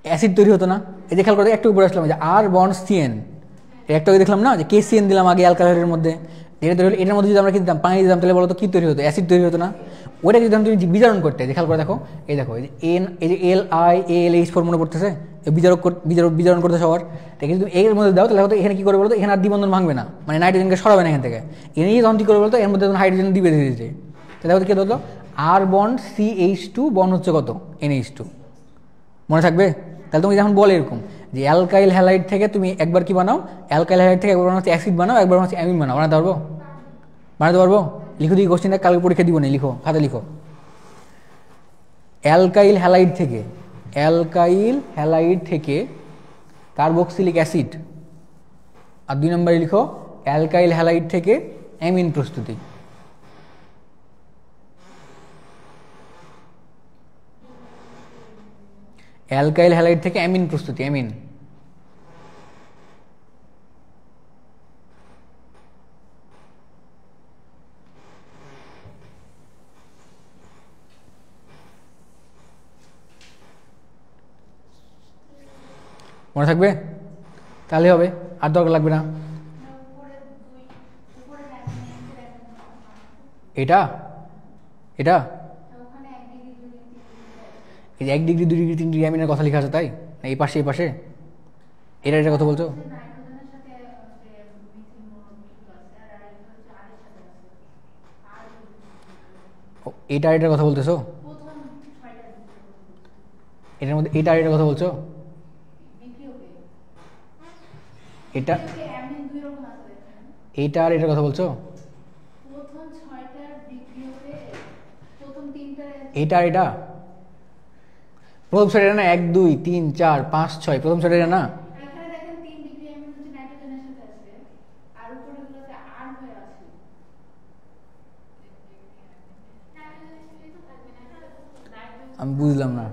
অ্যাসিড তৈরি হতো না। এই যে খেয়াল করে একটু উপরে আসলাম, যে আর বন্ড CN, একটা দেখলাম না যে KCN দিলাম আগে অ্যালকালাইডের মধ্যে, এটা তৈরি হলো। এটার মধ্যে যদি আমরা কি দিতাম? পানি দিতাম, তাহলে বলো তো কি তৈরি হতো? অ্যাসিড তৈরি হতো না। ওটা যদি তুমি বিজারণ করতে, খেয়াল করে দেখো, এই দেখো এই যে এই যে LiAlH4 মনে পড়তেছে, বিজারণ করতে সবার। কিন্তু তুমি এর মধ্যে দাও, তাহলে এখানে কি করে বলতো? এখানে আর দ্বিবন্ধন ভাঙবে না, মানে নাইট্রোজেনকে সরাবে না এখান থেকে। এনে তখন কি করে বলতো? এর মধ্যে হাইড্রোজেন দিবে ধীরে ধীরে। তাহলে কি হতো? আর বন্ড CH2 বন্ড হচ্ছে কত? NH2। মনে থাকবে? তাহলে তুমি যখন বলে এরকম যে অ্যালকাইল হ্যালাইড থেকে তুমি একবার কি বানাও? অ্যালকাইল হ্যালাইড থেকে একবার হচ্ছে অ্যাসিড বানাও, একবার হচ্ছে অ্যামিন বানাও। বানাতে পারবো? লিখো দিই কোশ্চেনটা, কালকে পরীক্ষা দিব না, লিখো খাতা লিখো। অ্যালকাইল হ্যালাইড থেকে কার্বক্সিলিক অ্যাসিড, আর 2 নম্বরে লিখো অ্যালকাইল হ্যালাইড থেকে অ্যামিন প্রস্তুতি। অ্যালকাইল হ্যালাইড থেকে অ্যামিন প্রস্তুতি, অ্যামিন। মনে থাকবে? তাহলে হবে, আর দরকার লাগবে না। এটা এটা এই যে 1 ডিগ্রি 2 ডিগ্রি 3 ডিগ্রি অ্যামিনের কথা লেখা আছে, তাই এই পাশে এই পাশে এটা কথা বলছো? এটার কথা বলতেছো? এটার মধ্যে এটার কথা বলছো? এটা এটার কথা বলছো? এটা প্রথম সারি না, 1 2 3 4 5 6 প্রথম সারি না। আমি বুঝলাম না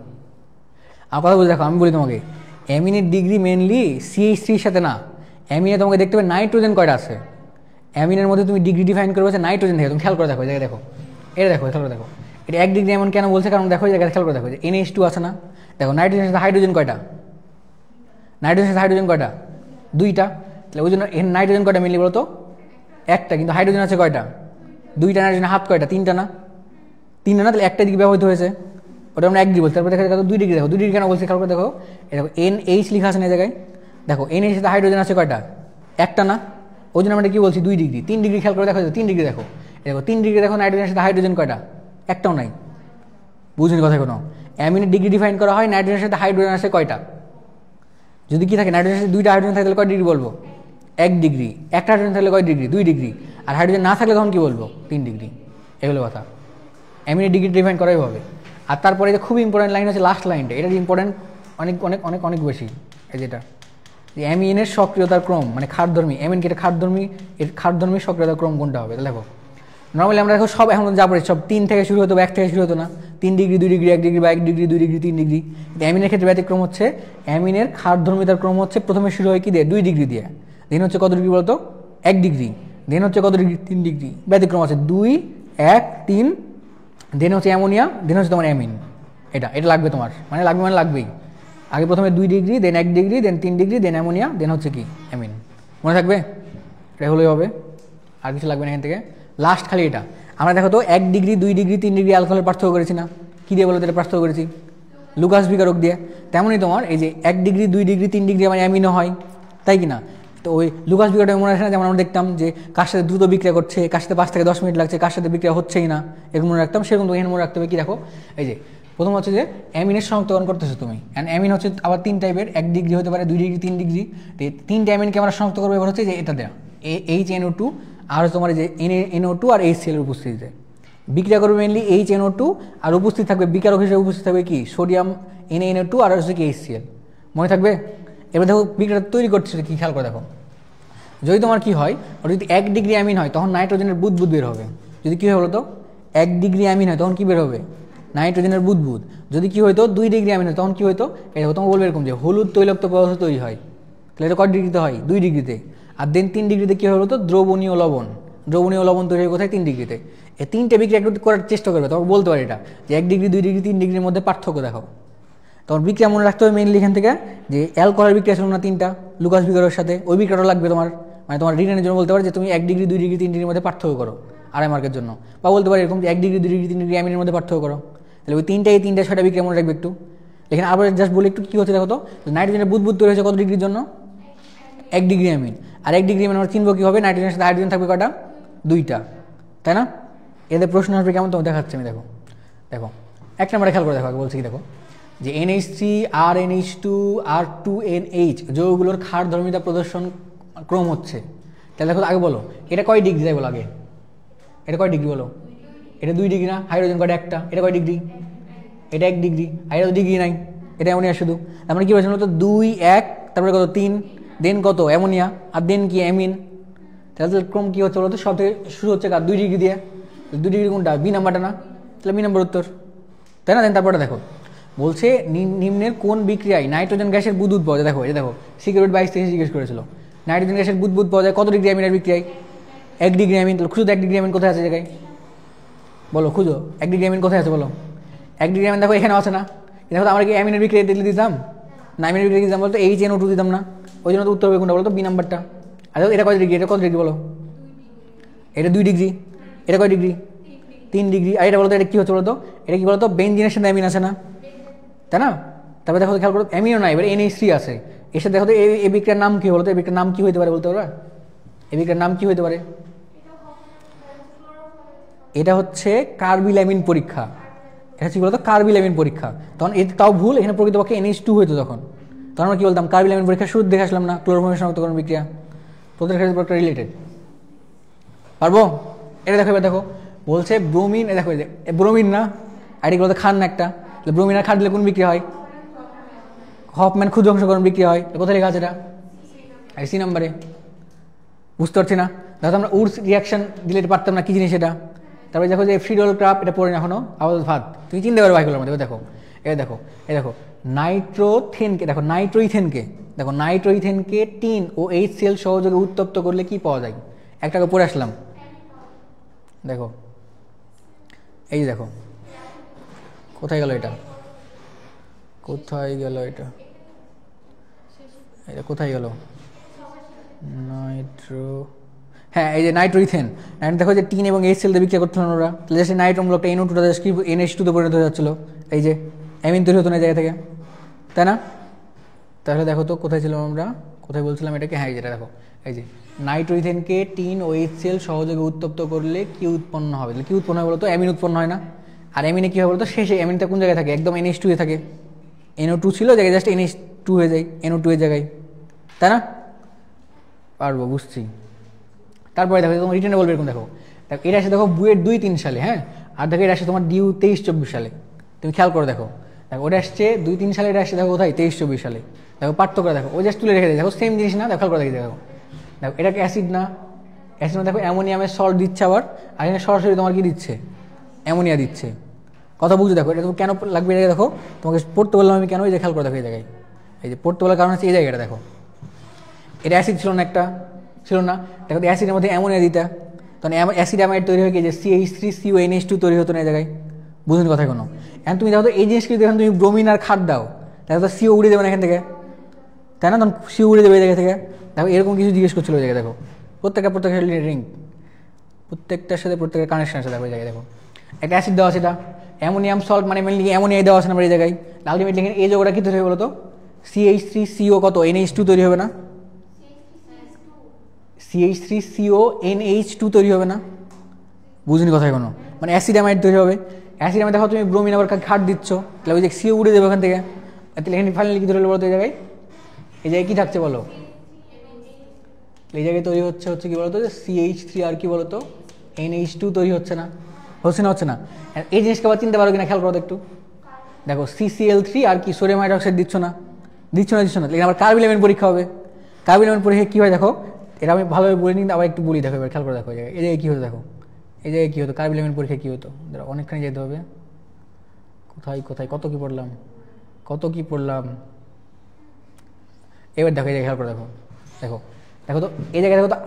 আমার কথা, বুঝে দেখো আমি বলি তোমাকে, অ্যামিনের ডিগ্রি মেনলি CH3 সাথে না। অ্যামিনে তোমাকে দেখতে হবে নাইট্রোজেন কয়টা আছে। অ্যামিনের মধ্যে তুমি ডিগ্রি ডিফাইন করবে নাইট্রোজেন থেকে। তুমি খেয়াল করে দেখো, জায়গায় দেখো, এটা দেখো, খেয়াল করে দেখো, এটা 1 ডিগ্রি এমন কেন বলছে? কারণ দেখো জায়গায় খেয়াল করে দেখো, যে NH2 আছে না। দেখো নাইট্রোজেনের সাথে হাইড্রোজেন কয়টা? দুইটা। তাহলে ওই জন্য নাইট্রোজেন কয়টা মেনলি বলো তো? একটা। কিন্তু হাইড্রোজেন আছে কয়টা? দুইটা। নাইট্রোজেনের হাত কয়টা? তিনটা না। তাহলে একটা দিকে ব্যবহৃত হয়েছে, ওটা আমরা 1 ডিগ্রি বলছি। তারপরে দেখো 2 ডিগ্রি, দেখো 2 ডিগ্রি কেন বলছি? খেয়াল করে দেখো, দেখো NH লেখা আছে না জায়গায়। দেখো NH সাথে হাইড্রোজেন আছে কয়টা? একটা না। ওই জন্য আমরা কি বলছি? 2 ডিগ্রি। 3 ডিগ্রি খেয়াল করে দেখো, 3 ডিগ্রি দেখো, 3 ডিগ্রি দেখো, নাইট্রোজেনের সাথে হাইড্রোজেন কয়টা? একটাও নাই। বুঝুন কথা কোনো? অ্যামিনের ডিগ্রি ডিফাইন করা হয় নাইট্রোজেনের সাথে হাইড্রোজেন আছে কয়টা। যদি কি থাকে নাইট্রোজেনের সাথে 2টা হাইড্রোজেন থাকে, তাহলে কয় ডিগ্রি বলবো? 1 ডিগ্রি, একটা হাইড্রোজেন থাকলে কয় ডিগ্রি, 2 ডিগ্রি, আর হাইড্রোজেন না থাকলে তখন কি বলবো, 3 ডিগ্রি। এগুলো কথা, অ্যামিনের ডিগ্রি ডিফাইন করাই হবে। আর তারপরে যে খুব ইম্পর্টেন্ট লাইন হচ্ছে লাস্ট লাইনটা, এটা ইম্পর্টেন্ট অনেক অনেক অনেক অনেক বেশি। এই যেটা যে অ্যামিনের সক্রিয়তার ক্রম, মানে খাদ্যধর্মী অ্যামিন কি এটা খাদ্যধর্মী, এর খাদ্যধর্মী সক্রিয়তার ক্রম কোনটা হবে। দেখো নর্মালি আমরা দেখো সব এখন যা পড়ে সব 3 থেকে শুরু হতো বা 1 থেকে শুরু হতো না, 3 ডিগ্রি 2 ডিগ্রি 1 ডিগ্রি বা 1 ডিগ্রি 2 ডিগ্রি 3 ডিগ্রি। অ্যামিনের ক্ষেত্রে ব্যতিক্রম হচ্ছে অ্যামিনের খাদ্যধর্মিতার ক্রম হচ্ছে প্রথমে শুরু হয় কি দিয়ে, 2 ডিগ্রি দিয়ে, দেন হচ্ছে কত ডিগ্রি বলতো, 1 ডিগ্রি, দেন হচ্ছে কত ডিগ্রি, 3 ডিগ্রি। ব্যতিক্রম আছে 2 1 3, দেন হচ্ছে অ্যামোনিয়া, দেন হচ্ছে তোমার অ্যামিন। এটা এটা লাগবে তোমার, মানে লাগবে মানে লাগবেই। আগে প্রথমে 2 ডিগ্রি, দেন 1 ডিগ্রি, দেন 3 ডিগ্রি, দেন অ্যামোনিয়া, দেন হচ্ছে কি অ্যামিন। মনে থাকবে, এটা হলেই হবে, আর কিছু লাগবে না এখান থেকে। লাস্ট খালি এটা। আমরা দেখো তো 1 ডিগ্রি 2 ডিগ্রি 3 ডিগ্রি অ্যালকোহলের পার্থক্য করেছি না, কী দিয়ে বলো, এটা পার্থক্য করেছি লুকাস বিকারক দিয়ে। তেমনই তোমার এই যে 1 ডিগ্রি 2 ডিগ্রি 3 ডিগ্রি আমার অ্যামিনও হয়, তাই কি না। তো ওই লুকাস বিকারক মনে রাখে না, যেমন আমরা দেখতাম যে কার সাথে দ্রুত বিক্রিয়া করছে, কার সাথে 5 থেকে 10 মিনিট লাগছে, কার সাথে বিক্রিয়া হচ্ছেই না, এরকম মনে রাখতাম। সেরকম তো এখানে মনে রাখতে হবে কি, দেখো এই যে প্রথম হচ্ছে যে অ্যামিনের শনাক্তকরণ করতেছো তুমি, অ্যান্ড অ্যামিন হচ্ছে আবার 3 টাইপের, 1 ডিগ্রি হতে পারে, 2 ডিগ্রি 3 ডিগ্রি। 3টে অ্যামিনকে আমরা শনাক্ত করবো এবার হচ্ছে যে এটা দেওয়া HNO2 আর তোমার যে NO2 আর HCl এর উপস্থিতিতে বিক্রিয়া করবে মেনলি HNO2, আর উপস্থিত থাকবে বিকারক হিসেবে উপস্থিত থাকবে কি সোডিয়াম NaNO2 আর হচ্ছে কি HCl। মনে থাকবে। এবার দেখো বিক্রিয়া তৈরি করছে কি, খেয়াল করে দেখো, যদি তোমার কি হয়, ওর যদি 1 ডিগ্রি অ্যামিন হয় তখন নাইট্রোজেনের বুদবুদ বের হবে। যদি কী হয় বলো তো, 1 ডিগ্রি অ্যামিন হয় তখন কী বের হবে, নাইট্রোজেনের বুদবুদ। যদি কী হইতো 2 ডিগ্রি অ্যামিন হয় তখন কী হইতো, এটা তোমাকে বলবে এরকম যে হলুদ তৈলাক্ত পদার্থ তৈরি হয়। তাহলে এটা কত ডিগ্রিতে হয়, 2 ডিগ্রিতে। আর দেন 3 ডিগ্রিতে কী হয় বলতো, দ্রবণীয় লবণ। দ্রবণীয় লবণ তৈরি হয় কোথায়, 3 ডিগ্রিতে। এই 3টে বিক্রিয়া একটু করার চেষ্টা করবে, তোমাকে বলতে পারে এটা যে 1 ডিগ্রি 2 ডিগ্রি 3 ডিগ্রির মধ্যে পার্থক্য দেখো। তোমার বিক্রিয়া মনে রাখতে হবে মেনলি এখান থেকে যে অ্যালকোহলের বিক্রিয়া ছিল না 3টা লুকাস বিকারের সাথে, ওই বিক্রিয়াটা লাগবে তোমার, মানে তোমার রিটার্নের জন্য বলতে পারে যে তুমি 1 ডিগ্রি 2 ডিগ্রি 3 ডিগ্রির মধ্যে পার্থক্য করো আড়াই মার্কের জন্য, বা বলতে পারে এরকম যে 1 ডিগ্রি 2 ডিগ্রি 3 ডিগ্রি অ্যামিনের মধ্যে পার্থক্য করো। তাহলে ওই 3টা 6টা বিক্রিয়া মনে রাখবে একটু। এখানে আবার জাস্ট বলি একটু কী হচ্ছে দেখো তো, নাইট্রোজেনের বুদবুদ তৈরি হয়েছে কত ডিগ্রির জন্য, 1 ডিগ্রি অ্যামিন। আর 1 ডিগ্রি অ্যামিন আমরা চিনবো কী হবে, নাইট্রোজেনের সাথে হাইড্রোজেন থাকবে কটা, 2টা, তাই না। এদের প্রশ্ন আসবে কেমন, তোমার দেখাচ্ছে আমি। দেখো দেখো 1 নম্বরে খেয়াল করে দেখো, আগে বলছি কি দেখো যে NH3 RNH2 R2NH যৌগগুলোর ক্ষার ধর্মিতা প্রদর্শন ক্রম হচ্ছে। তাহলে দেখো আগে বলো এটা কয় ডিগ্রি, যাই বলো আগে, এটা কয় ডিগ্রি বলো, এটা 2 ডিগ্রি না, হাইড্রোজেন কয়টা, একটা, এটা কয় ডিগ্রি, এটা 1 ডিগ্রি, আর এটা তো ডিগ্রি নাই, এটা অ্যামোনিয়া শুধু। তার মানে কী বলছে বলতো 2 1, তারপরে কত 3, দেন কত অ্যামোনিয়া, আর দেন কি অ্যামিন। তাহলে ক্রম কী হচ্ছে বলতো, সব থেকে শুরু হচ্ছে কার, 2 ডিগ্রি দিয়ে। 2 ডিগ্রি কোনটা, বি নাম্বারটা না, তাহলে বি নাম্বার উত্তর, তাই না। দেন তারপরে দেখো বলছে নিম্নের কোন বিক্রিয়ায় নাইট্রোজেন গ্যাসের বুদবুদ পাওয়া যায়। দেখো এটা দেখো সিকিউরিটি 22 থেকে জিজ্ঞেস করেছিল, নাইট্রোজেন গ্যাসের বুদবুদ পাওয়া যায় কত ডিগ্রি অ্যামিনের বিক্রিয়ায়, 1 ডিগ্রি অ্যামিন। তাহলে খুঁজো 1 ডিগ্রি অ্যামিন কোথায় আছে জায়গায়, বলো খুঁজো 1 ডিগ্রি অ্যামিন কোথায় আছে বলো। 1 ডিগ্রি অ্যামিন দেখো এখানে আছে না, দেখো আমরা কি অ্যামিনের বিক্রিয়া দিলে দিতাম না, অ্যামিনের বিক্রিয়া দিতাম বলতো HNO2 দিতাম না, ওই জন্য তো উত্তর হবে কোনটা বলতো, বি নাম্বারটা। আর এটা কত ডিগ্রি, এটা কত ডিগ্রি বলো, এটা 2 ডিগ্রি, এটা কয় ডিগ্রি, 3 ডিগ্রি। আর এটা বলতো এটা কী হচ্ছে বলতো, এটা কি বলতো বেনজিনের সাথে অ্যামিন আছে না, তাই না। তারপরে দেখো খেয়াল করো অ্যামিনও নাই, এবার NH3 আছে, এর সাথে দেখো তো এই বিক্রিয়ার নাম কী বলতো, এই বিক্রিয়ার নাম কী হতে পারে বলতে পারবা, এই বিক্রিয়ার নাম কী হতে পারে। এটা হচ্ছে কার্বিলামিন পরীক্ষা, এটা হচ্ছে বলতো কার্বিলামিন পরীক্ষা। তখন এটা তাও ভুল, এখানে প্রকৃতপক্ষে NH2 হইতো তখন আমরা কি বলতাম কার্বিলামিন পরীক্ষা শুরু দেখে আসলাম না, ক্লোরোফর্মের শনাক্তকরণ বিক্রিয়া, তোদের ক্ষেত্রে রিলেটেড পারবো। এটা দেখো এবার দেখো বলছে ব্রোমিন, দেখো ব্রোমিন না, আর এগুলো তো খান না একটা, ব্রোমিন আর খান দিলে কোন বিক্রিয়া হয়, হফম্যান ক্ষুদ্র অংশকরণ বিক্রিয়া হয়। কোথায় লেখা আছে এটা, সি নাম্বারে। বুঝতে পারছি না, দেখো আমরা উডস রিয়াকশন দিলে পারতাম না, কি জিনিস এটা। তারপরে দেখো যে ফ্রিডল ক্রাফট, এটা পড়ে না এখনো, আপাতত ভাত তুমি চিনতে পারবে এগুলোর মধ্যে। দেখো এ দেখো নাইট্রোথেনকে, দেখো নাইট্রোইথেনকে, দেখো নাইট্রোইথেনকে টিন ও HCl সহযোগে উত্তপ্ত করলে কি পাওয়া যায়, একটাকে পড়ে আসলাম। দেখো এই দেখো কোথায় গেল এটা, কোথায় গেল এটা, এটা কোথায় গেল, নাইট্রো, হ্যাঁ এই যে নাইট্রোইথেন। দেখো যে টিন এবং HCl দিয়ে বিক্রিয়া করছিলেন ওরা, তাহলে সেই নাইট্রোম ব্লকটা NO2টা NH2 পরিণত হয়ে যাচ্ছিলো, এই যে অ্যামিন তৈরি হতো না জায়গা থেকে, তাই না। তাহলে দেখো তো কোথায় ছিলাম আমরা, কোথায় বলছিলাম এটাকে, হ্যাঁ যেটা দেখো এই যে নাইট্রোইথেনকে টিন ও HCl সহযোগে উত্তপ্ত করলে কি উৎপন্ন হবে, কি উৎপন্ন হয় বলতো, অ্যামিন উৎপন্ন হয় না। আর অ্যামিনে কী হবে বলতো, শেষে অ্যামিনটা কোন জায়গায় থাকে, একদম NH2 এ থাকে, NO2 ছিল জায়গায় জাস্ট NH2 হয়ে যায়, NO2 এর জায়গায়, তাই না। পারবো, বুঝছি। তারপরে দেখো তোমার রিটার্নে বলবে এরকম, দেখো দেখো এটা আসে দেখো বুয়েট 2-3 সালে, হ্যাঁ, আর দেখো এটা আসে তোমার ডিউ 23-24 সালে। তুমি খেয়াল করো, দেখো দেখো ওটা আসছে 2-3 সালে, এটা আসছে দেখো কোথায় 23-24 সালে। দেখো পার্থক্য দেখো, ও জাস্ট তুলে রেখে দেয়, দেখো সেম জিনিস না, দেখো খেয়াল করে দেখি, দেখো দেখো এটাকে অ্যাসিড না, অ্যাসিড দেখো অ্যামোনিয়ামের সল্ট দিচ্ছে আবার, আর এখানে সরাসরি তোমার কি দিচ্ছে, অ্যামোনিয়া দিচ্ছে। কথা বুঝছো? দেখো এটা তুমি কেন লাগবে, এটা দেখো তোমাকে পড়তে বললাম আমি কেন, এই যে খেয়াল করে দেখো এই জায়গায়, এই যে পড়তে বলার কারণ হচ্ছে এই জায়গাটা দেখো, এটা অ্যাসিড ছিল না, একটা ছিল না, দেখো অ্যাসিডের মধ্যে অ্যামোনিয়া দিতে, তখন অ্যাসিড অ্যামাইড তৈরি হয়ে গিয়ে যে CH3CONH2 তৈরি হতো না এই জায়গায়, বুঝুন কথা কোনো। এখন তুমি দেখো এই জিনিসকে যখন তুমি ব্রোমিন আর খাদ দাও, দেখো তো সিও উড়ে দেবে না এখান থেকে, তাই না? তখন সিও উড়ে দেবে এই জায়গা থেকে। দেখো এরকম কিছু জিজ্ঞেস করছিল ওই জায়গায়, দেখো প্রত্যেকটা রিং, প্রত্যেকটার সাথে প্রত্যেকের কানেকশন আছে, দেখো এই জায়গায় দেখো একটা অ্যাসিড দেওয়া আছে, এটা অ্যামোনিয়াম সল্ট, মানে মেনলি অ্যামোনিয়া দেওয়া আছে না এই জায়গায়। আলটিমেটলি এই যোগটা কি তৈরি হবে বলো তো, CH3CO কত NH2 তৈরি হবে না, CH3CONH2 তৈরি হবে না, বুঝুনি কথা কোনো, মানে অ্যাসিড অ্যামাইড তৈরি হবে। অ্যাসিড অ্যামাইড দেখো তুমি ব্রোমিন আবার ঘাট দিচ্ছ, তাহলে ওই যে সিও উড়ে দেবে ওখান থেকে, তাহলে এখানে ফাইনালি কী তৈরি হলো বলো তো এই জায়গায়, এই জায়গায় কী থাকছে বলো, এই জায়গায় তৈরি হচ্ছে কি বলতো, যে CH3 আর কি বলতো NH2 তৈরি হচ্ছে না, হচ্ছে না। এই জিনিসকে আবার চিনতে পারো কিনা খেয়াল করো একটু, দেখো CCl3 আর কি সোডিয়াম হাইড্রোক্সাইড দিচ্ছ না, লেকিন আবার কার্বন এলিমেন্ট পরীক্ষা হবে। কার্বন এলিমেন্ট পরীক্ষা কী হয় দেখো, এটা আমি ভালোভাবে বলে নিই, আবার একটু বলি, দেখো এবার খেয়াল করে দেখো এই জায়গায় কী হতো, দেখো এই জায়গায় কী হতো, কার্বন এলিমেন্ট পরীক্ষা কী হতো, অনেকখানি যেতে হবে, কোথায় কত কী পড়লাম, এবার দেখো এই জায়গায় খেয়াল করে দেখো, দেখো দেখো তো এই জায়গায় দেখো তো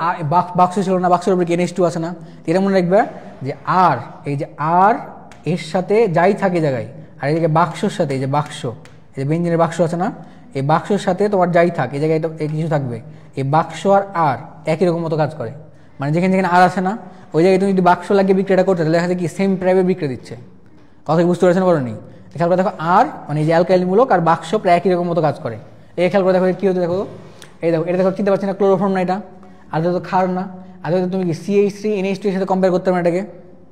বাক্স ছিল না, বাক্সের উপরে NH2 আছে না, এটা মনে রাখবে যে আর, এই যে আর এর সাথে যাই থাকে জায়গায়, আর এই জায়গায় বাক্সর সাথে, এই যে বাক্স, এই যে বেঞ্জিনের বাক্স আছে না, এই বাক্সর সাথে তোমার যাই থাক, এই জায়গায় কিছু থাকবে, এই বাক্স আর একই রকম মতো কাজ করে, মানে যেখানে আর আছে না ওই জায়গায় তুমি যদি বাক্স লাগিয়ে বিক্রিয়াটা করতে, তাহলে দেখা যায় কি সেম প্রাইভেট বিক্রিয়া দিচ্ছে। কথা কি বুঝতে পারছেন বলো নি? খেয়াল করে দেখো আর মানে এই যে অ্যালকাইলমূলক আর বাক্স প্রায় একই রকম মতো কাজ করে। এই খেয়াল করে দেখো কী হতো, দেখো এই দেখো এটা দেখো চিনতে পারছি না, ক্লোরোফর্ম না এটা, আর তো ক্ষার না, আর তুমি কি CH3NH2 এর সাথে কম্পেয়ার করতে পারো এটাকে,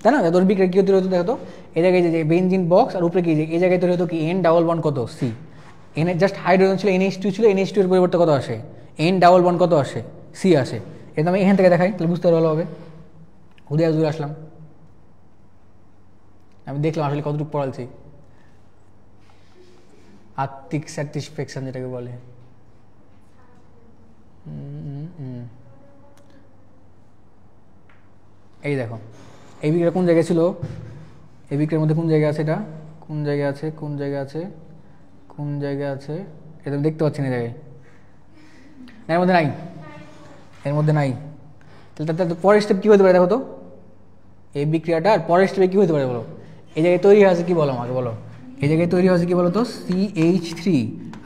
তাই না? তোর বিক্রিয়া কী তৈরি হতো দেখো তো, এই জায়গায় যে বেঞ্জিন বক্স আর উপরে কি এই জায়গায় তৈরি হতো কি N ডাবল বন্ড কত C, এনে জাস্ট হাইড্রোজেন ছিল NH2 ছিল, NH2 এর পরিবর্তে কত আসে N ডাবল বন্ড কত আসে C আসে। এটা আমি এখান থেকে দেখাই, তাহলে বুঝতে ভালো হবে। উদয় দূরে আসলাম, আমি দেখলাম আসলে কতটুকু পড়ালছি, আত্মিক স্যাটিসফ্যাকশন যেটাকে বলে। এই দেখো এই বিক্রিয়া কোন জায়গায় ছিল, এই বিক্রিয়ার মধ্যে কোন জায়গায় আছে, এটা কোন জায়গায় আছে, এটা দেখতে পাচ্ছি না এই জায়গায়, এর মধ্যে নাই, তাহলে পরের স্টেপ কী হতে পারে দেখো তো, এই বিক্রিয়াটার পরের স্টেপে কী হতে পারে বলো, এই জায়গায় তৈরি হয়েছে কি বলো আমাকে বলো, এই জায়গায় তৈরি হয়েছে কি বলো তো CH3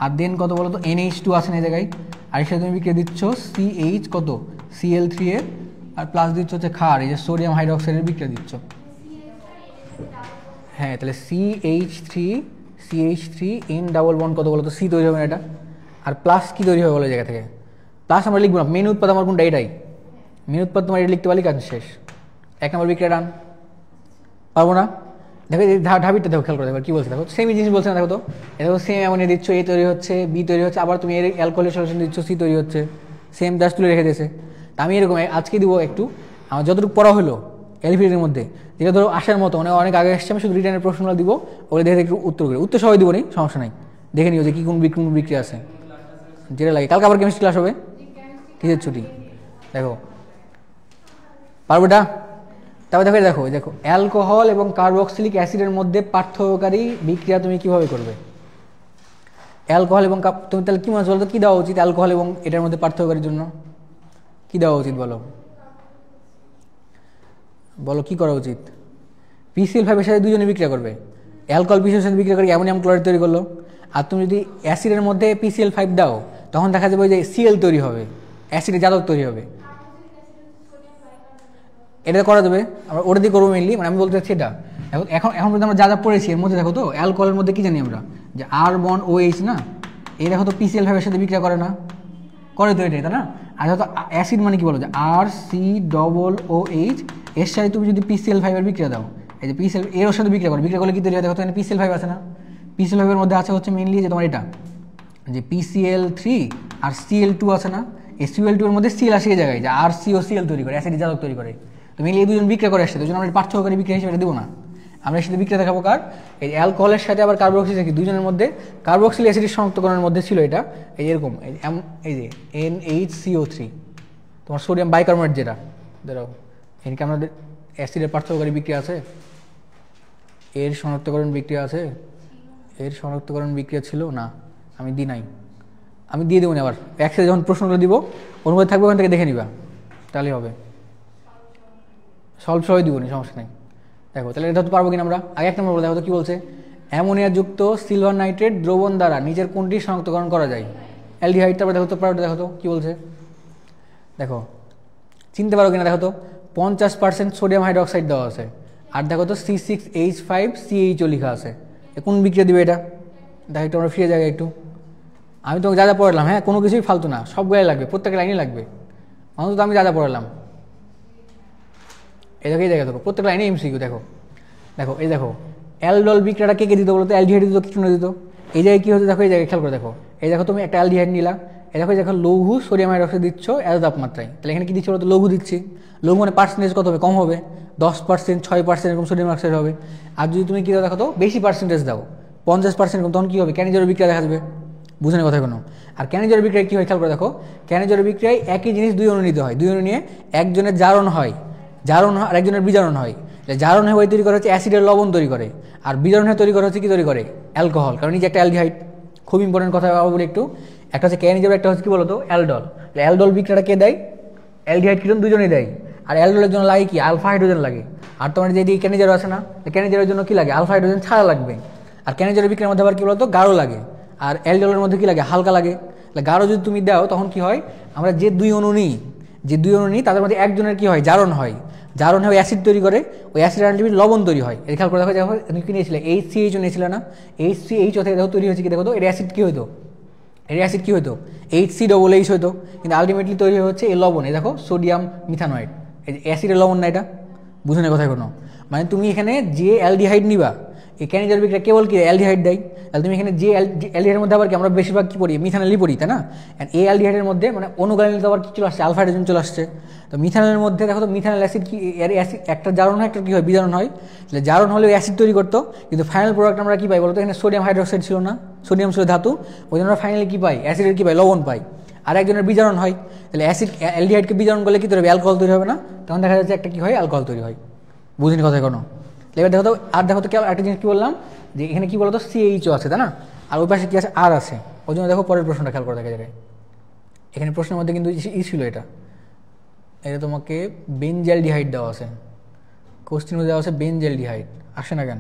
আর দেন কত বলো তো NH2 আছে না এই জায়গায়, আর এর সাথে তুমি বিক্রিয়া দিচ্ছ CH কত Cl3 এর, আর প্লাস দিচ্ছ হচ্ছে ক্ষার, এই যে সোডিয়াম হাইড্রোক্সাইডের বিক্রিয়া দিচ্ছ, হ্যাঁ, তাহলে CH3 N ডাবল বন্ড কত বলো তো C তৈরি হবে না এটা, আর প্লাস কি তৈরি হবে বলো এই জায়গা থেকে, প্লাস আমরা লিখবো না, মেন উৎপাদ আমার কোনটা এটাই, মেন উৎপাদ তোমার এটা লিখতে পারলে কাজ শেষ। 1 নম্বর বিক্রিয়া ডান, পারবো না, দেখো এই ঢাবিটা দেখো খেয়াল করে দেখো কী বলছে, দেখো সেম জিনিস বলছে না, দেখো তো দেখো সেম অ্যামোনিয়া দিচ্ছ, A তৈরি হচ্ছে B তৈরি হচ্ছে, আবার তুমি এর অ্যালকোহলের সলিউশন দিচ্ছ C তৈরি হচ্ছে, সেম জাস্ট তুলে রেখে দিয়েছে। তা আমি এরকম আজকে দিব একটু আমার যতটুকু পড়া হলো এলফিডের মধ্যে, যেটা ধরো আসার মতো মানে অনেক আগে এসছে, আমি শুধু রিটার্নের প্রশ্নগুলো দিব, ওগুলো দেখে একটু উত্তর সবাই দিব নি, সমস্যা নাই, দেখে নিও যে কী কোন বিক্রিয়া আছে যেটা লাগে। কালকে আবার কেমিস্ট্রি ক্লাস হবে, কিসের ছুটি, দেখো পারবো এটা। তারপরে দেখো অ্যালকোহল এবং কার্বক্সিলিক অ্যাসিডের মধ্যে পার্থক্যকারী বিক্রিয়া তুমি কিভাবে করবে, অ্যালকোহল এবং তুমি তাহলে কী মনে বলতো কী দেওয়া উচিত অ্যালকোহল এবং এটার মধ্যে পার্থক্যকারীর জন্য কী দেওয়া উচিত বলো কী করা উচিত? PCl5 এর সাথে দুজনে বিক্রিয়া করবে, অ্যালকোহল PCl সাথে বিক্রিয়া করে অ্যামোনিয়াম ক্লোরাইড তৈরি করলো, আর তুমি যদি অ্যাসিডের মধ্যে PCl5 দাও তখন দেখা যাবে যে Cl তৈরি হবে, অ্যাসিডের জাদক তৈরি হবে, এটা করা যাবে, আমরা ওটা দিয়ে করবো মেনলি, মানে আমি বলতে চাচ্ছি এটা। এখন পর্যন্ত আমরা যা পড়েছি এর মধ্যে দেখো তো অ্যালকোহলের মধ্যে কি জানি আমরা যে R বন্ড OH না, এই দেখো তো PCl5 এর সাথে বিক্রিয়া করে না, করে তো এটা, তাই না? আর যত অ্যাসিড মানে কি বলো যে RCOOH এর সাথে তুমি যদি PCl5 এর বিক্রিয়া দাও, এই যে PCl এর সাথে বিক্রিয়া করলে কি তৈরি হয় দেখো তো, এখানে PCl5 আছে না, PCl5 এর মধ্যে আছে হচ্ছে মেনলি যে তোমার এটা যে PCl3 আর Cl2 আছে না, এই Cl2 এর মধ্যে সিএল আসে এই জায়গায়, যে আর সিও সিএল তৈরি করে, অ্যাসিড জারক তৈরি করে। তুমি এই দুজন বিক্রিয়া করে আসছে, দুজন আমরা পার্থক্যকারী বিক্রিয়া হিসেবে দেবো না, আমরা এর সাথে বিক্রিয়া দেখাবো কার, এই অ্যালকোহলের সাথে আবার কার্বক্সিল দেখি, দুজনের মধ্যে কার্বক্সিল অ্যাসিড শনাক্তকরণের মধ্যে ছিল এটা, এই এরকম এই যে NHCO3 তোমার সোডিয়াম বাইকার্বনেট, যেটা ধরো এখানে কি আমাদের অ্যাসিডের পার্থক্যকারী বিক্রিয়া আছে, এর শনাক্তকরণ বিক্রিয়া আছে, এর শনাক্তকরণ বিক্রিয়া ছিল না, আমি দিই নাই, আমি দিয়ে দেবো না। আবার একসাথে যখন প্রশ্নগুলো দিব ওর মধ্যে থাকবে, ওখান থেকে দেখে নিবা, তাহলেই হবে, সলভ সবাই দিব না, সমস্যা নেই। দেখো তাহলে এটা তো পারবো কিনা আমরা, আগে এক নম্বর দেখো তো কী বলছে, অ্যামোনিয়াযুক্ত সিলভার নাইট্রেট দ্রবণ দ্বারা নিচের কোনটি শনাক্তকরণ করা যায়, অ্যালডিহাইড। তারপরে দেখো তো পারো, দেখো তো কী বলছে, দেখো চিনতে পারো কিনা দেখো তো, 50% সোডিয়াম হাইড্রোক্সাইড দেওয়া আছে, আর দেখো তো C6H5CHO লেখা আছে, কোন বিক্রিয়া দিবে এটা, দেখো একটু আমরা ফিরে যাই একটু, আমি তোমাকে যা যা পড়ালাম, হ্যাঁ কোনো কিছুই ফালতু না, সবগুলাই লাগবে, প্রত্যেকটা লাইনই লাগবে, অন্তত আমি যা যা পড়ালাম। এই দেখো এই জায়গায় দেখো প্রত্যেকটা লাইনে এমসিকিউ। দেখো দেখো এই দেখো অ্যালডল বিক্রিয়াটা কে কে দিত বলতো, অ্যালডিহাইড দিত, কিটোন দিত। এই জায়গায় কী হতো দেখো, এই জায়গায় খেয়াল করে দেখো, এই দেখো তুমি একটা অ্যালডিহাইড নিলা, এই দেখো দেখো লঘু সোডিয়াম হাইড্রোক্সাইড দিচ্ছ এত তাপমাত্রায়, তাহলে এখানে কি দিচ্ছ বলতো, লঘু দিচ্ছি। লঘু মানে পার্সেন্টেজ কত হবে, কম হবে, 10%, 6% এরকম সোডিয়াম অক্সাইড হবে। আর যদি তুমি কী দাও দেখো তো, বেশি পার্সেন্টেজ দাও, 50% এরকম, তখন কী হবে, ক্যানিজের বিক্রিয়া দেখা যাবে, বুঝে না কথা কোনো। আর ক্যানিজের বিক্রিয়ায় কী হয় খেয়াল করে দেখো, ক্যানিজের বিক্রিয়ায় একই জিনিস দুই অণু নিতে হয়, দুই অণু নিয়ে একজনের জারণ হয়, জারণ আর একজনের বিজারণ হয়। জারণ হয়ে তৈরি করা হচ্ছে অ্যাসিডের লবণ তৈরি করে, আর বিজারণ হয়ে তৈরি করা হচ্ছে কি তৈরি করে, অ্যালকোহল, কারণ এই যে একটা অ্যালডিহাইড, খুব ইম্পর্টেন্ট কথা বলি একটু, একটা হচ্ছে ক্যানিজের, একটা হচ্ছে কি বলতো অ্যালডল। অ্যালডল বিক্রিয়াটা কে দেয়, অ্যালডিহাইড কিটোন দুজনেই দেয়, আর অ্যালডলের জন্য লাগে কি, আলফা হাইড্রোজেন লাগে। আর তোমার যে ক্যানিজের আছে না, ক্যানিজের জন্য কি লাগে, আলফা হাইড্রোজেন ছাড়া লাগবে। আর ক্যানিজের বিক্রিয়ার মধ্যে আবার কি বলতো, গাঢ় লাগে, আর অ্যালডলের মধ্যে কি লাগে, হালকা লাগে। গাঢ় যদি তুমি দাও তখন কি হয়, আমরা যে দুই অণু নিই তাদের মধ্যে একজনের কি হয়, জারণ হয়, জারণ হয়ে অ্যাসিড তৈরি করে, ওই অ্যাসিড আলটিমেটলি লবণ তৈরি হয়। এই খেয়াল করে দেখো, দেখো তুমি কি নিয়েছিলে, HCHO নিয়েছিলে না, HCHO থেকে দেখো তৈরি হয়েছে কি, দেখো তো এর অ্যাসিড কী হতো, এর অ্যাসিড কী হতো, HCOOH হতো, কিন্তু আলটিমেটলি তৈরি হচ্ছে এই লবণ, এই দেখো সোডিয়াম মিথানয়েড, এই অ্যাসিডের লবণ না, এটা বুঝে না কথা কোনো। মানে তুমি এখানে যে অ্যালডিহাইড নিবা, এই ক্যানিজের বিক্রিয়া কেবল কি অ্যালডিহাইড দেয়, তাহলে তুমি এখানে যে অ্যালডিহাইডের মধ্যে আবার কি আমরা বেশিরভাগ কী পড়ি, মিথানলি পড়ি, তাই না। এই অ্যালডিহাইডের মধ্যে মানে অনুগামীতে আবার কী চলে আসছে, আলফা হাইড্রোজেন চলে আসছে। তো মিথানলের মধ্যে দেখো তো মিথানল অ্যাসিড কি, এর অ্যাসিড একটা জারণ হয়, একটা কী হয়, বিজারণ হয়। তাহলে জারণ হলেও অ্যাসিড তৈরি করতো, কিন্তু ফাইনাল প্রোডাক্ট আমরা কী পাই বলতো, এখানে সোডিয়াম হাইড্রোক্সাইড ছিল না, সোডিয়াম ছিল ধাতু, ওই জন্য আমরা ফাইনালি কী পাই, অ্যাসিডের কী পাই, লবণ পাই। আর একজনের বিজারণ হয়, তাহলে অ্যাসিড অ্যালডিহাইডকে বিজারণ করলে কী তৈরি হবে, অ্যালকোহল তৈরি হবে না, তখন দেখা যাচ্ছে একটা কী হয়, অ্যালকোহল তৈরি হয়। বুঝিনি কথা কোনো। এবার দেখো তো, আর দেখো তো একটা জিনিস কী বললাম, যে এখানে কী বলতো CHO আছে, তাই না, আর ওই পাশে কী আছে, আর আছে। ওই জন্য দেখো পরের প্রশ্নটা খেয়াল করে দেখা যাবে, এখানে প্রশ্নের মধ্যে কিন্তু ছিল এটা তোমাকে বেনজালডিহাইড দেওয়া আছে, কোশ্চেন দেওয়া আছে বেনজালডিহাইড, আসে না কেন।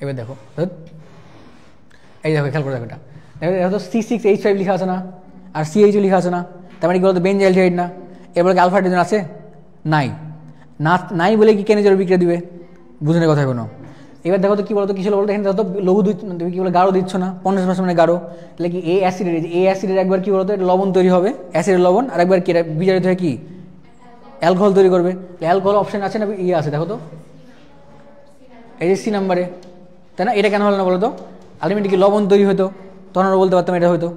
এবার দেখো এই দেখো খেয়াল করে দেখো, এটা দেখো তো C6H5 লেখা আছে না, আর CHO লেখা আছে না, তার মানে কি বলতো বেনজালডিহাইড না। এবার কি আলফা হাইড্রোজেন আছে, নাই বলে কি ক্যানিজের বিক্রিয়া দিবে, বুঝে না কথা কোনো। এবার দেখো তো কী বলতো, কী ছিল বলতো, এখানে দেখো তো লঘু তুমি কী বলো, গাঢ় দিচ্ছ না, 50% মানে গাঢ়, তাহলে কি এই অ্যাসিডের একবার কী বলতো লবণ তৈরি হবে, অ্যাসিডের লবণ, আর একবার কি বিজারিত হয়ে কি অ্যালকোহল তৈরি করবে। অ্যালকোহল অপশন আছে না, আছে দেখো তো, এই যে C নাম্বারে, তাই না। এটা কেন হলো না বলো তো, আলটিমেটলি কি লবণ তৈরি হতো, তখন আমরা বলতে পারতাম এটা হয়তো,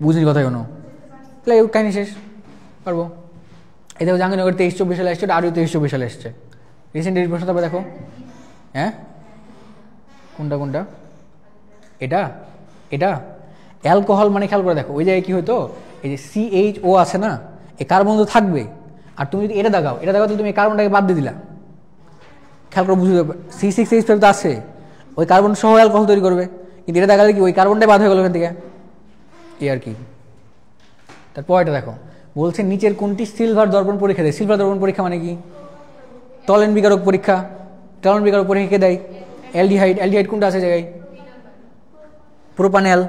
বুঝিনি কথা কোনো। তাহলে কাহিনি শেষ, পারবো। এই দেখো জাহাঙ্গীরনগর 23-24 সালে এসছে, আরও 23-24 সালে এসছে, রিসেন্ট এই প্রশ্ন। তারপরে দেখো, হ্যাঁ কোনটা এটা অ্যালকোহল মানে খেয়াল করে দেখো, ওই জায়গায় কী হতো, এই যে CHO আছে না, এই কার্বন তো থাকবে, আর তুমি যদি এটা দেখাও তো তুমি কার্বনটাকে বাদ দিয়ে দিলা, খেয়াল করে বুঝতে পারবে, C6H5 তো আছে, ওই কার্বন সহ অ্যালকোহল তৈরি করবে, কিন্তু এটা দেখালে কি ওই কার্বনটাই বাদ হয়ে গেল এখান থেকে, এই আর কি। তারপর এটা দেখো বলছে নিচের কোনটি সিলভার দর্পণ পরীক্ষা দেয়। সিলভার দর্পণ পরীক্ষা মানে কি, টলেন বিকারক পরীক্ষা, টলেন বিকারক পরীক্ষা কে দেয়, অ্যালডিহাইড কোনটা আছে জায়গায়, প্রোপানেল,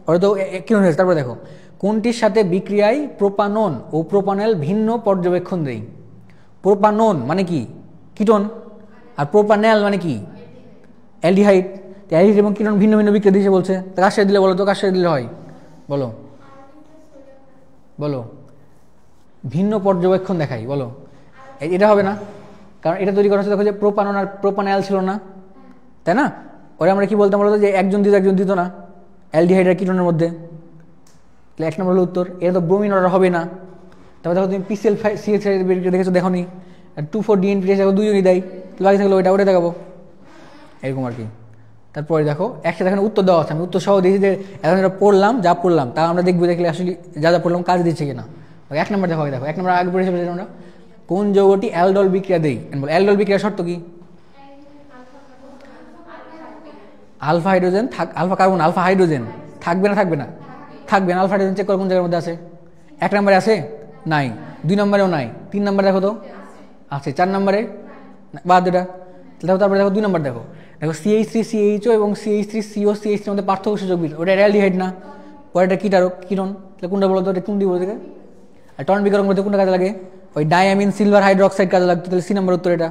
ওটা তো কি হয়েছে। তারপরে দেখো কোনটির সাথে বিক্রিয়ায় প্রোপানন ও প্রোপানেল ভিন্ন পর্যবেক্ষণ দেয়। প্রোপানন মানে কি, কিটোন, আর প্রোপানেল মানে কি, অ্যালডিহাইড। অ্যালডিহাইড এবং কিটোন ভিন্ন ভিন্ন বিক্রিয়া দিয়েছে বলছে, কার সাথে দিলে বলো তো, কার সাথে দিলে হয় বলো, ভিন্ন পর্যবেক্ষণ দেখাই বলো, এটা হবে না, কারণ এটা তৈরি করা হচ্ছে দেখো যে প্রোপানন আর প্রোপানেল ছিল না, তাই না। ওরা আমরা কি বলতাম বলতো, যে একজন দিত না, অ্যালডিহাইড আর কিটোনের মধ্যে, তাহলে 1 নম্বর হলো উত্তর। এটা তো ব্রোমিন অর্ডার হবে না, তারপর দেখো তুমি পিসিএল সিএক্স বিক্রিয়া দেখেছো, দেখো নি 2,4 ডিএনপি দেখো দুজনই দেয়, বাকি থাকলো ওটা দেখাবো এরকম আর কি। তারপরে দেখো একসাথে এখানে উত্তর দেওয়া আছে, আমি উত্তর সহ দিয়েছি যে এখন এটা পড়লাম যা পড়লাম তা আমরা দেখবো, দেখলে আসলে যা যা পড়লাম কাজ দিচ্ছে কিনা। এক নম্বর দেখো, দেখো এক নম্বর আগে পড়েছে আমরা কোন যৌগটি অ্যালডল বিক্রিয়া দেই, অ্যালডল বিক্রিয়ার শর্ত কি? Alpha hydrogen alpha carbon alpha hydrogen থাকবে না থাকবে না থাকবে না। আলফা হাইড্রোজেন চেক করো কোন জায়গার মধ্যে আছে, 1 নম্বরে আছে নাই, 2 নম্বরেও নাই, 3 নম্বরে দেখো তো আছে, 4 নম্বরে বাদ এটা দেখো। তারপরে দেখো 2 নম্বর দেখো, দেখো CH3CHO এবং CH3CO CH3 মধ্যে পার্থক্য সূচক বিল, ওটা অ্যালডিহাইড না, ওটা কিরণ, তাহলে কোনটা বলো তো, এটা কোনটি বলো থেকে। আর টন বিকারক মধ্যে কোনটা কাজে লাগে, ওই ডায়ামিন সিলভার হাইড্রোক্সাইড কাজে লাগতো, তাহলে সি নম্বর উত্তর এটা,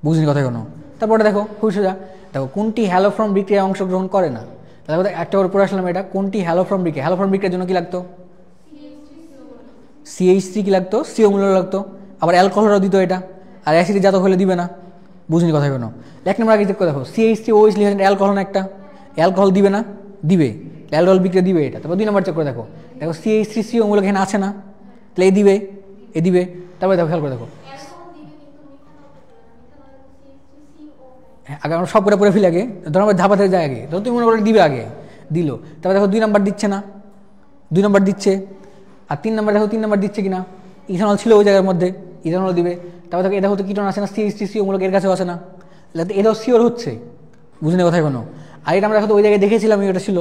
বুঝিনি কথা কোনো। তারপরে দেখো খুব সোজা, দেখো কোনটি হ্যালোফর্ম বিক্রিয়ায় অংশগ্রহণ করে না, তাহলে একটা করে পড়ে আসলাম এটা, কোনটি হ্যালোফর্ম বিক্রিয়া, হ্যালোফর্ম বিক্রিয়ার জন্য কি লাগতো, CH3 কি লাগতো, CO মূল্য লাগতো, আবার অ্যালকোহলও দিত এটা, আর অ্যাসিড জাতক হলে দিবে না, বুঝিনি কথা কোনো। 1 নম্বর আগে চেক করে দেখো CH3OH লিখেছেন অ্যালকোহল না, একটা অ্যালকোহল দিবে না, দিবে, অ্যালডল বিক্রিয়া দিবে এটা। তারপর 2 নম্বর চেক করে দেখো, দেখো CH3CO মূল্য এখানে আছে না, তাহলে এ দিবে। তারপরে দেখো খেয়াল করে দেখো, হ্যাঁ আগে আমরা সব করে পড়ে ফেলি আগে, ধরো আমরা ধাপা থেকে যাই আগে, ধরো তুমি মনে করে দিবে আগে দিল, তারপরে দেখো 2 নম্বর দিচ্ছে না, 2 নম্বর দিচ্ছে, আর 3 নম্বর দেখো 3 নম্বর দিচ্ছে কিনা, ইথানল ছিল ওই জায়গার মধ্যে, ইথানল দিবে। তারপর দেখো এটা হতো কিটন আছে না, CH3CO মূলক এর কাছেও আসে না, এটাও শিওর হচ্ছে, বুঝিনি কথাই কোনো। আর এটা আমরা ওই জায়গায় দেখেছিলাম এটা ছিল,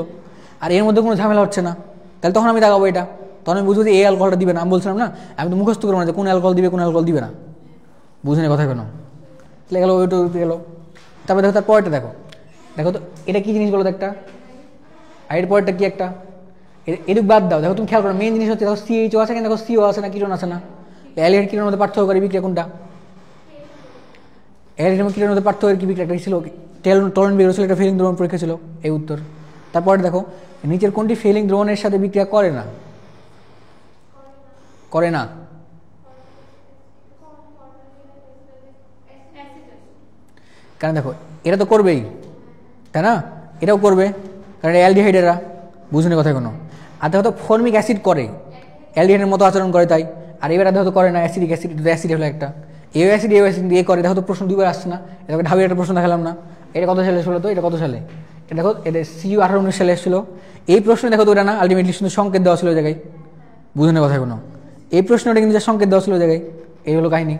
আর এর মধ্যে কোনো ঝামেলা হচ্ছে না, তাহলে তখন আমি দেখাবো এটা, তখন আমি বুঝবো যে এই অ্যালকোহলটা দিবে না, আমি বলছিলাম না, আমি তো মুখস্থ করবো না যে কোন অ্যালকোহল দিবে কোন অ্যালকোহল দিবে না, বুঝিনি কথাই কোনো। তাহলে গেলো ওইটা গেলো। তারপরে দেখো তার পরেরটা দেখো, দেখো তো এটা কি জিনিস বলো তো একটা, আর এর পরেরটা কি একটা, এটুকু বাদ দাও। দেখো তুমি খেয়াল করো, মেন জিনিস হচ্ছে দেখো CHO আছে কিনা, দেখো CO আছে না, কিরণ আছে না, অ্যালিহাইড কিরণের মধ্যে পার্থক্য করে বিক্রিয়া কোনটা, অ্যালিহাইড এবং কিরণের মধ্যে পার্থক্য কি বিক্রিয়া ছিল, টলেন বিক্রিয়া ছিল, এটা ফেলিং দ্রবণ পরীক্ষা ছিল, এই উত্তর। তারপরে দেখো নিচের কোনটি ফেলিং দ্রবণের সাথে বিক্রিয়া করে না, করে না, কারণ দেখো এটা তো করবেই তাই না, এটাও করবে কারণ অ্যালডিহাইড এরা, বুঝুনি কথা কোনো। আর দেখো তো ফর্মিক অ্যাসিড করে, অ্যালডিহাইডের মতো আচরণ করে তাই, আর এবার দেখো তো করে না, অ্যাসিডিক অ্যাসিড, অ্যাসিড হলো একটা, এও অ্যাসিড এ করে। দেখো তো প্রশ্ন 2বার আসছে না, এটা ঢাবি একটা প্রশ্ন দেখালাম না, এটা কত সালে এসেছিলো, তো এটা কত সালে, এটা দেখো এটা CU 18-19 সালে এসেছিলো। এই প্রশ্ন দেখো তো ওটা না, আলটিমেটলি শুধু সংকেত দেওয়া ছিল ওই জায়গায়, বুঝুনি কথা কোনো। এই প্রশ্নটা কিন্তু সংকেত দেওয়া ছিল ওই জায়গায়, এই হলো কাহিনী।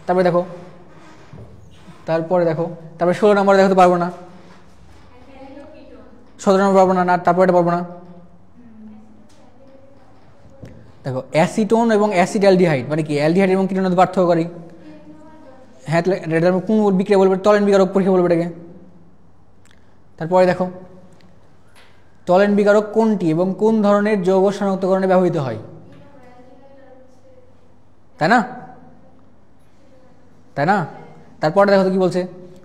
তারপরে দেখো, তারপরে 16 নম্বরে দেখো তো পারবো না, 17 নম্বর পারবো না, তারপরে এটা পারবো না। দেখো অ্যাসিটোন এবং অ্যাসিড অ্যালডিহাইড মানে কি, অ্যালডিহাইড এবং কিটোনের মধ্যে পার্থক্য করি, হ্যাঁ এটা কোন বিক্রিয়া বলবে, টলেন বিকারক পরীক্ষা বলবে এটাকে। তারপরে দেখো টলেন বিকারক কোনটি এবং কোন ধরনের যৌগ শনাক্তকরণে ব্যবহৃত হয়, তাই না তাই না। তারপরে দেখো তো কি বলছে,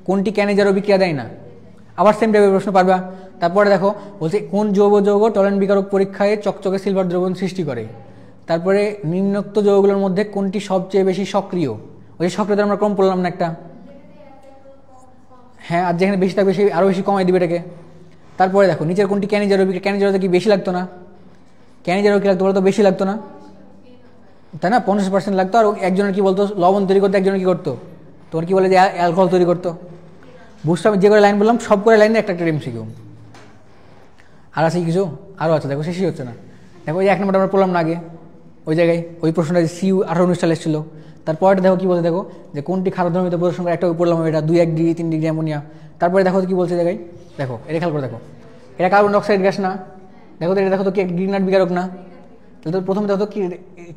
কোনটি ক্যানেজারও বিক্রিয়া দেয় না, আবার সেম টাইপের প্রশ্ন পারবা। তারপরে দেখো বলছে কোন যৌগ টলেন বিকারক পরীক্ষায় চকচকে সিলভার দ্রবণ সৃষ্টি করে। তারপরে নিম্নোক্ত যৌগগুলোর মধ্যে কোনটি সবচেয়ে বেশি সক্রিয়, ওই সক্রিয়তা আমরা কম পড়লাম না একটা, হ্যাঁ আর যেখানে বেশি থাকবে সেই আরও বেশি কমাই দিবে এটাকে। তারপরে দেখো নিচের কোনটি ক্যানিজারও বিক্রিয়া, ক্যানিজারোতে কি বেশি লাগতো না, ক্যানিজারও কি লাগতো বলতো, বেশি লাগতো না তাই না, 50% লাগতো। আর একজনের কি বলতো লবণ তৈরি করতো, একজনের কি করতো তোমার কি বলে যে অ্যালকোহল তৈরি করতো, বুঝতে আমি যে করে লাইন বললাম সব করে লাইনে একটা MCQ। আর আছে কিছু, আরও আছে দেখো শেষই হচ্ছে না। দেখো ওই 1 নম্বরটা আমরা পড়লাম না আগে ওই জায়গায়, ওই প্রশ্নটা CU 18-19 সালে এসেছিল। তারপরে দেখো কি বলছে, দেখো যে কোনটি ক্ষারধর্মিতা প্রদর্শন করে, একটা পড়লাম এটা 2-1 ডিগ্রি 3 ডিগ্রি অ্যামোনিয়া। তারপরে দেখো কি বলছে জায়গায়, দেখো এটা খেয়াল করে দেখো, এটা কার্বন ডাইঅক্সাইড গ্যাস না, দেখো তো এটা দেখো তো কি গ্রিনার্ড বিকারক না, তাহলে তো প্রথমে দেখো তো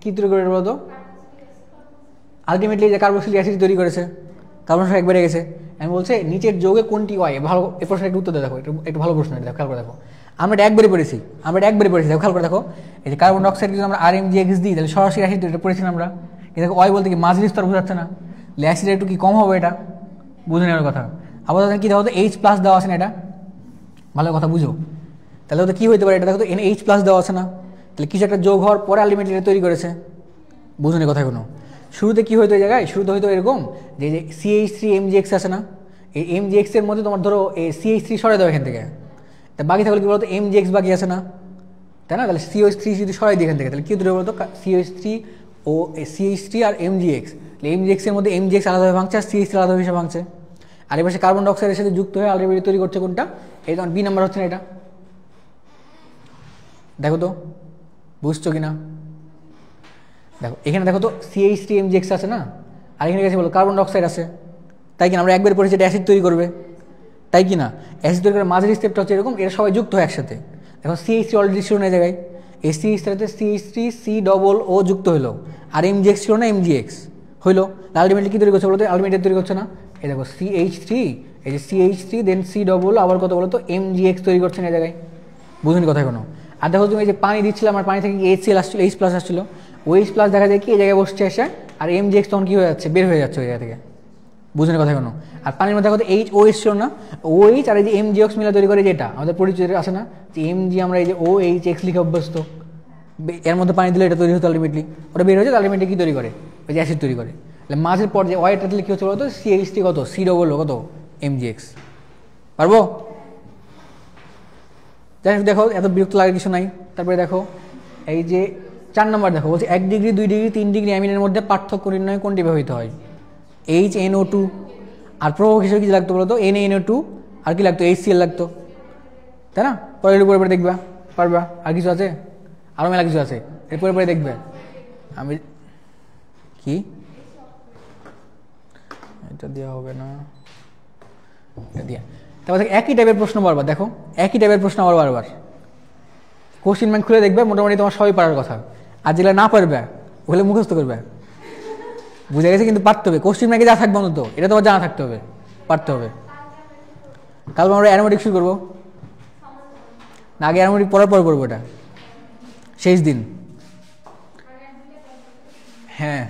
কি তৈরি করে বলতো, আলটিমেটলি যে কার্বক্সিলিক অ্যাসিড তৈরি করেছে, কার্বন সংখ্যা 1 বেড়ে গেছে। আমি বলছে নিচের যৌগে কোনটি হয়, ভালো এই প্রশ্নের একটু উত্তর দেখো, একটু ভালো প্রশ্ন দেখো, খেয়াল করে দেখো। আমরা এটা একবারে পড়েছি, দেখো খেয়াল করে দেখো, এই যে কার্বন ডাইঅক্সাইড যদি আমরা RMGX দিই তাহলে সরাসরি অ্যাসিড এটা পড়েছি আমরা, দেখো অয় বলতে কি মাঝারি স্তর বোঝাচ্ছে না, অ্যাসিড একটু কি কম হবে এটা, বুঝে নেওয়ার কথা। আবার কি দেখো তো H+ দেওয়া আছে না, এটা ভালো কথা বুঝো, তাহলে তো কি হইতে পারে, এটা দেখো তো NH+ দেওয়া আছে না, তাহলে কিছু একটা যোগ হওয়ার পরে আলটিমেটলি এটা তৈরি করেছে, বুঝো না কথা কোনো। শুরুতে কি হইতো এই জায়গায়, শুরুতে হয়তো এরকম যে CH3MgX আছে না, এই MgX এর মধ্যে তোমার ধরো এই CH3 সরাই দাও এখান থেকে, তা বাকি থাকলে কি বলতো MgX বাকি আছে না, তাই না, তাহলে CH3 যদি সরাই দিই এখান থেকে তাহলে কি তৈরি বলতো, CH3 ও CH3 আর MgX, MgX এর মধ্যে MgX আলাদাভাবে ভাঙছে আর CH3 আলাদাভাবে হিসেবে ভাঙছে। আর এবার সে কার্বন ডাইঅক্সাইডের সাথে যুক্ত হয়ে আলটিমেটলি তৈরি করছে কোনটা, এই তোমার বি নাম্বার হচ্ছে না, এটা দেখো তো বুঝছো কিনা। দেখো এখানে দেখো তো CH3 MgX আছে না, আর এখানে গেছে বলো কার্বন ডাইঅক্সাইড আছে, তাই কিনা আমরা একবার পড়েছি এটা অ্যাসিড তৈরি করবে, তাই কিনা। অ্যাসিড তৈরি করার মাঝের স্টেপটা হচ্ছে এরকম, এরা সবাই যুক্ত হয় একসাথে। দেখো CH3 অলরেডি ছিল না এই জায়গায়, এই CH3 CO যুক্ত হলো, আর MgX ছিল না, MgX হইলো। আলটিমেটলি কি তৈরি করছে বলতো, আলটিমেটলি তৈরি করছে না, এই দেখো CH3, এই যে CH3 দেন C আবার কত বলো তো MgX তৈরি করছে না এই জায়গায়, বুঝুন কথা কোনো। আর দেখো তুমি এই যে পানি দিচ্ছিলাম আর পানি থেকে HCl আসছিল, H+ আসছিল, ওই H+ দেখা যায় কি এই জায়গায় বসছে এসে, আর MgX তখন কি হয়ে যাচ্ছে, বের হয়ে যাচ্ছে ওই জায়গা থেকে, বুঝুন কথা কোনো। আর পানির মধ্যে দেখো OH ছিল না, OH আর এই যে MgX মিলে তৈরি করে, যেটা আমাদের পরিচয় আছে না যে Mg, আমরা এই যে OHX লিখে অভ্যস্ত, এর মধ্যে পানি দিলে এটা তৈরি হতো আলটিমেটলি, ওটা বের হয়েছে, আলটিমেটলি কি তৈরি করে, ওই যে অ্যাসিড তৈরি করে। মাঝের পর যে ওয়াইটা দিলে কি হচ্ছে বলতো, CH3 কত C কত MgX, পারবো। যাই হোক দেখো এত বিরক্ত লাগার কিছু নাই। তারপরে দেখো এই যে 4 নম্বর দেখো বলছে 1 ডিগ্রি 2 ডিগ্রি 3 ডিগ্রি অ্যামিনের মধ্যে পার্থক্য নির্ণয় কোনটি ব্যবহৃত হয়, HNO2, আর প্রভাবক হিসেবে কি লাগতো বলতো, NaNO2, আর কি লাগতো HCl লাগতো, তাই না। পরে পরে পরে দেখবা, পারবা। আর কিছু আছে, আরও মেলা কিছু আছে, এরপরে পরে দেখবে। আমি কি এটা দেওয়া হবে না, এটা দিয়া। তারপর একই টাইপের প্রশ্ন বারবার, দেখো একই টাইপের প্রশ্ন আবার বারবার, কোশ্চিন ব্যাংক খুলে দেখবে, মোটামুটি তোমার সবই পারার কথা। আর যেগুলো না পারবে ওগুলো মুখস্থ করবে, বুঝে গেছে। কিন্তু পারতে হবে, কোশ্চিন ব্যাংকে যা থাকবে অন্তত এটা তোমার জানা থাকতে হবে, পারতে হবে। কাল আমরা অ্যারোমেটিক শুরু করবো না, আগে অ্যারোমেটিক পড়ার পর করবো, এটা শেষ দিন। হ্যাঁ